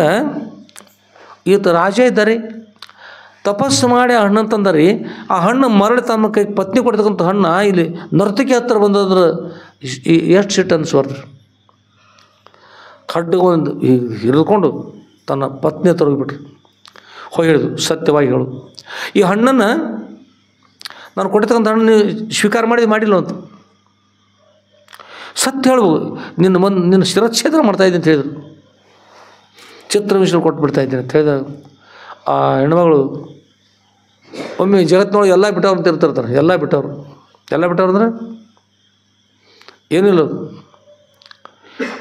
Speaker 1: ಈತ ರಾಜ ಇದ್ದಾರೆ, ತಪಸ್ಸು ಮಾಡಿ ಆ ಹಣ್ಣನ್ನು ತಂದಾರಿ. ಆ ಹಣ್ಣು ಮರಳಿ ತಮ್ಮ ಕೈ ಪತ್ನಿ ಕೊಡ್ತಕ್ಕಂಥ ಹಣ್ಣು ಇಲ್ಲಿ ನರ್ತಕಿ ಹತ್ತಿರ ಬಂದದ್ರೆ ಎಷ್ಟು ಸಿಟ್ಟು ಅನಿಸ್ಬಾರ್ದು. ಖಡ್ಗವನ್ನು ಹಿಡಿದುಕೊಂಡು ತನ್ನ ಪತ್ನಿ ಹತ್ರ ಹೋಗಿಬಿಟ್ರು. ಹೋಗಿ ಹೇಳಿದ್ರು, ಸತ್ಯವಾಗಿ ಹೇಳು, ಈ ಹಣ್ಣನ್ನು ನಾನು ಕೊಟ್ಟಿರ್ತಕ್ಕಂಥ ಹಣ್ಣು ನೀವು ಸ್ವೀಕಾರ ಮಾಡಿಲ್ಲ ಅಂತ ಸತ್ಯ ಹೇಳ್ಬೋದು. ನಿನ್ನ ಶಿರಚ್ಛೇದನ ಮಾಡ್ತಾಯಿದ್ದೀನಿ ಅಂತ ಹೇಳಿದರು. ಚಿತ್ರವಿಷಯ ಕೊಟ್ಬಿಡ್ತಾಯಿದ್ದೀನಿ ಅಂತ ಹೇಳಿದಾಗ ಆ ಹೆಣ್ಮಗಳು ಒಮ್ಮೆ ಜಗತ್ತಿನೊಳಗೆ ಎಲ್ಲ ಬಿಟ್ಟವ್ರು ಅಂತ ಇರ್ತಿರ್ತಾರೆ. ಎಲ್ಲ ಬಿಟ್ಟವ್ರು ಅಂದ್ರೆ ಏನಿಲ್ಲ,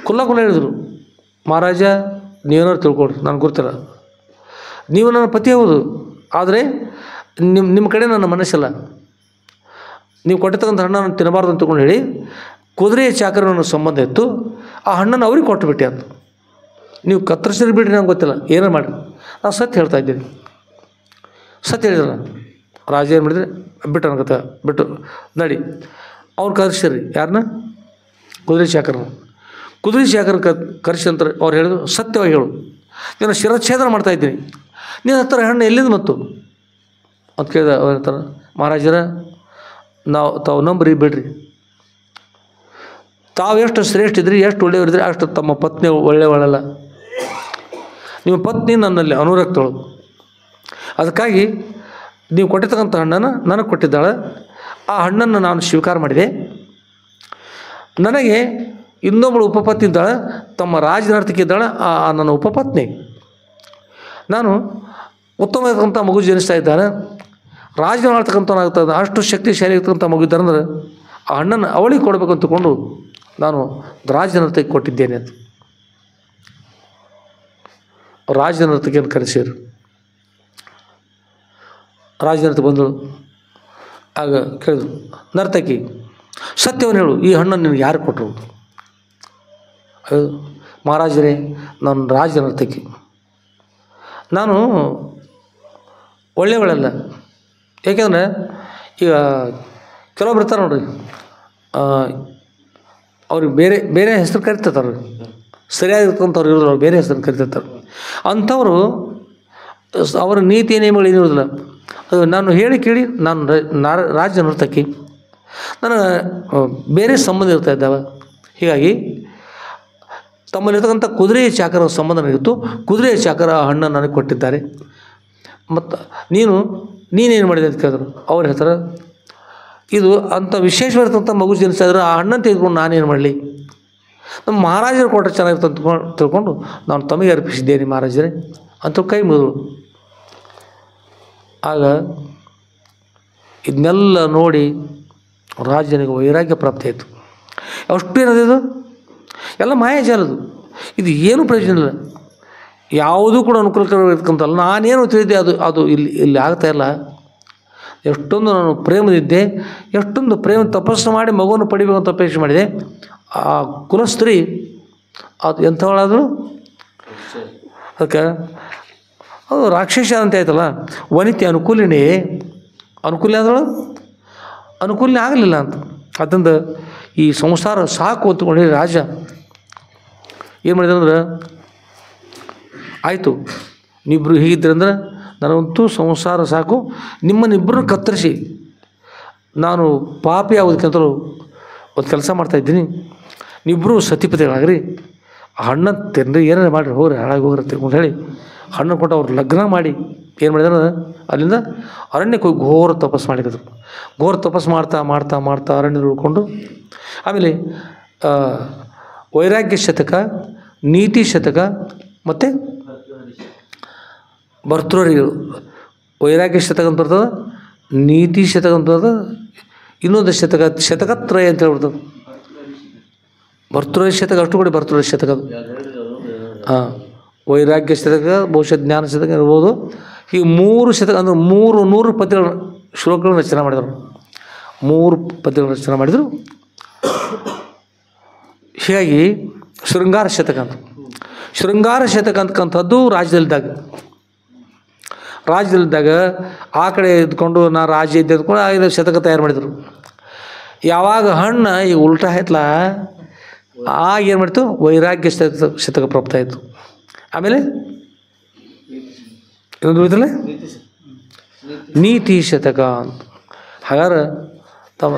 Speaker 1: ಕುಲ್ಲ ಹೇಳಿದರು, ಮಹಾರಾಜ ನೀವೇನಾದ್ರು ತಿಳ್ಕೊಡ್ರಿ, ನನಗೆ ಗೊತ್ತಿಲ್ಲ, ನೀವು ನನ್ನ ಪತಿ ಹೌದು, ಆದರೆ ನಿಮ್ಮ ಕಡೆ ನನ್ನ ಮನಸ್ಸಿಲ್ಲ, ನೀವು ಕೊಟ್ಟಿರ್ತಕ್ಕಂಥ ಹಣ್ಣನ್ನು ತಿನ್ನಬಾರ್ದು ಅಂತ ತಿಳ್ಕೊಂಡು ಹೇಳಿ ಕುದುರೆಯ ಚಾಕರ ನನ್ನ ಸಂಬಂಧ ಇತ್ತು, ಆ ಹಣ್ಣನ್ನು ಅವ್ರಿಗೆ ಕೊಟ್ಟುಬಿಟ್ಟೆ ಅಂತ. ನೀವು ಕತ್ತರಿಸಿದ್ರೆ ಬಿಡ್ರಿ, ನಂಗೆ ಗೊತ್ತಿಲ್ಲ, ಏನೋ ಮಾಡಿ ನಾನು ಸತ್ಯ ಹೇಳ್ತಾ ಇದ್ದೀನಿ. ಸತ್ಯ ಹೇಳಿದ್ರಲ್ಲ. ರಾಜ ಏನು ಮಾಡಿದ್ರೆ ಬಿಟ್ಟು ನನಗತ್ತ ಬಿಟ್ಟು ನಡಿ ಅವ್ರು ಕರೆಸಿರಿ. ಯಾರನ್ನ? ಕುದುರೆ ಚಾಕರನ. ಕುದುರೆ ಚಾಕರ ಕರೆಸಿ ಅಂತಾರೆ. ಅವ್ರು ಹೇಳಿದ್ರು, ಸತ್ಯವಾಗಿ ಹೇಳು, ನೀನು ಶಿರಚ್ಛೇದನ ಮಾಡ್ತಾಯಿದ್ದೀನಿ, ನೀನು ಹತ್ತಿರ ಹಣ್ಣು ಎಲ್ಲಿಂದ ಮತ್ತು ಅಂತ ಕೇಳಿದ. ಅವ್ರು ಹೇಳ್ತಾರೆ, ಮಹಾರಾಜರ ತಾವು ನಂಬ್ರಿ ಬಿಡ್ರಿ, ತಾವು ಎಷ್ಟು ಶ್ರೇಷ್ಠ ಇದ್ರಿ, ಎಷ್ಟು ಒಳ್ಳೆಯವರಿದ್ರಿ, ಅಷ್ಟು ತಮ್ಮ ಪತ್ನಿ ಒಳ್ಳೆಯವಳಲ್ಲ. ನಿಮ್ಮ ಪತ್ನಿ ನನ್ನಲ್ಲಿ ಅನುರಕ್ತಳು, ಅದಕ್ಕಾಗಿ ನೀವು ಕೊಟ್ಟಿರ್ತಕ್ಕಂಥ ಹಣ್ಣನ್ನು ನನಗೆ ಕೊಟ್ಟಿದ್ದಾಳೆ. ಆ ಹಣ್ಣನ್ನು ನಾನು ಸ್ವೀಕಾರ ಮಾಡಿದೆ. ನನಗೆ ಇನ್ನೊಬ್ಬಳು ಉಪಪತ್ನಿ ಇದ್ದಾಳೆ, ತಮ್ಮ ರಾಜನರ್ತಕ್ಕೆ ಇದ್ದಾಳೆ, ನನ್ನ ಉಪಪತ್ನಿ. ನಾನು ಉತ್ತಮವಾಗಿರ್ತಕ್ಕಂಥ ಮಗು ಜನಿಸ್ತಾ ಇದ್ದಾನೆ, ರಾಜನ ಆಳ್ತಕ್ಕಂಥವನಾಗ್ತದೆ, ಅಷ್ಟು ಶಕ್ತಿಶಾಲಿ ಇರ್ತಕ್ಕಂಥ ಮಗು ಇದ್ದಾರೆ ಅಂದರೆ ಆ ಹಣ್ಣನ್ನು ಅವಳಿಗೆ ಕೊಡಬೇಕು ಅಂತಕೊಂಡು ನಾನು ರಾಜನರ್ತಕ್ಕೆ ಕೊಟ್ಟಿದ್ದೇನೆ ಅಂತ. ರಾಜನರ್ತಕಿಯನ್ನು ಕರೆಸಿರು. ರಾಜನರ್ತ ಬಂದಳು. ಆಗ ಕೇಳಿದ್ರು, ನರ್ತಕಿ ಸತ್ಯವನ್ನು ಹೇಳು, ಈ ಹಣ್ಣನ್ನು ನಿನಗೆ ಯಾರು ಕೊಟ್ಟರು? ಮಹಾರಾಜರೇ, ನಾನು ರಾಜನರ್ತಕಿ, ನಾನು ಒಳ್ಳೆಯವಳಲ್ಲ. ಏಕೆಂದರೆ ಈಗ ಕೆಲವೊಬ್ರು ಇರ್ತಾರೆ ನೋಡ್ರಿ, ಅವ್ರಿಗೆ ಬೇರೆ ಬೇರೆ ಹೆಸರು ಕರಿತಿರ್ತಾರೆ, ಸರಿಯಾಗಿರ್ತಕ್ಕಂಥವ್ರು ಇರೋದು ಬೇರೆ ಹೆಸರನ್ನು ಕರಿತಿರ್ತಾರೆ. ಅಂಥವರು ಅವರ ನೀತಿ ನಿಯಮಗಳು ಏನಿರೋದಿಲ್ಲ. ಅದು ನಾನು ಹೇಳಿ ಕೇಳಿ ನಾನು ರಾಜನರ್ತಕಿ, ನನಗೆ ಬೇರೆ ಸಂಬಂಧ ಇರ್ತಾ ಇದ್ದಾವೆ. ಹೀಗಾಗಿ ತಮ್ಮಲ್ಲಿರ್ತಕ್ಕಂಥ ಕುದುರೆಯ ಚಾಕರ ಸಂಬಂಧ ನನಗಿತ್ತು, ಕುದುರೆಯ ಚಾಕರ ಹಣ್ಣನ್ನು ನನಗೆ ಕೊಟ್ಟಿದ್ದಾರೆ. ಮತ್ತು ನೀನೇನು ಮಾಡಿದೆ ಅಂತ ಕೇಳಿದ್ರು. ಅವ್ರು ಹೇಳ್ತಾರೆ, ಇದು ಅಂಥ ವಿಶೇಷವಾಗಿರ್ತಕ್ಕಂಥ ಮಗು ಜನಿಸ್ತಾ ಇದ್ರೆ ಆ ಹಣ್ಣನ್ನು ತೆಗೆದುಕೊಂಡು ನಾನೇನು ಮಾಡಲಿ, ನಮ್ಮ ಮಹಾರಾಜರು ಕೊಟ್ಟರೆ ಚೆನ್ನಾಗಿರ್ತ ಅಂತ ತಿಳ್ಕೊಂಡು ನಾನು ತಮಗೆ ಅರ್ಪಿಸಿದ್ದೇನೆ ಮಹಾರಾಜರೇ ಅಂತ ಕೈ ಮುಗಿದ್ರು. ಆಗ ಇದನ್ನೆಲ್ಲ ನೋಡಿ ರಾಜನಿಗೆ ವೈರಾಗ್ಯ ಪ್ರಾಪ್ತಿ ಆಯಿತು. ಅಷ್ಟು ಏನದು, ಎಲ್ಲ ಮಾಯಾಜಾಲದು, ಇದು ಏನೂ ಪ್ರಯೋಜನ ಇಲ್ಲ, ಯಾವುದೂ ಕೂಡ ಅನುಕೂಲಕರವಾಗಿರ್ತಕ್ಕಂಥಲ್ಲ. ನಾನೇನು ತಿಳಿದೆ ಅದು ಇಲ್ಲಿ ಆಗ್ತಾಯಿಲ್ಲ. ಎಷ್ಟೊಂದು ನಾನು ಪ್ರೇಮದಿದ್ದೆ, ಎಷ್ಟೊಂದು ಪ್ರೇಮ ತಪಸ್ಸು ಮಾಡಿ ಮಗುವನ್ನು ಪಡಿಬೇಕಂತ ಅಪೇಕ್ಷೆ ಮಾಡಿದೆ. ಆ ಕುಲಸ್ತ್ರೀ ಅದು ಎಂಥವಳಾದರೂ ಅದಕ್ಕೆ ಅದು ರಾಕ್ಷಸ ಅಂತ ಆಯ್ತಲ್ಲ. ವನಿತೆ ಅನುಕೂಲಿನೇ, ಅನುಕೂಲ ಆದಳು, ಅನುಕೂಲನೇ ಆಗಲಿಲ್ಲ ಅಂತ. ಅದರಿಂದ ಈ ಸಂಸಾರ ಸಾಕು ಅಂತಕೊಂಡು ರಾಜ ಏನು ಮಾಡಿದೆ ಅಂದ್ರೆ, ಆಯಿತು ನೀವಿಬ್ಬರು ಹೀಗಿದ್ದೀರಂದ್ರೆ ನನಗಂತೂ ಸಂಸಾರ ಸಾಕು, ನಿಮ್ಮನ್ನಿಬ್ಬರನ್ನು ಕತ್ತರಿಸಿ ನಾನು ಪಾಪಿ ಆಗೋದಕ್ಕಿಂತಲೂ ಒಂದು ಕೆಲಸ ಮಾಡ್ತಾಯಿದ್ದೀನಿ, ನೀವಿಬ್ಬರು ಸತಿಪತಿಗಳಾಗ್ರಿ, ಹಣ್ಣು ತಿನ್ನಿರಿ, ಏನಾರು ಮಾಡಿರಿ, ಹೋಗ್ರಿ, ಹಾಳಾಗಿ ಹೋಗ್ರಿ ತಿಳ್ಕೊಂಡು ಹೇಳಿ ಹಣ್ಣು ಕೊಟ್ಟು ಅವ್ರು ಲಗ್ನ ಮಾಡಿ ಏನು ಮಾಡಿದ್ರೆ ಅಲ್ಲಿಂದ ಅರಣ್ಯಕ್ಕೆ ಹೋಗಿ ಘೋರ ತಪಸ್ಸು ಮಾಡಿದ್ರು. ಘೋರ ತಪಸ್ಸು ಮಾಡ್ತಾ ಮಾಡ್ತಾ ಮಾಡ್ತಾ ಅರಣ್ಯದಲ್ಲಿ ಉಳ್ಕೊಂಡು ಆಮೇಲೆ ವೈರಾಗ್ಯ ಶತಕ, ನೀತಿ ಶತಕ ಮತ್ತು ಭರ್ತೃಹರಿಗಳು. ವೈರಾಗ್ಯ ಶತಕ ಅಂತ ಬರ್ತದೆ, ನೀತಿ ಶತಕ ಅಂತ ಬರ್ತದೆ, ಇನ್ನೊಂದು ಶತಕತ್ರಯ ಅಂತ ಹೇಳ್ಬಿಡ್ತದೆ. ಭರ್ತೃಹರಿ ಶತಕ ಅಷ್ಟು ಕೂಡ ಭರ್ತೃಹರಿ ಶತಕ ಅದು. ಹಾಂ, ವೈರಾಗ್ಯ ಶತಕ, ಬಹುಶಃ ಜ್ಞಾನ ಶತಕ ಇರ್ಬೋದು. ಈ 3 ಶತಕ ಅಂದರೆ 100 ಪದ್ಯಗಳ ಶ್ಲೋಕಗಳನ್ನು ರಚನೆ ಮಾಡಿದರು. 3 ಪದ್ಯಗಳನ್ನು ರಚನೆ ಮಾಡಿದರು. ಹೀಗಾಗಿ ಶೃಂಗಾರ ಶತಕ ಅಂತ, ಶೃಂಗಾರ ಶತಕ ಅಂತಕ್ಕಂಥದ್ದು ರಾಜ್ಯದಲ್ಲಿದ್ದಾಗ ಆ ಕಡೆ ಇದ್ಕೊಂಡು ನಾ ರಾಜ್ಯ ಇದ್ದೆ ಅಂದ್ಕೊಂಡು 5 ಶತಕ ತಯಾರು ಮಾಡಿದರು. ಯಾವಾಗ ಹಣ್ಣು ಈಗ ಉಲ್ಟಾ ಆಯ್ತಲ್ಲ, ಆಗ ಏನು ಮಾಡ್ತು, ವೈರಾಗ್ಯ ಶತಕ ಪ್ರಾಪ್ತ ಆಯಿತು. ಆಮೇಲೆ ಇನ್ನೊಂದು ಉಳಿತಲ್ಲ, ನೀತಿ ಶತಕ ಅಂತ. ಹಾಗಾದ್ರೆ ತಮ್ಮ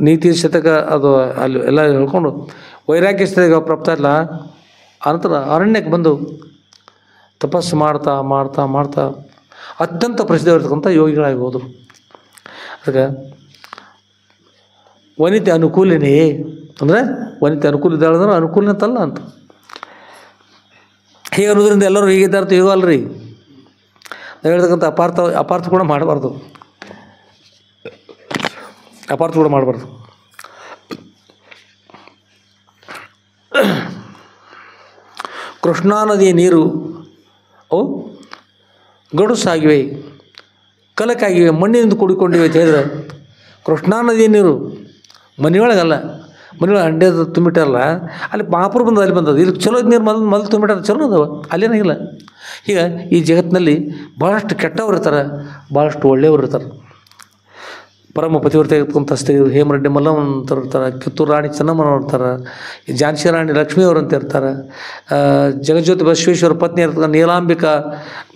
Speaker 1: ನೀತಿ ಶತಕ ಅದು ಅಲ್ಲಿ ಎಲ್ಲ ಹೇಳ್ಕೊಂಡು ವೈರಾಗ್ಯ ಶತಕ ಪ್ರಾಪ್ತ ಇಲ್ಲ. ಅನಂತರ ಅರಣ್ಯಕ್ಕೆ ಬಂದು ತಪಸ್ಸು ಮಾಡ್ತಾ ಮಾಡ್ತಾ ಮಾಡ್ತಾ ಅತ್ಯಂತ ಪ್ರಸಿದ್ಧವಾಗಿರ್ತಕ್ಕಂಥ ಯೋಗಿಗಳಾಗಿ ಹೋದರು. ಅದಕ್ಕೆ ವನಿತೆ ಅನುಕೂಲಿನೇ ಅಂದರೆ ವನಿತೆ ಅನುಕೂಲ ಇದ್ದಾಳೆ ಅನುಕೂಲನೇ ಅಂತಲ್ಲ ಅಂತ. ಹೀಗೆ ಅನ್ನೋದ್ರಿಂದ ಎಲ್ಲರೂ ಹೀಗಿದ್ದಾರ್ಥ ಯೋಗ ಅಲ್ರಿ. ನಾವು ಹೇಳ್ತಕ್ಕಂಥ ಅಪಾರ್ಥ ಕೂಡ ಮಾಡಬಾರ್ದು, ಅಪಾರ್ಥ ಕೂಡ ಮಾಡಬಾರ್ದು. ಕೃಷ್ಣಾ ನದಿಯ ನೀರು ಅವು ಗಡುಸಾಗಿವೆ, ಕಲಕಾಗಿವೆ, ಮಣ್ಣಿನಿಂದ ಕೂಡಿಕೊಂಡಿವೆ ಅಂತ ಹೇಳಿದ್ರೆ ಕೃಷ್ಣಾ ನದಿಯ ನೀರು ಮನೆಯೊಳಗಲ್ಲ, ಮನೆಯೊಳಗೆ ಅಂಡ್ಯದ ತುಂಬಿಟ್ಟಾರಲ್ಲ, ಅಲ್ಲಿ ಮಹಾಪುರ ಬಂದದ್ದು, ಅಲ್ಲಿ ಬಂದದ್ದು. ಇಲ್ಲಿ ಚಲೋ ನೀರು ಮೊದಲು ತುಂಬಿಟ್ಟಾರ, ಚಲೋ ಅದಾವ, ಅಲ್ಲೇನಾಗಿಲ್ಲ. ಈಗ ಈ ಜಗತ್ತಿನಲ್ಲಿ ಭಾಳಷ್ಟು ಕೆಟ್ಟವ್ರು ಇರ್ತಾರೆ, ಭಾಳಷ್ಟು ಒಳ್ಳೆಯವರು ಇರ್ತಾರೆ. ಪರಮ ಪತಿವ್ರತೆ ಆಗಿರ್ತಕ್ಕಂಥ ಸ್ತ್ರೀಯರು ಹೇಮರೆಡ್ಡಿ ಮಲ್ಲಮ್ಮನ ಅಂತ ಇರ್ತಾರೆ, ಕಿತ್ತೂರು ರಾಣಿ ಚೆನ್ನಮ್ಮನವ್ರು ಇರ್ತಾರೆ, ಝಾನ್ಸಿ ರಾಣಿ ಲಕ್ಷ್ಮೀಯವರು ಅಂತ ಇರ್ತಾರೆ, ಜಗಜ್ಯೋತಿ ಬಸವೇಶ್ವರ ಪತ್ನಿ ಇರ್ತಕ್ಕಂಥ ನೀಲಾಂಬಿಕಾ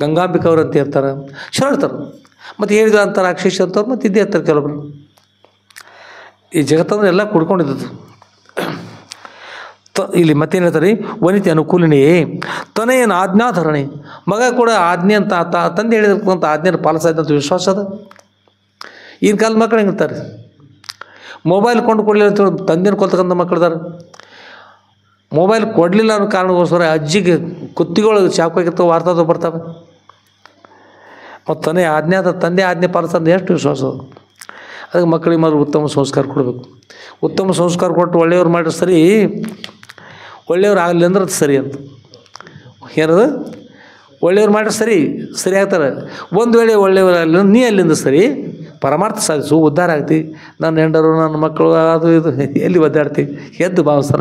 Speaker 1: ಗಂಗಾಂಬಿಕಾ ಅವರು ಅಂತ ಇರ್ತಾರೆ, ಇರ್ತಾರೆ. ಮತ್ತು ಹೇಳಿದ ಅಂತಾರೆ ಅಕ್ಷೇಶ ಅಂತವ್ರು ಮತ್ತು ಇದ್ದೇ ಇರ್ತಾರೆ ಕೆಲವೊಬ್ರು. ಈ ಜಗತ್ತಂದ್ರೆ ಎಲ್ಲ ಕುಡ್ಕೊಂಡಿದ್ದು. ಇಲ್ಲಿ ಮತ್ತೇನು ಹೇಳ್ತಾರೆ, ವನಿತೆ ಅನುಕೂಲಿನಿಯೇ ತನೆಯನ್ನು ಆಜ್ಞಾಧರಣೆ, ಮಗ ಕೂಡ ಆಜ್ಞೆ ಅಂತ ತಂದೆ ಹೇಳಿರ್ತಕ್ಕಂಥ ಆಜ್ಞೆಯನ್ನು ಪಾಲಿಸೋದಂತ ವಿಶ್ವಾಸ ಅದ. ಈಗಿನ ಕಾಲದ ಮಕ್ಕಳು ಹೆಂಗಿರ್ತಾರೆ, ಮೊಬೈಲ್ ಕೊಡಲಿಲ್ಲ ಅಂತ ತಂದೆನ ಕೊಲ್ತಕ್ಕಂಥ ಮಕ್ಕಳಿದ್ದಾರೆ. ಮೊಬೈಲ್ ಕೊಡಲಿಲ್ಲ ಅನ್ನೋ ಕಾರಣಕ್ಕೋಸ್ಕರ ಅಜ್ಜಿಗೆ ಕುತ್ತಿಗಳು ಚಾಕಾಗಿರ್ತಾವೆ, ವಾರ್ತಾದ ಬರ್ತವೆ. ಮತ್ತು ತಂದೆ ಆಜ್ಞೆ ಪಾಲಿಸೋದು ಎಷ್ಟು ವಿಶ್ವಾಸ ಅದು. ಅದಕ್ಕೆ ಮಕ್ಕಳಿಗೆ ಮೊದಲು ಉತ್ತಮ ಸಂಸ್ಕಾರ ಕೊಡಬೇಕು. ಉತ್ತಮ ಸಂಸ್ಕಾರ ಕೊಟ್ಟು ಒಳ್ಳೆಯವ್ರು ಮಾಡಿದ್ರೆ ಸರಿ, ಒಳ್ಳೆಯವ್ರು ಆಗಲಿ ಅಂದ್ರೆ ಅದು ಸರಿ ಅಂತ. ಏನದು ಒಳ್ಳೆಯವ್ರು ಮಾಡಿದ್ರೆ ಸರಿ ಆಗ್ತಾರೆ. ಒಂದು ವೇಳೆ ಒಳ್ಳೆಯವರು ಆಗಲಿ ನೀ ಅಲ್ಲಿಂದ ಸರಿ ಪರಮಾರ್ಥ ಸಾಧಿಸು, ಉದ್ಧಾರ ಆಗ್ತಿ. ನನ್ನ ಹೆಂಡರು ನನ್ನ ಮಕ್ಕಳು ಅದು ಇದು ಎಲ್ಲಿ ಒದ್ದಾಡ್ತಿ, ಎದ್ದು ಭಾವಿಸ್ತಾರ.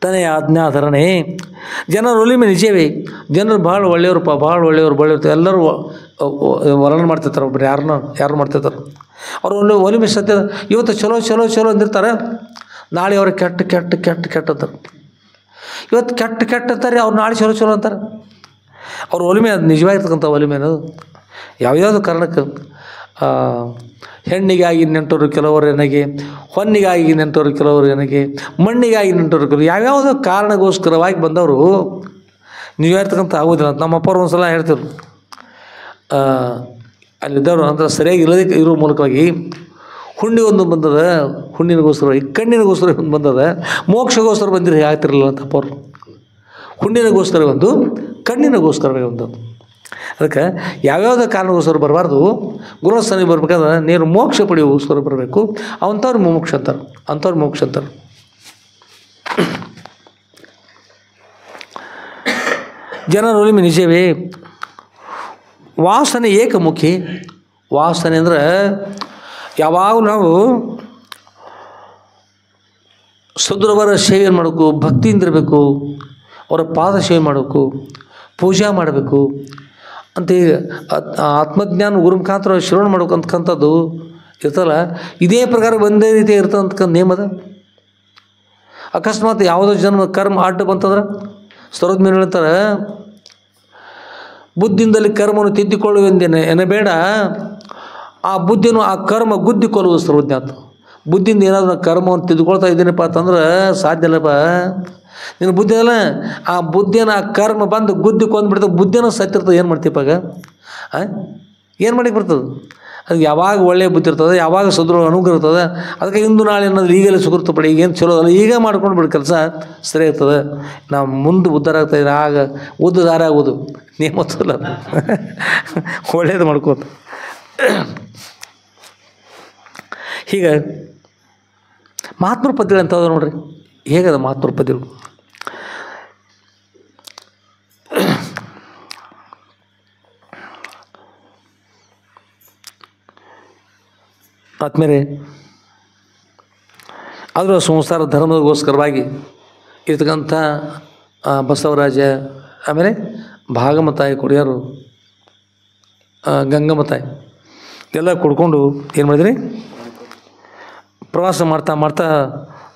Speaker 1: ತನೇ ಆಜ್ಞಾಧರಣೆ ಜನರು ಒಲಿಮೆ ನಿಜವೇ. ಜನರು ಭಾಳ ಒಳ್ಳೆಯವ್ರಪ್ಪ, ಭಾಳ ಒಳ್ಳೆಯವ್ರು ಎಲ್ಲರೂ ವರ್ಣನೆ ಮಾಡ್ತಿರ್ತಾರೆ. ಒಬ್ರು ಯಾರು ಮಾಡ್ತಿರ್ತಾರೆ. ಅವ್ರು ಒಲಿಮೆ ಸತ್ಯ. ಇವತ್ತು ಚಲೋ ಅಂದಿರ್ತಾರೆ, ನಾಳೆ ಅವ್ರು ಕೆಟ್ಟ ಅಂತಾರೆ. ಇವತ್ತು ಕೆಟ್ಟ ಅಂತಾರೆ, ಅವ್ರು ನಾಳೆ ಚಲೋ ಅಂತಾರೆ. ಅವ್ರ ಒಲಿಮೆ ಅದು ನಿಜವಾಗಿರ್ತಕ್ಕಂಥ ಒಲಿಮೆ ಅನ್ನೋದು ಯಾವ್ಯಾವುದೋ ಕಾರಣಕ್ಕೆ ಹೆಣ್ಣಿಗಾಗಿ ನೆಂಟವರು ಕೆಲವರು ನನಗೆ, ಹೊನ್ನಿಗಾಗಿ ನೆಂಟವರು ಕೆಲವರು ನನಗೆ, ಮಣ್ಣಿಗಾಗಿ ನೆಂಟವರು ಕೆಲವರು, ಯಾವ್ಯಾವುದೋ ಕಾರಣಗೋಸ್ಕರವಾಗಿ ಬಂದವರು ನಿಜವಾಗಿರ್ತಕ್ಕಂಥ ಆಗೋದಿಲ್ಲ ಅಂತ ನಮ್ಮ ಅಪ್ಪರು ಒಂದು ಸಲ ಹೇಳ್ತಿದ್ರು. ಅಲ್ಲಿದ್ದವರು ಅಂದ್ರೆ ಸರಿಯಾಗಿ ಇಲ್ಲದಕ್ಕೆ ಇರೋ ಮೂಲಕವಾಗಿ ಹುಣ್ಣಿಗೊಂದು ಬಂದದ, ಹುಣ್ಣಿನಿಗೋಸ್ಕರವಾಗಿ ಕಣ್ಣಿನಿಗೋಸ್ಕರ ಒಂದು ಬಂದದ, ಮೋಕ್ಷಗೋಸ್ಕರ ಬಂದಿರೋ ಆಗ್ತಿರಲಿಲ್ಲ ಅಂತ ಅಪ್ಪರು. ಹುಣ್ಣಿನಿಗೋಸ್ಕರ ಒಂದು, ಕಣ್ಣಿನಿಗೋಸ್ಕರವೇ ಒಂದು. ಅದಕ್ಕೆ ಯಾವ್ಯಾವುದೋ ಕಾರಣಕ್ಕೋಸ್ಕರ ಬರಬಾರ್ದು. ಗುರುಸ್ಥಾನಿಗೆ ಬರ್ಬೇಕಾದ್ರೆ ನೀನು ಮೋಕ್ಷ ಪಡೆಯೋಗೋಸ್ಕರ ಬರಬೇಕು. ಅಂಥವ್ರು ಮೋಕ್ಷ ಅಂತಾರೆ. ಜನರ ಒಲಿಮೆ ನಿಜವೇ. ವಾಸನೆ ಏಕಮುಖಿ. ವಾಸನೆ ಅಂದ್ರೆ ಯಾವಾಗಲೂ ನಾವು ಸದ್ಗುರುವರ ಸೇವೆ ಮಾಡಬೇಕು, ಭಕ್ತಿಯಿಂದಿರಬೇಕು, ಅವರ ಪಾದ ಸೇವೆ ಮಾಡಬೇಕು, ಪೂಜಾ ಮಾಡಬೇಕು ಅಂತ ಆತ್ಮಜ್ಞಾನ ಗುರು ಮುಖಾಂತರ ಶ್ರವಣ ಮಾಡ್ಬೇಕು ಅಂತಕ್ಕಂಥದ್ದು ಇರ್ತಲ್ಲ. ಇದೇ ಪ್ರಕಾರ ಒಂದೇ ರೀತಿ ಇರ್ತಕ್ಕಂಥ ನೇಮದ. ಅಕಸ್ಮಾತ್ ಯಾವುದೋ ಜನ್ಮ ಕರ್ಮ ಅಡ್ಡ ಬಂತಂದ್ರೆ ಸರ್ವಜ್ಞರು ಹೇಳ್ತಾರೆ, ಬುದ್ಧಿಯಿಂದಲೇ ಕರ್ಮವನ್ನು ತಿದ್ದಿಕೊಳ್ಳುವೆಂದೇನೆ ಎನ್ನಬೇಡ, ಆ ಬುದ್ಧಿಯನ್ನು ಆ ಕರ್ಮ ಗುದ್ದಿಕೊಳ್ಳುವುದು ಸರ್ವಜ್ಞಾತ. ಬುದ್ಧಿಯಿಂದ ಏನಾದರೂ ಕರ್ಮವನ್ನು ತಿದ್ದುಕೊಳ್ತಾ ಇದ್ದೀನಪ್ಪ ಅಂತಂದ್ರೆ ಸಾಧ್ಯ ಇಲ್ಲಪ್ಪ. ನಿನ್ನ ಬುದ್ಧಿ ಅಲ್ಲ, ಆ ಬುದ್ಧಿಯನ್ನು ಆ ಕರ್ಮ ಬಂದು ಗುದ್ದಿ ಕೊಂದ್ಬಿಡ್ತದೆ. ಬುದ್ಧಿನ ಸತ್ತಿರ್ತದೆ. ಏನು ಮಾಡ್ತೀಪ್ಪಾಗ? ಏನು ಮಾಡಿಕ್ಕೆ ಬರ್ತದೆ? ಅದು ಯಾವಾಗ ಒಳ್ಳೆಯ ಬುದ್ಧಿ ಇರ್ತದೆ, ಯಾವಾಗ ಸದೃಢ ಅನುಗ್ರಹ ಇರ್ತದೆ. ಅದಕ್ಕೆ ಇಂದು ನಾಳೆ ಅನ್ನೋದು ಈಗಲೇ ಸುಕೃತ ಪಡಿ, ಈಗೇನು ಚಲೋ ಅಲ್ಲ, ಈಗ ಮಾಡ್ಕೊಂಡು ಬಿಡು, ಕೆಲಸ ಸರಿ ಇರ್ತದೆ. ನಾವು ಮುಂದೆ ಉದ್ಧಾರ ಆಗ್ತಾಯಿದ್ರೆ ಆಗ ದಾರ ಆಗೋದು ನೇಮತ್ತಲ್ಲ. ಒಳ್ಳೇದು ಮಾಡ್ಕೋತ ಹೀಗೆ ಮಹಾತ್ಮರ ಪದ್ಯಗಳು ಅಂತ ಅದ ನೋಡ್ರಿ. ಹೇಗದ ಮಹಾತ್ಮರ ಪದ್ಯಗಳು? ಆತ್ಮೇಲೆ ಆದರೂ ಸಂಸಾರ ಧರ್ಮಗೋಸ್ಕರವಾಗಿ ಇರ್ತಕ್ಕಂಥ ಬಸವರಾಜ, ಆಮೇಲೆ ಭಾಗಮ್ಮ ತಾಯಿ ಕುಡಿಯೋರು, ಗಂಗಮ್ಮ ತಾಯಿ ಎಲ್ಲ ಕುಡ್ಕೊಂಡು ಏನು ಮಾಡಿದ್ರಿ, ಪ್ರವಾಸ ಮಾಡ್ತಾ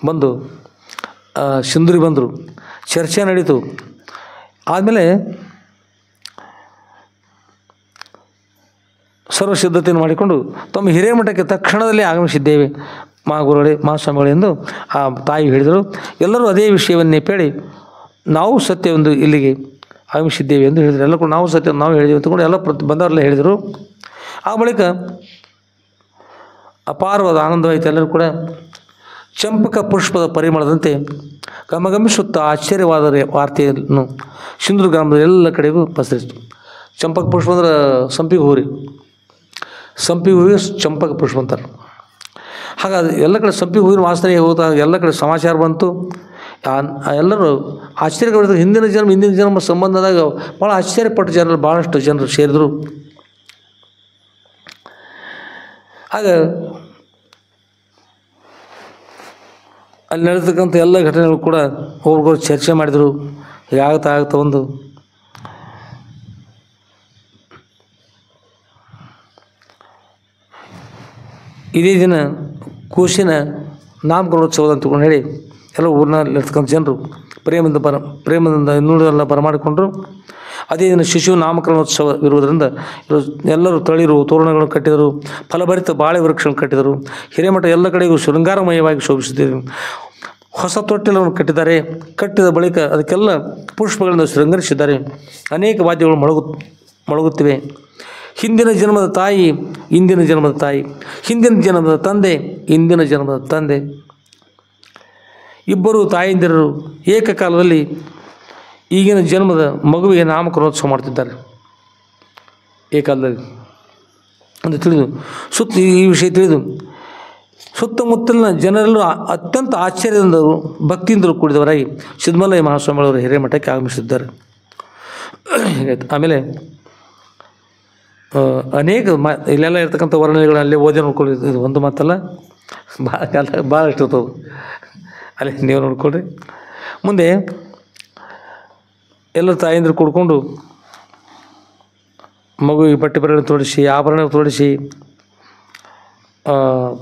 Speaker 1: ಬಂದು ಸಿಂಧೂರಿಗೆ ಬಂದರು. ಚರ್ಚೆ ನಡೀತು. ಆದಮೇಲೆ ಸರ್ವ ಸಿದ್ಧತೆಯನ್ನು ಮಾಡಿಕೊಂಡು ತಮ್ಮ ಹಿರೇಮಠಕ್ಕೆ ತಕ್ಷಣದಲ್ಲೇ ಆಗಮಿಸಿದ್ದೇವೆ ಮಹಾಸ್ವಾಮಿಗಳು ಎಂದು ಆ ತಾಯಿ ಹೇಳಿದರು. ಎಲ್ಲರೂ ಅದೇ ವಿಷಯವನ್ನೇ ಹೇಳಿ ನಾವು ಸತ್ಯವೊಂದು ಇಲ್ಲಿಗೆ ಆಗಮಿಸಿದ್ದೇವೆ ಎಂದು ಹೇಳಿದರು. ಎಲ್ಲ ಕೂಡ ನಾವು ಸತ್ಯ ನಾವು ಹೇಳಿದ್ದೇವೆ ಅಂತಕೊಂಡು ಎಲ್ಲ ಬಂದವರೆಲ್ಲ ಹೇಳಿದರು. ಆ ಬಳಿಕ ಅಪಾರವಾದ ಆನಂದವಾಯಿತು. ಎಲ್ಲರೂ ಕೂಡ ಚಂಪಕ ಪುಷ್ಪದ ಪರಿಮಳದಂತೆ ಗಮಗಮಿಸುತ್ತಾ ಆಶ್ಚರ್ಯವಾದ ವಾರ್ತೆಯನ್ನು ಸಿಂಧೂರು ಗ್ರಾಮದ ಎಲ್ಲ ಕಡೆಗೂ ಪಸರಿಸಿತು. ಚಂಪಕ ಪುಷ್ಪ ಅಂದ್ರೆ ಸಂಪಿಗೆ ಹೂರಿ, ಸಂಪಿಗೆ ಹೂವಿ ಚಂಪಕ ಪುಷ್ಪ ಅಂತಾರೆ. ಹಾಗಾದ್ರೆ ಎಲ್ಲ ಕಡೆ ಸಂಪಿಗೆ ಹೂವಿನ ವಾಸನೆ ಹೋದಾಗ ಎಲ್ಲ ಕಡೆ ಸಮಾಚಾರ ಬಂತು. ಎಲ್ಲರೂ ಆಶ್ಚರ್ಯಗೊಳಿಸಿದ್ರು. ಹಿಂದಿನ ಜನ್ಮ ಸಂಬಂಧದಾಗ ಭಾಳ ಆಶ್ಚರ್ಯಪಟ್ಟು ಜನರು, ಭಾಳಷ್ಟು ಜನರು ಸೇರಿದರು. ಆಗ ಅಲ್ಲಿ ನಡೆದಕ್ಕಂಥ ಎಲ್ಲ ಘಟನೆಗಳು ಕೂಡ ಒಬ್ರಿಗೊಬ್ರು ಚರ್ಚೆ ಮಾಡಿದರು. ಹೀಗಾಗ್ತಾ ಒಂದು ಇದೇ ದಿನ ಕೂಸಿನ ನಾಮಕರಣೋತ್ಸವದ ಅಂತ ಹೇಳಿ ಎಲ್ಲ ಊರಿನಲ್ಲಿರ್ತಕ್ಕಂಥ ಜನರು ಪ್ರೇಮದಿಂದ ಇನ್ನೂರೆಲ್ಲ ಬರಮಾಡಿಕೊಂಡ್ರು. ಅದೇ ದಿನ ಶಿಶು ನಾಮಕರಣೋತ್ಸವ ಇರುವುದರಿಂದ ಎಲ್ಲರೂ ತಳಿರು ತೋರಣಗಳನ್ನು ಕಟ್ಟಿದರು, ಫಲಭರಿತ ಬಾಳೆ ವೃಕ್ಷಗಳನ್ನು ಕಟ್ಟಿದರು. ಹಿರೇಮಠ ಎಲ್ಲ ಕಡೆಗೂ ಶೃಂಗಾರಮಯವಾಗಿ ಶೋಭಿಸುತ್ತಿದೆ. ಹೊಸ ತೊಟ್ಟಿಲನ್ನು ಕಟ್ಟಿದ್ದಾರೆ. ಕಟ್ಟಿದ ಬಳಿಕ ಅದಕ್ಕೆಲ್ಲ ಪುಷ್ಪಗಳಿಂದ ಶೃಂಗರಿಸಿದ್ದಾರೆ. ಅನೇಕ ವಾದ್ಯಗಳು ಮೊಳಗುತ್ತಿವೆ. ಹಿಂದಿನ ಜನ್ಮದ ತಾಯಿ, ಇಂದಿನ ಜನ್ಮದ ತಾಯಿ, ಹಿಂದಿನ ಜನ್ಮದ ತಂದೆ, ಇಂದಿನ ಜನ್ಮದ ತಂದೆ, ಇಬ್ಬರು ತಾಯಂದಿರರು ಏಕಕಾಲದಲ್ಲಿ ಈಗಿನ ಜನ್ಮದ ಮಗುವಿಗೆ ನಾಮಕರಣೋತ್ಸವ ಮಾಡ್ತಿದ್ದಾರೆ. ಏಕಾಲದಲ್ಲಿ ಅಂತ ತಿಳಿದು ಈ ವಿಷಯ ತಿಳಿದು ಸುತ್ತಮುತ್ತಲಿನ ಜನರೆಲ್ಲರೂ ಅತ್ಯಂತ ಆಶ್ಚರ್ಯದಿಂದಲೂ ಭಕ್ತಿಯಿಂದಲೂ ಕೂಡಿದವರಾಗಿ ಸಿದ್ಧಮಲ್ಲಯ್ಯ ಮಹಾಸ್ವಾಮಿಗಳವರು ಹಿರೇಮಠಕ್ಕೆ ಆಗಮಿಸಿದ್ದಾರೆ. ಆಮೇಲೆ ಅನೇಕ ಇಲ್ಲೆಲ್ಲ ಇರ್ತಕ್ಕಂಥ ವರ್ಣನೆಗಳಲ್ಲೇ ಓದಿ ನೋಡ್ಕೊಳ್ಳಿ. ಇದು ಒಂದು ಮಾತಲ್ಲ, ಭಾಳ ಇಷ್ಟ ಇರ್ತವೆ. ಅಲ್ಲೇ ನೀವು ನೋಡ್ಕೊಳ್ರಿ. ಮುಂದೆ ಎಲ್ಲ ತಾಯಂದ್ರು ಕೂಡ್ಕೊಂಡು ಮಗುವಿಗೆ ಬಟ್ಟೆ ಬರೆಗಳನ್ನು ತೋಡಿಸಿ, ಆಭರಣ ತೋಡಿಸಿ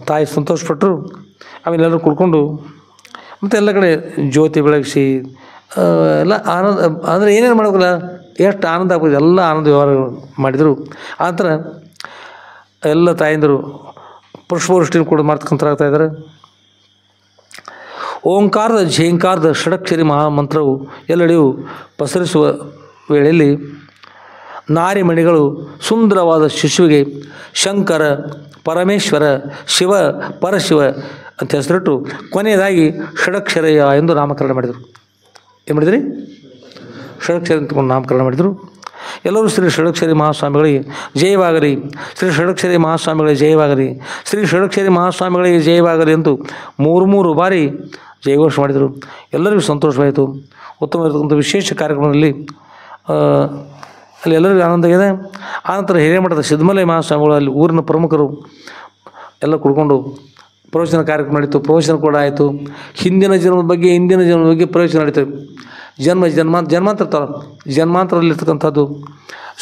Speaker 1: ತಾಯಿ ಸಂತೋಷಪಟ್ಟರು. ಆಮೇಲೆ ಎಲ್ಲರೂ ಕೂಡ್ಕೊಂಡು ಮತ್ತು ಎಲ್ಲ ಕಡೆ ಜ್ಯೋತಿ ಬೆಳಗಿಸಿ ಎಲ್ಲ ಆನಂದ, ಅಂದರೆ ಏನೇನು ಮಾಡೋಕ್ಕಲ್ಲ, ಎಷ್ಟು ಆನಂದ ಆಗ್ಬೋದು, ಎಲ್ಲ ಆನಂದ ವ್ಯವಹಾರಗಳು ಮಾಡಿದರು. ಆ ನಂತರ ಎಲ್ಲ ತಾಯಂದರು ಪುಷ್ಪವೃಷ್ಟಿನ ಕೂಡ ಮಾಡ್ತಕ್ಕಂಥರಾಗ್ತಾಯಿದ್ದಾರೆ. ಓಂಕಾರದ ಝೇಂಕಾರದ ಷಡಕ್ಷರಿ ಮಹಾಮಂತ್ರವು ಎಲ್ಲೆಡೆಯೂ ಪಸರಿಸುವ ವೇಳೆಯಲ್ಲಿ ನಾರಿಮಣಿಗಳು ಸುಂದರವಾದ ಶಿಶುವಿಗೆ ಶಂಕರ, ಪರಮೇಶ್ವರ, ಶಿವ, ಪರಶಿವ ಅಂತ ಹೆಸರಿಟ್ಟು ಕೊನೆಯದಾಗಿ ಷಡಕ್ಷರಯ್ಯ ಎಂದು ನಾಮಕರಣ ಮಾಡಿದರು. ಏನು ಮಾಡಿದ್ರಿ? ಷಡಕ್ಷರಿ ಅಂತಕೊಂಡು ನಾಮಕರಣ ಮಾಡಿದರು. ಎಲ್ಲರೂ ಶ್ರೀ ಷಡಕ್ಷರಿ ಮಹಾಸ್ವಾಮಿಗಳಿಗೆ ಜಯವಾಗಲಿ, ಶ್ರೀ ಷಡಕ್ಷರಿ ಮಹಾಸ್ವಾಮಿಗಳಿಗೆ ಜಯವಾಗಲಿ, ಶ್ರೀ ಷಡಕ್ಷರಿ ಮಹಾಸ್ವಾಮಿಗಳಿಗೆ ಜಯವಾಗಲಿ ಎಂದು ಮೂರು ಬಾರಿ ಜಯಘೋಷ ಮಾಡಿದರು. ಎಲ್ಲರಿಗೂ ಸಂತೋಷವಾಯಿತು. ಉತ್ತಮವಾಗಿರ್ತಕ್ಕಂಥ ವಿಶೇಷ ಕಾರ್ಯಕ್ರಮದಲ್ಲಿ ಅಲ್ಲಿ ಎಲ್ಲರಿಗೂ ಆನಂದ ಇದೆ. ಆನಂತರ ಹಿರೇಮಠದ ಸಿದ್ಧಮಲ್ಲಯ್ಯ ಮಹಾಸ್ವಾಮಿಗಳು ಅಲ್ಲಿ ಊರಿನ ಪ್ರಮುಖರು ಎಲ್ಲ ಕುಡ್ಕೊಂಡು ಪ್ರವಚನ ಕಾರ್ಯಕ್ರಮ ನಡೀತು. ಪ್ರವಚನ ಕೂಡ ಆಯಿತು. ಹಿಂದಿನ ಜನ್ಮದ ಬಗ್ಗೆ, ಇಂದಿನ ಜನ್ಮದ ಬಗ್ಗೆ ಪ್ರವಚನ ನಡೀತು. ಜನ್ಮಾಂತರದಲ್ಲಿರ್ತಕ್ಕಂಥದ್ದು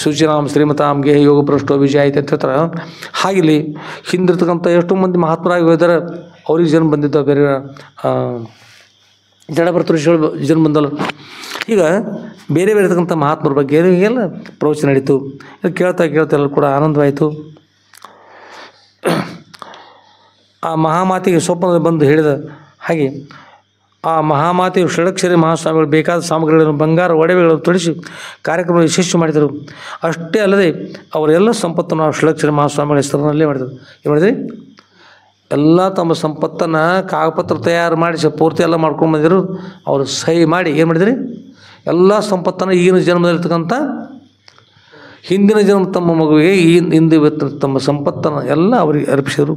Speaker 1: ಶುಚಿರಾಮ್ ಶ್ರೀಮತಾಮ್ ಗೇಹ ಯೋಗ ಭ್ರಷ್ಟೋ ವಿಜಯ ಆಯ್ತು ಅಂತ ಹೇಳ್ತಾರೆ. ಹಾಗಿಲ್ಲಿ ಹಿಂದಿರ್ತಕ್ಕಂಥ ಎಷ್ಟೋ ಮಂದಿ ಮಹಾತ್ಮರಾಗಿ ಹೋಗಿದ್ದಾರೆ. ಅವ್ರಿಗೆ ಜನ್ಮ ಬಂದಿದ್ದ, ಬೇರೆ ಜಡಭರತ ಋಷಿಗಳು ಜನ್ಮ ಬಂದಲ್ಲ. ಈಗ ಬೇರೆ ಬೇರೆ ಇರ್ತಕ್ಕಂಥ ಮಹಾತ್ಮರ ಬಗ್ಗೆ ಎಲ್ಲ ಪ್ರವಚನ ನಡೀತು. ಕೇಳ್ತಾ ಎಲ್ಲರೂ ಕೂಡ ಆನಂದವಾಯಿತು. ಆ ಮಹಾಮಾತೆಗೆ ಸ್ವಪ್ನದಲ್ಲಿ ಬಂದು ಹೇಳಿದ ಹಾಗೆ ಆ ಮಹಾಮಾತೆಯು ಷಡಕ್ಷರಿ ಮಹಾಸ್ವಾಮಿಗಳು ಬೇಕಾದ ಸಾಮಗ್ರಿಗಳನ್ನು, ಬಂಗಾರ ಒಡವೆಗಳನ್ನು ತೊಡಿಸಿ ಕಾರ್ಯಕ್ರಮ ಯಶಸ್ವಿ ಮಾಡಿದರು. ಅಷ್ಟೇ ಅಲ್ಲದೆ ಅವರೆಲ್ಲ ಸಂಪತ್ತನ್ನು ಆ ಷಡಕ್ಷರಿ ಮಹಾಸ್ವಾಮಿಗಳ ಹೆಸರಿನಲ್ಲೇ ಮಾಡಿದರು. ಏನು ಮಾಡಿದ್ರಿ? ಎಲ್ಲ ತಮ್ಮ ಸಂಪತ್ತನ್ನು ಕಾಗಪತ್ರ ತಯಾರು ಮಾಡಿಸಿ ಪೂರ್ತಿ ಎಲ್ಲ ಮಾಡ್ಕೊಂಡು ಬಂದಿರು. ಅವರು ಸಹಿ ಮಾಡಿ ಏನು ಮಾಡಿದ್ರಿ? ಎಲ್ಲ ಸಂಪತ್ತನ್ನು ಈಗಿನ ಜನ್ಮದಲ್ಲಿರ್ತಕ್ಕಂಥ ಹಿಂದಿನ ಜನ್ಮ ತಮ್ಮ ಮಗುವಿಗೆ ಹಿಂದೆ ತಮ್ಮ ಸಂಪತ್ತನ್ನು ಎಲ್ಲ ಅವರಿಗೆ ಅರ್ಪಿಸಿದರು.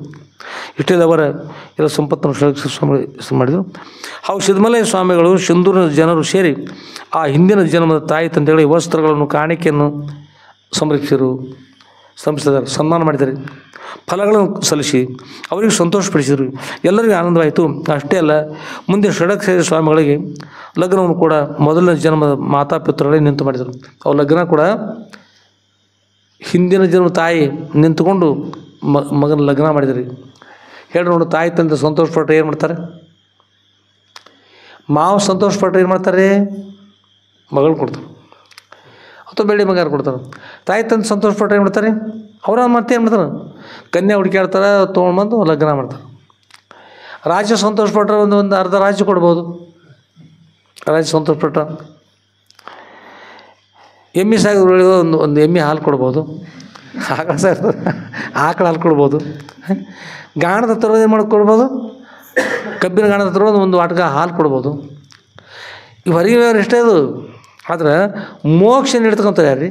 Speaker 1: ಇಷ್ಟೇ ಅವರ ಎಲ್ಲ ಸಂಪತ್ತನ್ನು ಷಡಕ್ಷರಿ ಸ್ವಾಮಿ ಮಾಡಿದರು. ಹಾಗೂ ಸಿದ್ಧಮಲ್ಲಯ್ಯ ಸ್ವಾಮಿಗಳು ಸಿಂಧೂರಿನ ಜನರು ಸೇರಿ ಆ ಹಿಂದಿನ ಜನ್ಮದ ತಾಯಿ ತಂದೆಗಳಿಗೆ ವಸ್ತ್ರಗಳನ್ನು, ಕಾಣಿಕೆಯನ್ನು ಸಂರಕ್ಷಿಸಿದರು, ಸನ್ಮಾನ ಮಾಡಿದ್ದಾರೆ. ಫಲಗಳನ್ನು ಸಲ್ಲಿಸಿ ಅವರಿಗೆ ಸಂತೋಷಪಡಿಸಿದರು. ಎಲ್ಲರಿಗೂ ಆನಂದವಾಯಿತು. ಅಷ್ಟೇ ಅಲ್ಲ, ಮುಂದೆ ಷಡಕ್ಷರಿ ಸ್ವಾಮಿಗಳಿಗೆ ಲಗ್ನವನ್ನು ಕೂಡ ಮೊದಲನೇ ಜನ್ಮದ ಮಾತಾಪಿತೃಗಳೇ ನಿಂತು ಮಾಡಿದರು. ಅವ್ರ ಲಗ್ನ ಕೂಡ ಹಿಂದಿನ ಜನ್ಮ ತಾಯಿ ನಿಂತುಕೊಂಡು ಮಗನ ಲಗ್ನ ಮಾಡಿದ್ರಿ. ಹೇಳಿ ನೋಡು, ತಾಯಿ ತಂದೆ ಸಂತೋಷಪಟ್ಟರೆ ಏನು ಮಾಡ್ತಾರೆ? ಮಾವು ಸಂತೋಷಪಟ್ಟರೆ ಏನು ಮಾಡ್ತಾರೆ? ಮಗಳು ಕೊಡ್ತಾರೆ, ಅಥವಾ ಬೆಳ್ಳಿ ಮಗ ಕೊಡ್ತಾರೆ. ತಾಯಿ ತಂದೆ ಸಂತೋಷಪಟ್ಟರೆ ಏನು ಮಾಡ್ತಾರೆ? ಅವ್ರ ಮತ್ತೆ ಏನು ಮಾಡ್ತಾರೆ? ಕನ್ಯಾ ಹುಡುಕ್ಯಾಡ್ತಾರೆ, ತೊಗೊಂಡ್ಬಂದು ಲಗ್ನ ಮಾಡ್ತಾರೆ. ರಾಜ್ಯ ಸಂತೋಷಪಟ್ಟರೆ ಒಂದು ಅರ್ಧ ರಾಜ್ಯ ಕೊಡ್ಬೋದು. ರಾಜ್ಯ ಸಂತೋಷಪಟ್ಟ ಎಮ್ಮೆ ಸಾಗಿದ್ರೆ ಒಂದು ಎಮ್ಮೆ ಹಾಲು ಕೊಡ್ಬೋದು. ಆಕಳ ಹಾಲು ಕೊಡ್ಬೋದು. ಗಾಣದ ತರೋದು ಏನು ಕೊಡ್ಬೋದು? ಕಬ್ಬಿನ ಗಾಣದ ತರೋದು ಒಂದು ಆಟಕ ಹಾಲು ಕೊಡ್ಬೋದು. ಈ ಹೊರಗಿನ ಇಷ್ಟೇ ಅದು. ಆದ್ರೆ ಮೋಕ್ಷ ನೀಡ್ತಕ್ಕಂಥ ಯಾರ್ರಿ?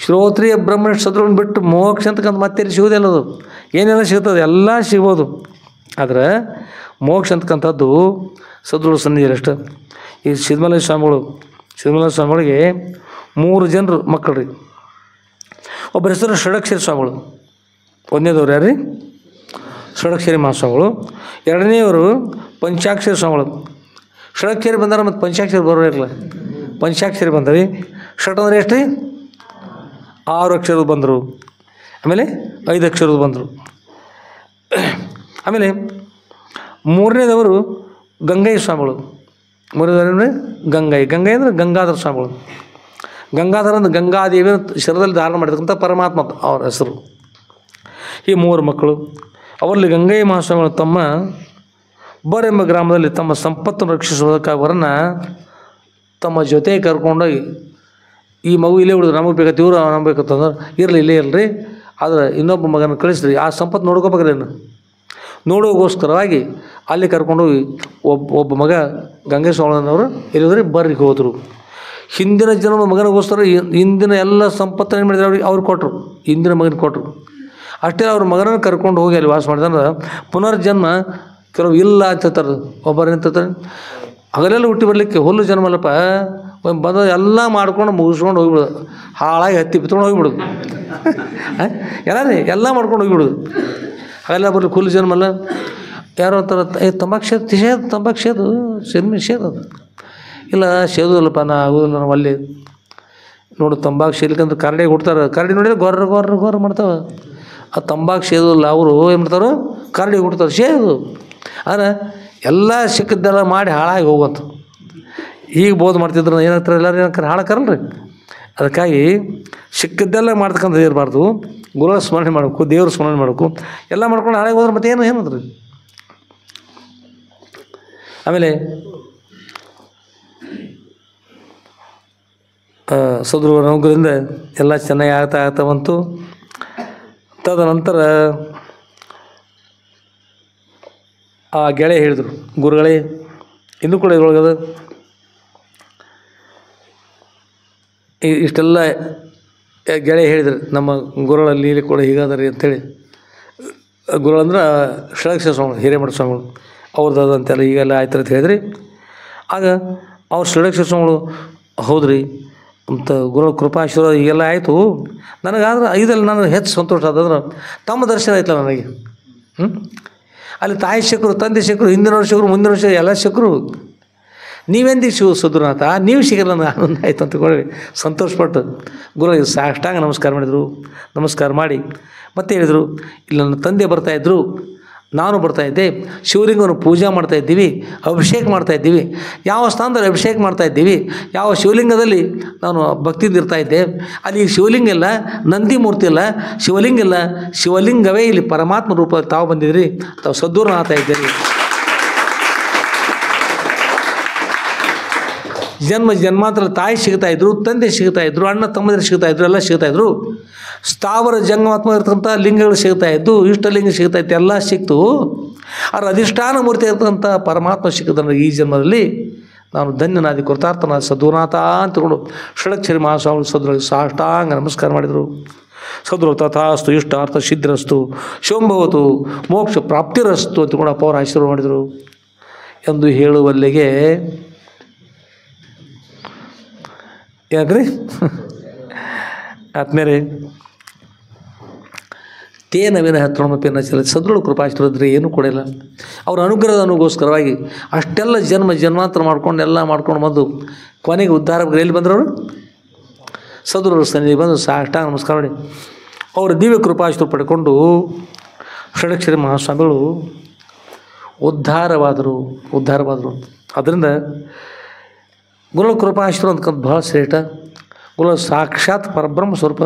Speaker 1: ಶ್ರೋತ್ರಿಯ ಬ್ರಹ್ಮಣ ಸದ್ರುಗಳನ್ನು ಬಿಟ್ಟು ಮೋಕ್ಷ ಅಂತಕ್ಕಂಥ ಮತ್ತೆ ಸಿಗೋದಿಲ್ಲ. ಅದು ಏನೆಲ್ಲ ಸಿಗ್ತದೆ ಎಲ್ಲ ಸಿಗ್ಬೋದು. ಆದರೆ ಮೋಕ್ಷ ಅಂತಕ್ಕಂಥದ್ದು ಸದ್ರುಳ ಸನ್ನಿಧಿಯಲ್ಲಿ ಅಷ್ಟೆ. ಈ ಸಿದ್ಧಮಲ್ಲಯ್ಯ ಸ್ವಾಮಿಗಳಿಗೆ 3 ಜನರು ಮಕ್ಕಳು ರೀ. ಒಬ್ಬರ ಹೆಸರು ಷಡಕ್ಷರಿ ಸ್ವಾಮಿಗಳು. ಒಂದನೇದವ್ರು ಯಾರು ರೀ? ಷಡಕ್ಷರಿ ಮಹಾಸ್ವಾಮಿಗಳು. ಎರಡನೇವರು ಪಂಚಾಕ್ಷರಿ ಸ್ವಾಮಿಗಳು. ಷಡಕ್ಷರಿ ಬಂದಾರ, ಮತ್ತು ಪಂಚಾಕ್ಷರಿ ಬರೋರಿರಲ್ಲ. ಪಂಚಾಕ್ಷರಿ ಬಂದರಿ. ಷಟ್ ಅಂದರೆ ಎಷ್ಟು ರೀ? 6 ಅಕ್ಷರದ ಬಂದರು. ಆಮೇಲೆ 5 ಅಕ್ಷರದ ಬಂದರು. ಆಮೇಲೆ ಮೂರನೇದವರು ಗಂಗೈ ಸ್ವಾಮಿಗಳು. ಮೂರನೇದವರು ಗಂಗೈ ಅಂದರೆ ಗಂಗಾಧರ ಸ್ವಾಮಿಗಳು. ಗಂಗಾಧರ ಅಂದರೆ ಗಂಗಾದೇವಿಯನ್ನು ಶಿರದಲ್ಲಿ ಧಾರಣ ಮಾಡಿರ್ತಕ್ಕಂಥ ಪರಮಾತ್ಮ ಅವರ ಹೆಸರು. ಈ ಮೂವರು ಮಕ್ಕಳು. ಅವರಲ್ಲಿ ಗಂಗೈ ಮಹಾಸ್ವಾಮಿಗಳು ತಮ್ಮ ಬರ್ ಎಂಬ ಗ್ರಾಮದಲ್ಲಿ ತಮ್ಮ ಸಂಪತ್ತನ್ನು ರಕ್ಷಿಸುವುದಕ್ಕಾಗಿ ಅವರನ್ನು ತಮ್ಮ ಜೊತೆ ಕರ್ಕೊಂಡೋಗಿ, ಈ ಮಗು ಇಲ್ಲೇ ಹುಡುಗ ನಮಗೆ ಬೇಕತ್ತು, ಇವರು ನಮಗೆ ಬೇಕತ್ತಂದ್ರೆ ಇರಲಿ ಇಲ್ಲೇ ಇರಲಿ, ಆದರೆ ಇನ್ನೊಬ್ಬ ಮಗನ ಕಳಿಸ್ರಿ, ಆ ಸಂಪತ್ತು ನೋಡ್ಕೋಬೇಕ್ರೇನು ನೋಡೋಗೋಸ್ಕರವಾಗಿ ಅಲ್ಲಿ ಕರ್ಕೊಂಡೋಗಿ ಒಬ್ಬ ಮಗ ಗಂಗೈ ಸ್ವಾಮಿಯವರು ಎಲ್ಲಿದ್ರೆ ಬರ್ರಿಗೆ ಹೋದರು. ಹಿಂದಿನ ಜನ್ಮ ಮಗನಿಗೋಸ್ಕರ ಹಿಂದಿನ ಎಲ್ಲ ಸಂಪತ್ತನ್ನು ಏನು ಮಾಡಿದ್ರು ಅವ್ರಿಗೆ ಕೊಟ್ಟರು, ಹಿಂದಿನ ಮಗನಿಗೆ ಕೊಟ್ಟರು. ಅಷ್ಟೇ ಅವ್ರ ಮಗನನ್ನು ಕರ್ಕೊಂಡು ಹೋಗಿ ಅಲ್ಲಿ ವಾಸ ಮಾಡಿದ್ರೆ ಪುನರ್ಜನ್ಮ ಕೆಲವು ಇಲ್ಲ ಅಂತ ಹೇಳ್ತಾರೆ. ಒಬ್ಬರು ಎಂತಾರೆ, ಹಗಲೆಲ್ಲ ಹುಟ್ಟಿ ಬರಲಿಕ್ಕೆ ಹುಲ್ಲು ಜನ್ಮ ಅಲ್ಲಪ್ಪ, ಬಂದ ಎಲ್ಲ ಮಾಡ್ಕೊಂಡು ಮುಗಿಸ್ಕೊಂಡು ಹೋಗಿಬಿಡೋದು, ಹಾಳಾಗಿ ಹತ್ತಿ ಬಿತ್ಕೊಂಡು ಹೋಗಿಬಿಡೋದು. ಎಲ್ಲ ಮಾಡ್ಕೊಂಡು ಹೋಗಿಬಿಡೋದು, ಹಗಲೆಲ್ಲ ಬರ್ಲಿಕ್ಕೆ ಹುಲ್ಲು ಜನ್ಮ ಅಲ್ಲ. ಯಾರೋ ಅಂತಾರೆ, ತಂಬಾಕು ಸೇದು ಸೇದು ಅದು ಇಲ್ಲ, ಸೇದೋದಿಲ್ಲಪ್ಪ, ನಾ ಆಗೋದಿಲ್ಲ, ನಾವು ಅಲ್ಲಿ ನೋಡು ತಂಬಾಕು ಸೇಲಿಕಂದ್ರೆ ಕರಡಿಗೆ ಹುಡ್ತಾರೆ, ಕರಡಿ ನೋಡಿದ್ರೆ ಗೊರ್ರ ಮಾಡ್ತಾವೆ. ಆ ತಂಬಾಕು ಸೇದೋದಿಲ್ಲ, ಅವರು ಏನು ಮಾಡ್ತಾರೆ, ಕರಡಿಗೆ ಹುಡ್ತಾರೆ, ಸೇದು. ಆದರೆ ಎಲ್ಲ ಸಿಕ್ಕಿದ್ದೆಲ್ಲ ಮಾಡಿ ಹಾಳಾಗಿ ಹೋಗುವಂಥ. ಈಗ ಬೋಧ್ ಮಾಡ್ತಿದ್ರು ಏನಾಗ್ತಾರೆ, ಎಲ್ಲರೂ ಏನಕ್ಕಾರ ಹಾಳಾಕರಲ್ರಿ. ಅದಕ್ಕಾಗಿ ಸಿಕ್ಕಿದ್ದೆಲ್ಲ ಮಾಡ್ತಕ್ಕಂಥ ಇರಬಾರ್ದು. ಗುರುಗಳ ಸ್ಮರಣೆ ಮಾಡಬೇಕು, ದೇವ್ರ ಸ್ಮರಣೆ ಮಾಡಬೇಕು. ಎಲ್ಲ ಮಾಡ್ಕೊಂಡು ಹಾಳಾಗಿ ಹೋದ್ರೆ ಮತ್ತೆ ಏನದ್ರಿ. ಆಮೇಲೆ ಸದ್ಗುರು ಅನುಗ್ರಹದಿಂದ ಎಲ್ಲ ಚೆನ್ನಾಗಿ ಆಗ್ತಾ ಬಂತು. ತದನಂತರ ಆ ಗೆಳೆಯ ಹೇಳಿದರು, ಗುರುಗಳೇ ಇನ್ನೂ ಕೂಡ ಇದ್ರೊಳಗದ ಇಷ್ಟೆಲ್ಲ ಗೆಳೆಯ ಹೇಳಿದ್ರು, ನಮ್ಮ ಗುರುಗಳ ಲೀಲೆ ಕೂಡ ಹೀಗಾದ್ರಿ ಅಂಥೇಳಿ. ಗುರುಗಳಂದ್ರೆ ಷಡಕ್ಷರ ಸ್ವಾಮಿಗಳು, ಹಿರೇಮಠ ಸ್ವಾಮಿಗಳು ಅವ್ರದ್ದಾದಂತೆಲ್ಲ ಈಗೆಲ್ಲ ಆಯ್ತು ಅಂತ ಹೇಳಿದ್ರಿ. ಆಗ ಅವ್ರು ಷಡಕ್ಷರ ಸ್ವಾಮಿಗಳು ಹೌದ್ರಿ ಅಂತ ಗುರುಗಳ ಕೃಪಾಶೀರ್ವಾದ ಈಗೆಲ್ಲ ಆಯಿತು. ನನಗಾದ್ರೆ ಇದರಲ್ಲಿ ನನಗೆ ಹೆಚ್ಚು ಸಂತೋಷ ಆದಂದ್ರೆ ತಮ್ಮ ದರ್ಶನ ಆಯ್ತಲ್ಲ ನನಗೆ. ಅಲ್ಲಿ ತಾಯಿ ಶಕ್ರು, ತಂದೆ ಶಕ್ರು, ಹಿಂದಿನ ವರ್ಷ ಶಕ್ರು, ಮುಂದಿನ ವರ್ಷ ಎಲ್ಲ ಶಕ್ರು. ನೀವೆಂದಿಗೆ ಸದ್ಗುರುನಾಥ, ನೀವು ಸಿಗಲ್ಲ, ನನಗೆ ಆನಂದ ಆಯಿತು ಅಂತ ಹೇಳಿ ಸಂತೋಷಪಟ್ಟು ಗುರುಗಳಿಗೆ ಸಾಷ್ಟಾಂಗ ನಮಸ್ಕಾರ ಮಾಡಿದರು. ನಮಸ್ಕಾರ ಮಾಡಿ ಮತ್ತೆ ಹೇಳಿದರು, ಇಲ್ಲಿ ನನ್ನ ತಂದೆ ಬರ್ತಾಯಿದ್ರು, ನಾನು ಬರ್ತಾಯಿದ್ದೆ, ಶಿವಲಿಂಗವನ್ನು ಪೂಜೆ ಮಾಡ್ತಾಯಿದ್ದೀವಿ, ಅಭಿಷೇಕ ಮಾಡ್ತಾಯಿದ್ದೀವಿ. ಯಾವ ಸ್ಥಾನದಲ್ಲಿ ಅಭಿಷೇಕ ಮಾಡ್ತಾಯಿದ್ದೀವಿ, ಯಾವ ಶಿವಲಿಂಗದಲ್ಲಿ ನಾನು ಭಕ್ತಿಯಿಂದ ಇರ್ತಾಯಿದ್ದೆ, ಅಲ್ಲಿ ಶಿವಲಿಂಗ ಇಲ್ಲ, ನಂದಿ ಮೂರ್ತಿ ಇಲ್ಲ, ಶಿವಲಿಂಗ ಇಲ್ಲ, ಶಿವಲಿಂಗವೇ ಇಲ್ಲಿ ಪರಮಾತ್ಮ ರೂಪದಲ್ಲಿ ತಾವು ಬಂದಿದ್ರಿ, ತಾವು ಸದ್ಗುರುನಾಥ ಇದ್ದೀರಿ. ಜನ್ಮಾಂತರ ತಾಯಿ ಸಿಗ್ತಾಯಿದ್ರು, ತಂದೆ ಸಿಗ್ತಾಯಿದ್ರು, ಅಣ್ಣ ತಮ್ಮಂದಿರು ಸಿಗ್ತಾಯಿದ್ರು, ಎಲ್ಲ ಸಿಗ್ತಾಯಿದ್ರು. ಸ್ಥಾವರ ಜಂಗಮಾತ್ಮ ಇರ್ತಕ್ಕಂಥ ಲಿಂಗಗಳು ಸಿಗ್ತಾಯಿದ್ದು, ಇಷ್ಟಲಿಂಗ ಸಿಗ್ತಾಯಿತ್ತು, ಎಲ್ಲ ಸಿಕ್ತು. ಅದರ ಅಧಿಷ್ಠಾನ ಮೂರ್ತಿ ಇರ್ತಕ್ಕಂಥ ಪರಮಾತ್ಮ ಸಿಕ್ಕಿದ್ರೆ ಈ ಜನ್ಮದಲ್ಲಿ ನಾನು ಧನ್ಯನಾದಿ, ಕೃತಾರ್ಥನಾದ ಸದ್ಗುರುನಾಥ ಅಂತಕೊಂಡು ಷಡಕ್ಷರಿ ಮಹಾಸ್ವಾಮಿಗಳು ಸದ್ಗುರುಗಳಿಗೆ ಸಾಷ್ಟಾಂಗ ನಮಸ್ಕಾರ ಮಾಡಿದರು. ಸದ್ಗುರು ತಥಾಸ್ತು, ಇಷ್ಟಾರ್ಥ ಸಿದ್ಧಿರಸ್ತು, ಶೋಂಭವತು, ಮೋಕ್ಷ ಪ್ರಾಪ್ತಿರಸ್ತು ಅಂತ ಕೂಡ ಅಪ್ಪ ಅವರು ಆಶೀರ್ವಾದ ಮಾಡಿದರು ಎಂದು ಹೇಳುವಲ್ಲಿಗೆ ಯಾಕ್ರಿ ಆದ್ಮೇಲೆ ತೇನ ವಿನಃ ತೃಣಮಪಿ ನ ಚಲತಿ. ಸದ್ಗುರು ಕೃಪಾಶೀರ್ವಾದ್ರೆ ಏನೂ ಕೊಡಿಲ್ಲ. ಅವ್ರ ಅನುಗ್ರಹದನುಗೋಸ್ಕರವಾಗಿ ಅಷ್ಟೆಲ್ಲ ಜನ್ಮಾಂತರ ಎಲ್ಲ ಮಾಡ್ಕೊಂಡು ಬಂದು ಕೊನೆಗೆ ಉದ್ಧಾರ ಎಲ್ಲಿ ಬಂದರು, ಸದ್ಗುರು ಸನ್ನಿಧಿ ಬಂದು ಸಾಷ್ಟಾಂಗ ನಮಸ್ಕಾರ ಮಾಡಿ ಅವರ ದಿವ್ಯ ಕೃಪಾಶೀರ್ವಾದ ಪಡ್ಕೊಂಡು ಷಡಕ್ಷರಿ ಮಹಾಸ್ವಾಮಿಗಳು ಉದ್ಧಾರವಾದರು. ಅದರಿಂದ ಗುರುಗಳ ಕೃಪಾಶೀರ್ವಾದ ಅಂತಕ್ಕಂಥ ಭಾಳ ಶ್ರೇಷ್ಠ. ಗುರು ಸಾಕ್ಷಾತ್ ಪರಬ್ರಹ್ಮ ಸ್ವರೂಪ.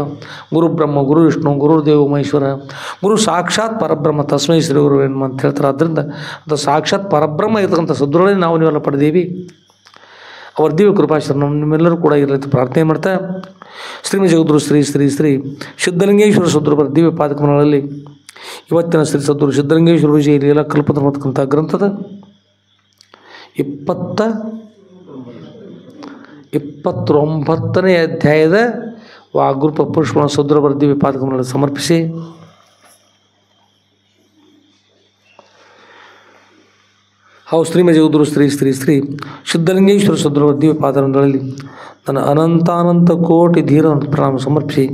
Speaker 1: ಗುರು ಬ್ರಹ್ಮ, ಗುರು ವಿಷ್ಣು, ಗುರುದೇವ ಮಹೇಶ್ವರ, ಗುರು ಸಾಕ್ಷಾತ್ ಪರಬ್ರಹ್ಮ, ತಸ್ಮೈ ಶ್ರೀ ಗುರು ಏನು ಅಂತ ಹೇಳ್ತಾರೆ. ಆದ್ದರಿಂದ ಅದು ಸಾಕ್ಷಾತ್ ಪರಬ್ರಹ್ಮ ಇರ್ತಕ್ಕಂಥ ಸದ್ಗುರುಗಳೇ ನಾವು ನೀವೆಲ್ಲ ಪಡೆದೀವಿ. ಅವರ ದಿವ್ಯ ಕೃಪಾಶೀರ್ವಾದ ನಿಮ್ಮೆಲ್ಲರೂ ಕೂಡ ಇರಲಿ ಅಂತ ಪ್ರಾರ್ಥನೆ ಮಾಡ್ತಾ, ಶ್ರೀಮತಿ ಜಗದ್ಗುರು ಶ್ರೀ ಶ್ರೀ ಶ್ರೀ ಸಿದ್ಧಲಿಂಗೇಶ್ವರ ಸದ್ಗುರುಗಳ ದಿವ್ಯ ಪಾದಕಮಲಗಳಲ್ಲಿ ಇವತ್ತಿನ ಶ್ರೀ ಸದ್ಗುರು ಸಿದ್ಧಲಿಂಗೇಶ್ವರ ವಿಜಯ ಲೀಲಾ ಕಲ್ಪತರು ಅಂತಕ್ಕಂಥ ಗ್ರಂಥದ 29ನೇ ಅಧ್ಯಾಯದ ವಾಗ್ರೂಪ ಪುಷ್ಪಗಳನ್ನು ಸದ್ಗುರುಗಳ ದಿವ್ಯ ಪಾದಕಮಲಗಳಲ್ಲಿ ಸಮರ್ಪಿಸಿ ಶ್ರೀಮತಿ ಜಗದ್ಗುರು ಶ್ರೀ ಶ್ರೀ ಶ್ರೀ ಸಿದ್ಧಲಿಂಗೇಶ್ವರ ಸದ್ಗುರುಗಳ ದಿವ್ಯ ಪಾದಗಳಲ್ಲಿ ನನ್ನ ಅನಂತಾನಂತ ಕೋಟಿ ಧೀರ ಪ್ರಣಾಮ ಸಮರ್ಪಿಸಿ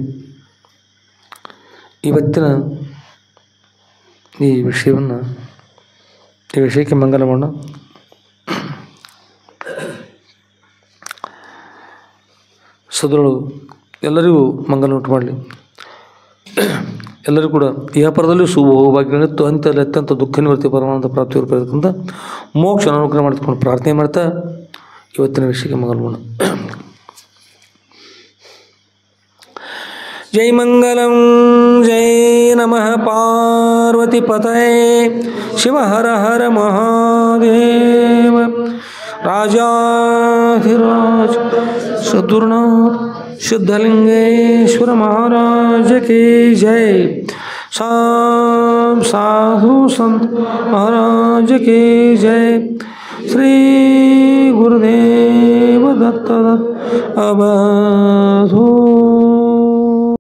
Speaker 1: ಇವತ್ತಿನ ಈ ವಿಷಯಕ್ಕೆ ಮಂಗಲ ಮಾಡೋಣ. ಸದ್ಗುರು ಎಲ್ಲರಿಗೂ ಮಂಗಲ ಉಂಟು ಮಾಡಲಿ. ಎಲ್ಲರೂ ಕೂಡ ವ್ಯಾಪಾರದಲ್ಲಿ ಶುಭ ಭಾಗ್ಯಗಳಿತ್ತು ಅಂತೆಲ್ಲ ಅತ್ಯಂತ ದುಃಖ ನಿವೃತ್ತಿ ಪರಮಾನಂದ ಪ್ರಾಪ್ತಿ ಇರಬೇಕಂತ ಮೋಕ್ಷ ಅನುಗ್ರಹ ಮಾಡಿಕೊಂಡು ಪ್ರಾರ್ಥನೆ ಮಾಡ್ತಾ ಇವತ್ತಿನ ವಿಷಯಕ್ಕೆ ಮಗಲ್ಗೋಣ. ಜೈ ಮಂಗಲಂ ಜೈ ನಮಃ ಪಾರ್ವತಿ ಪತಯೇ ಶಿವ ಹರ ಹರ ಮಹಾದೇವ ರಾಜಾಧಿರಾಜ ಸದ್ಗುರುನಾಥ शुद्धलिंगेश्वर महाराज की जय. साधु संत महाराज की जय. श्री गुरुदेव दत्त अब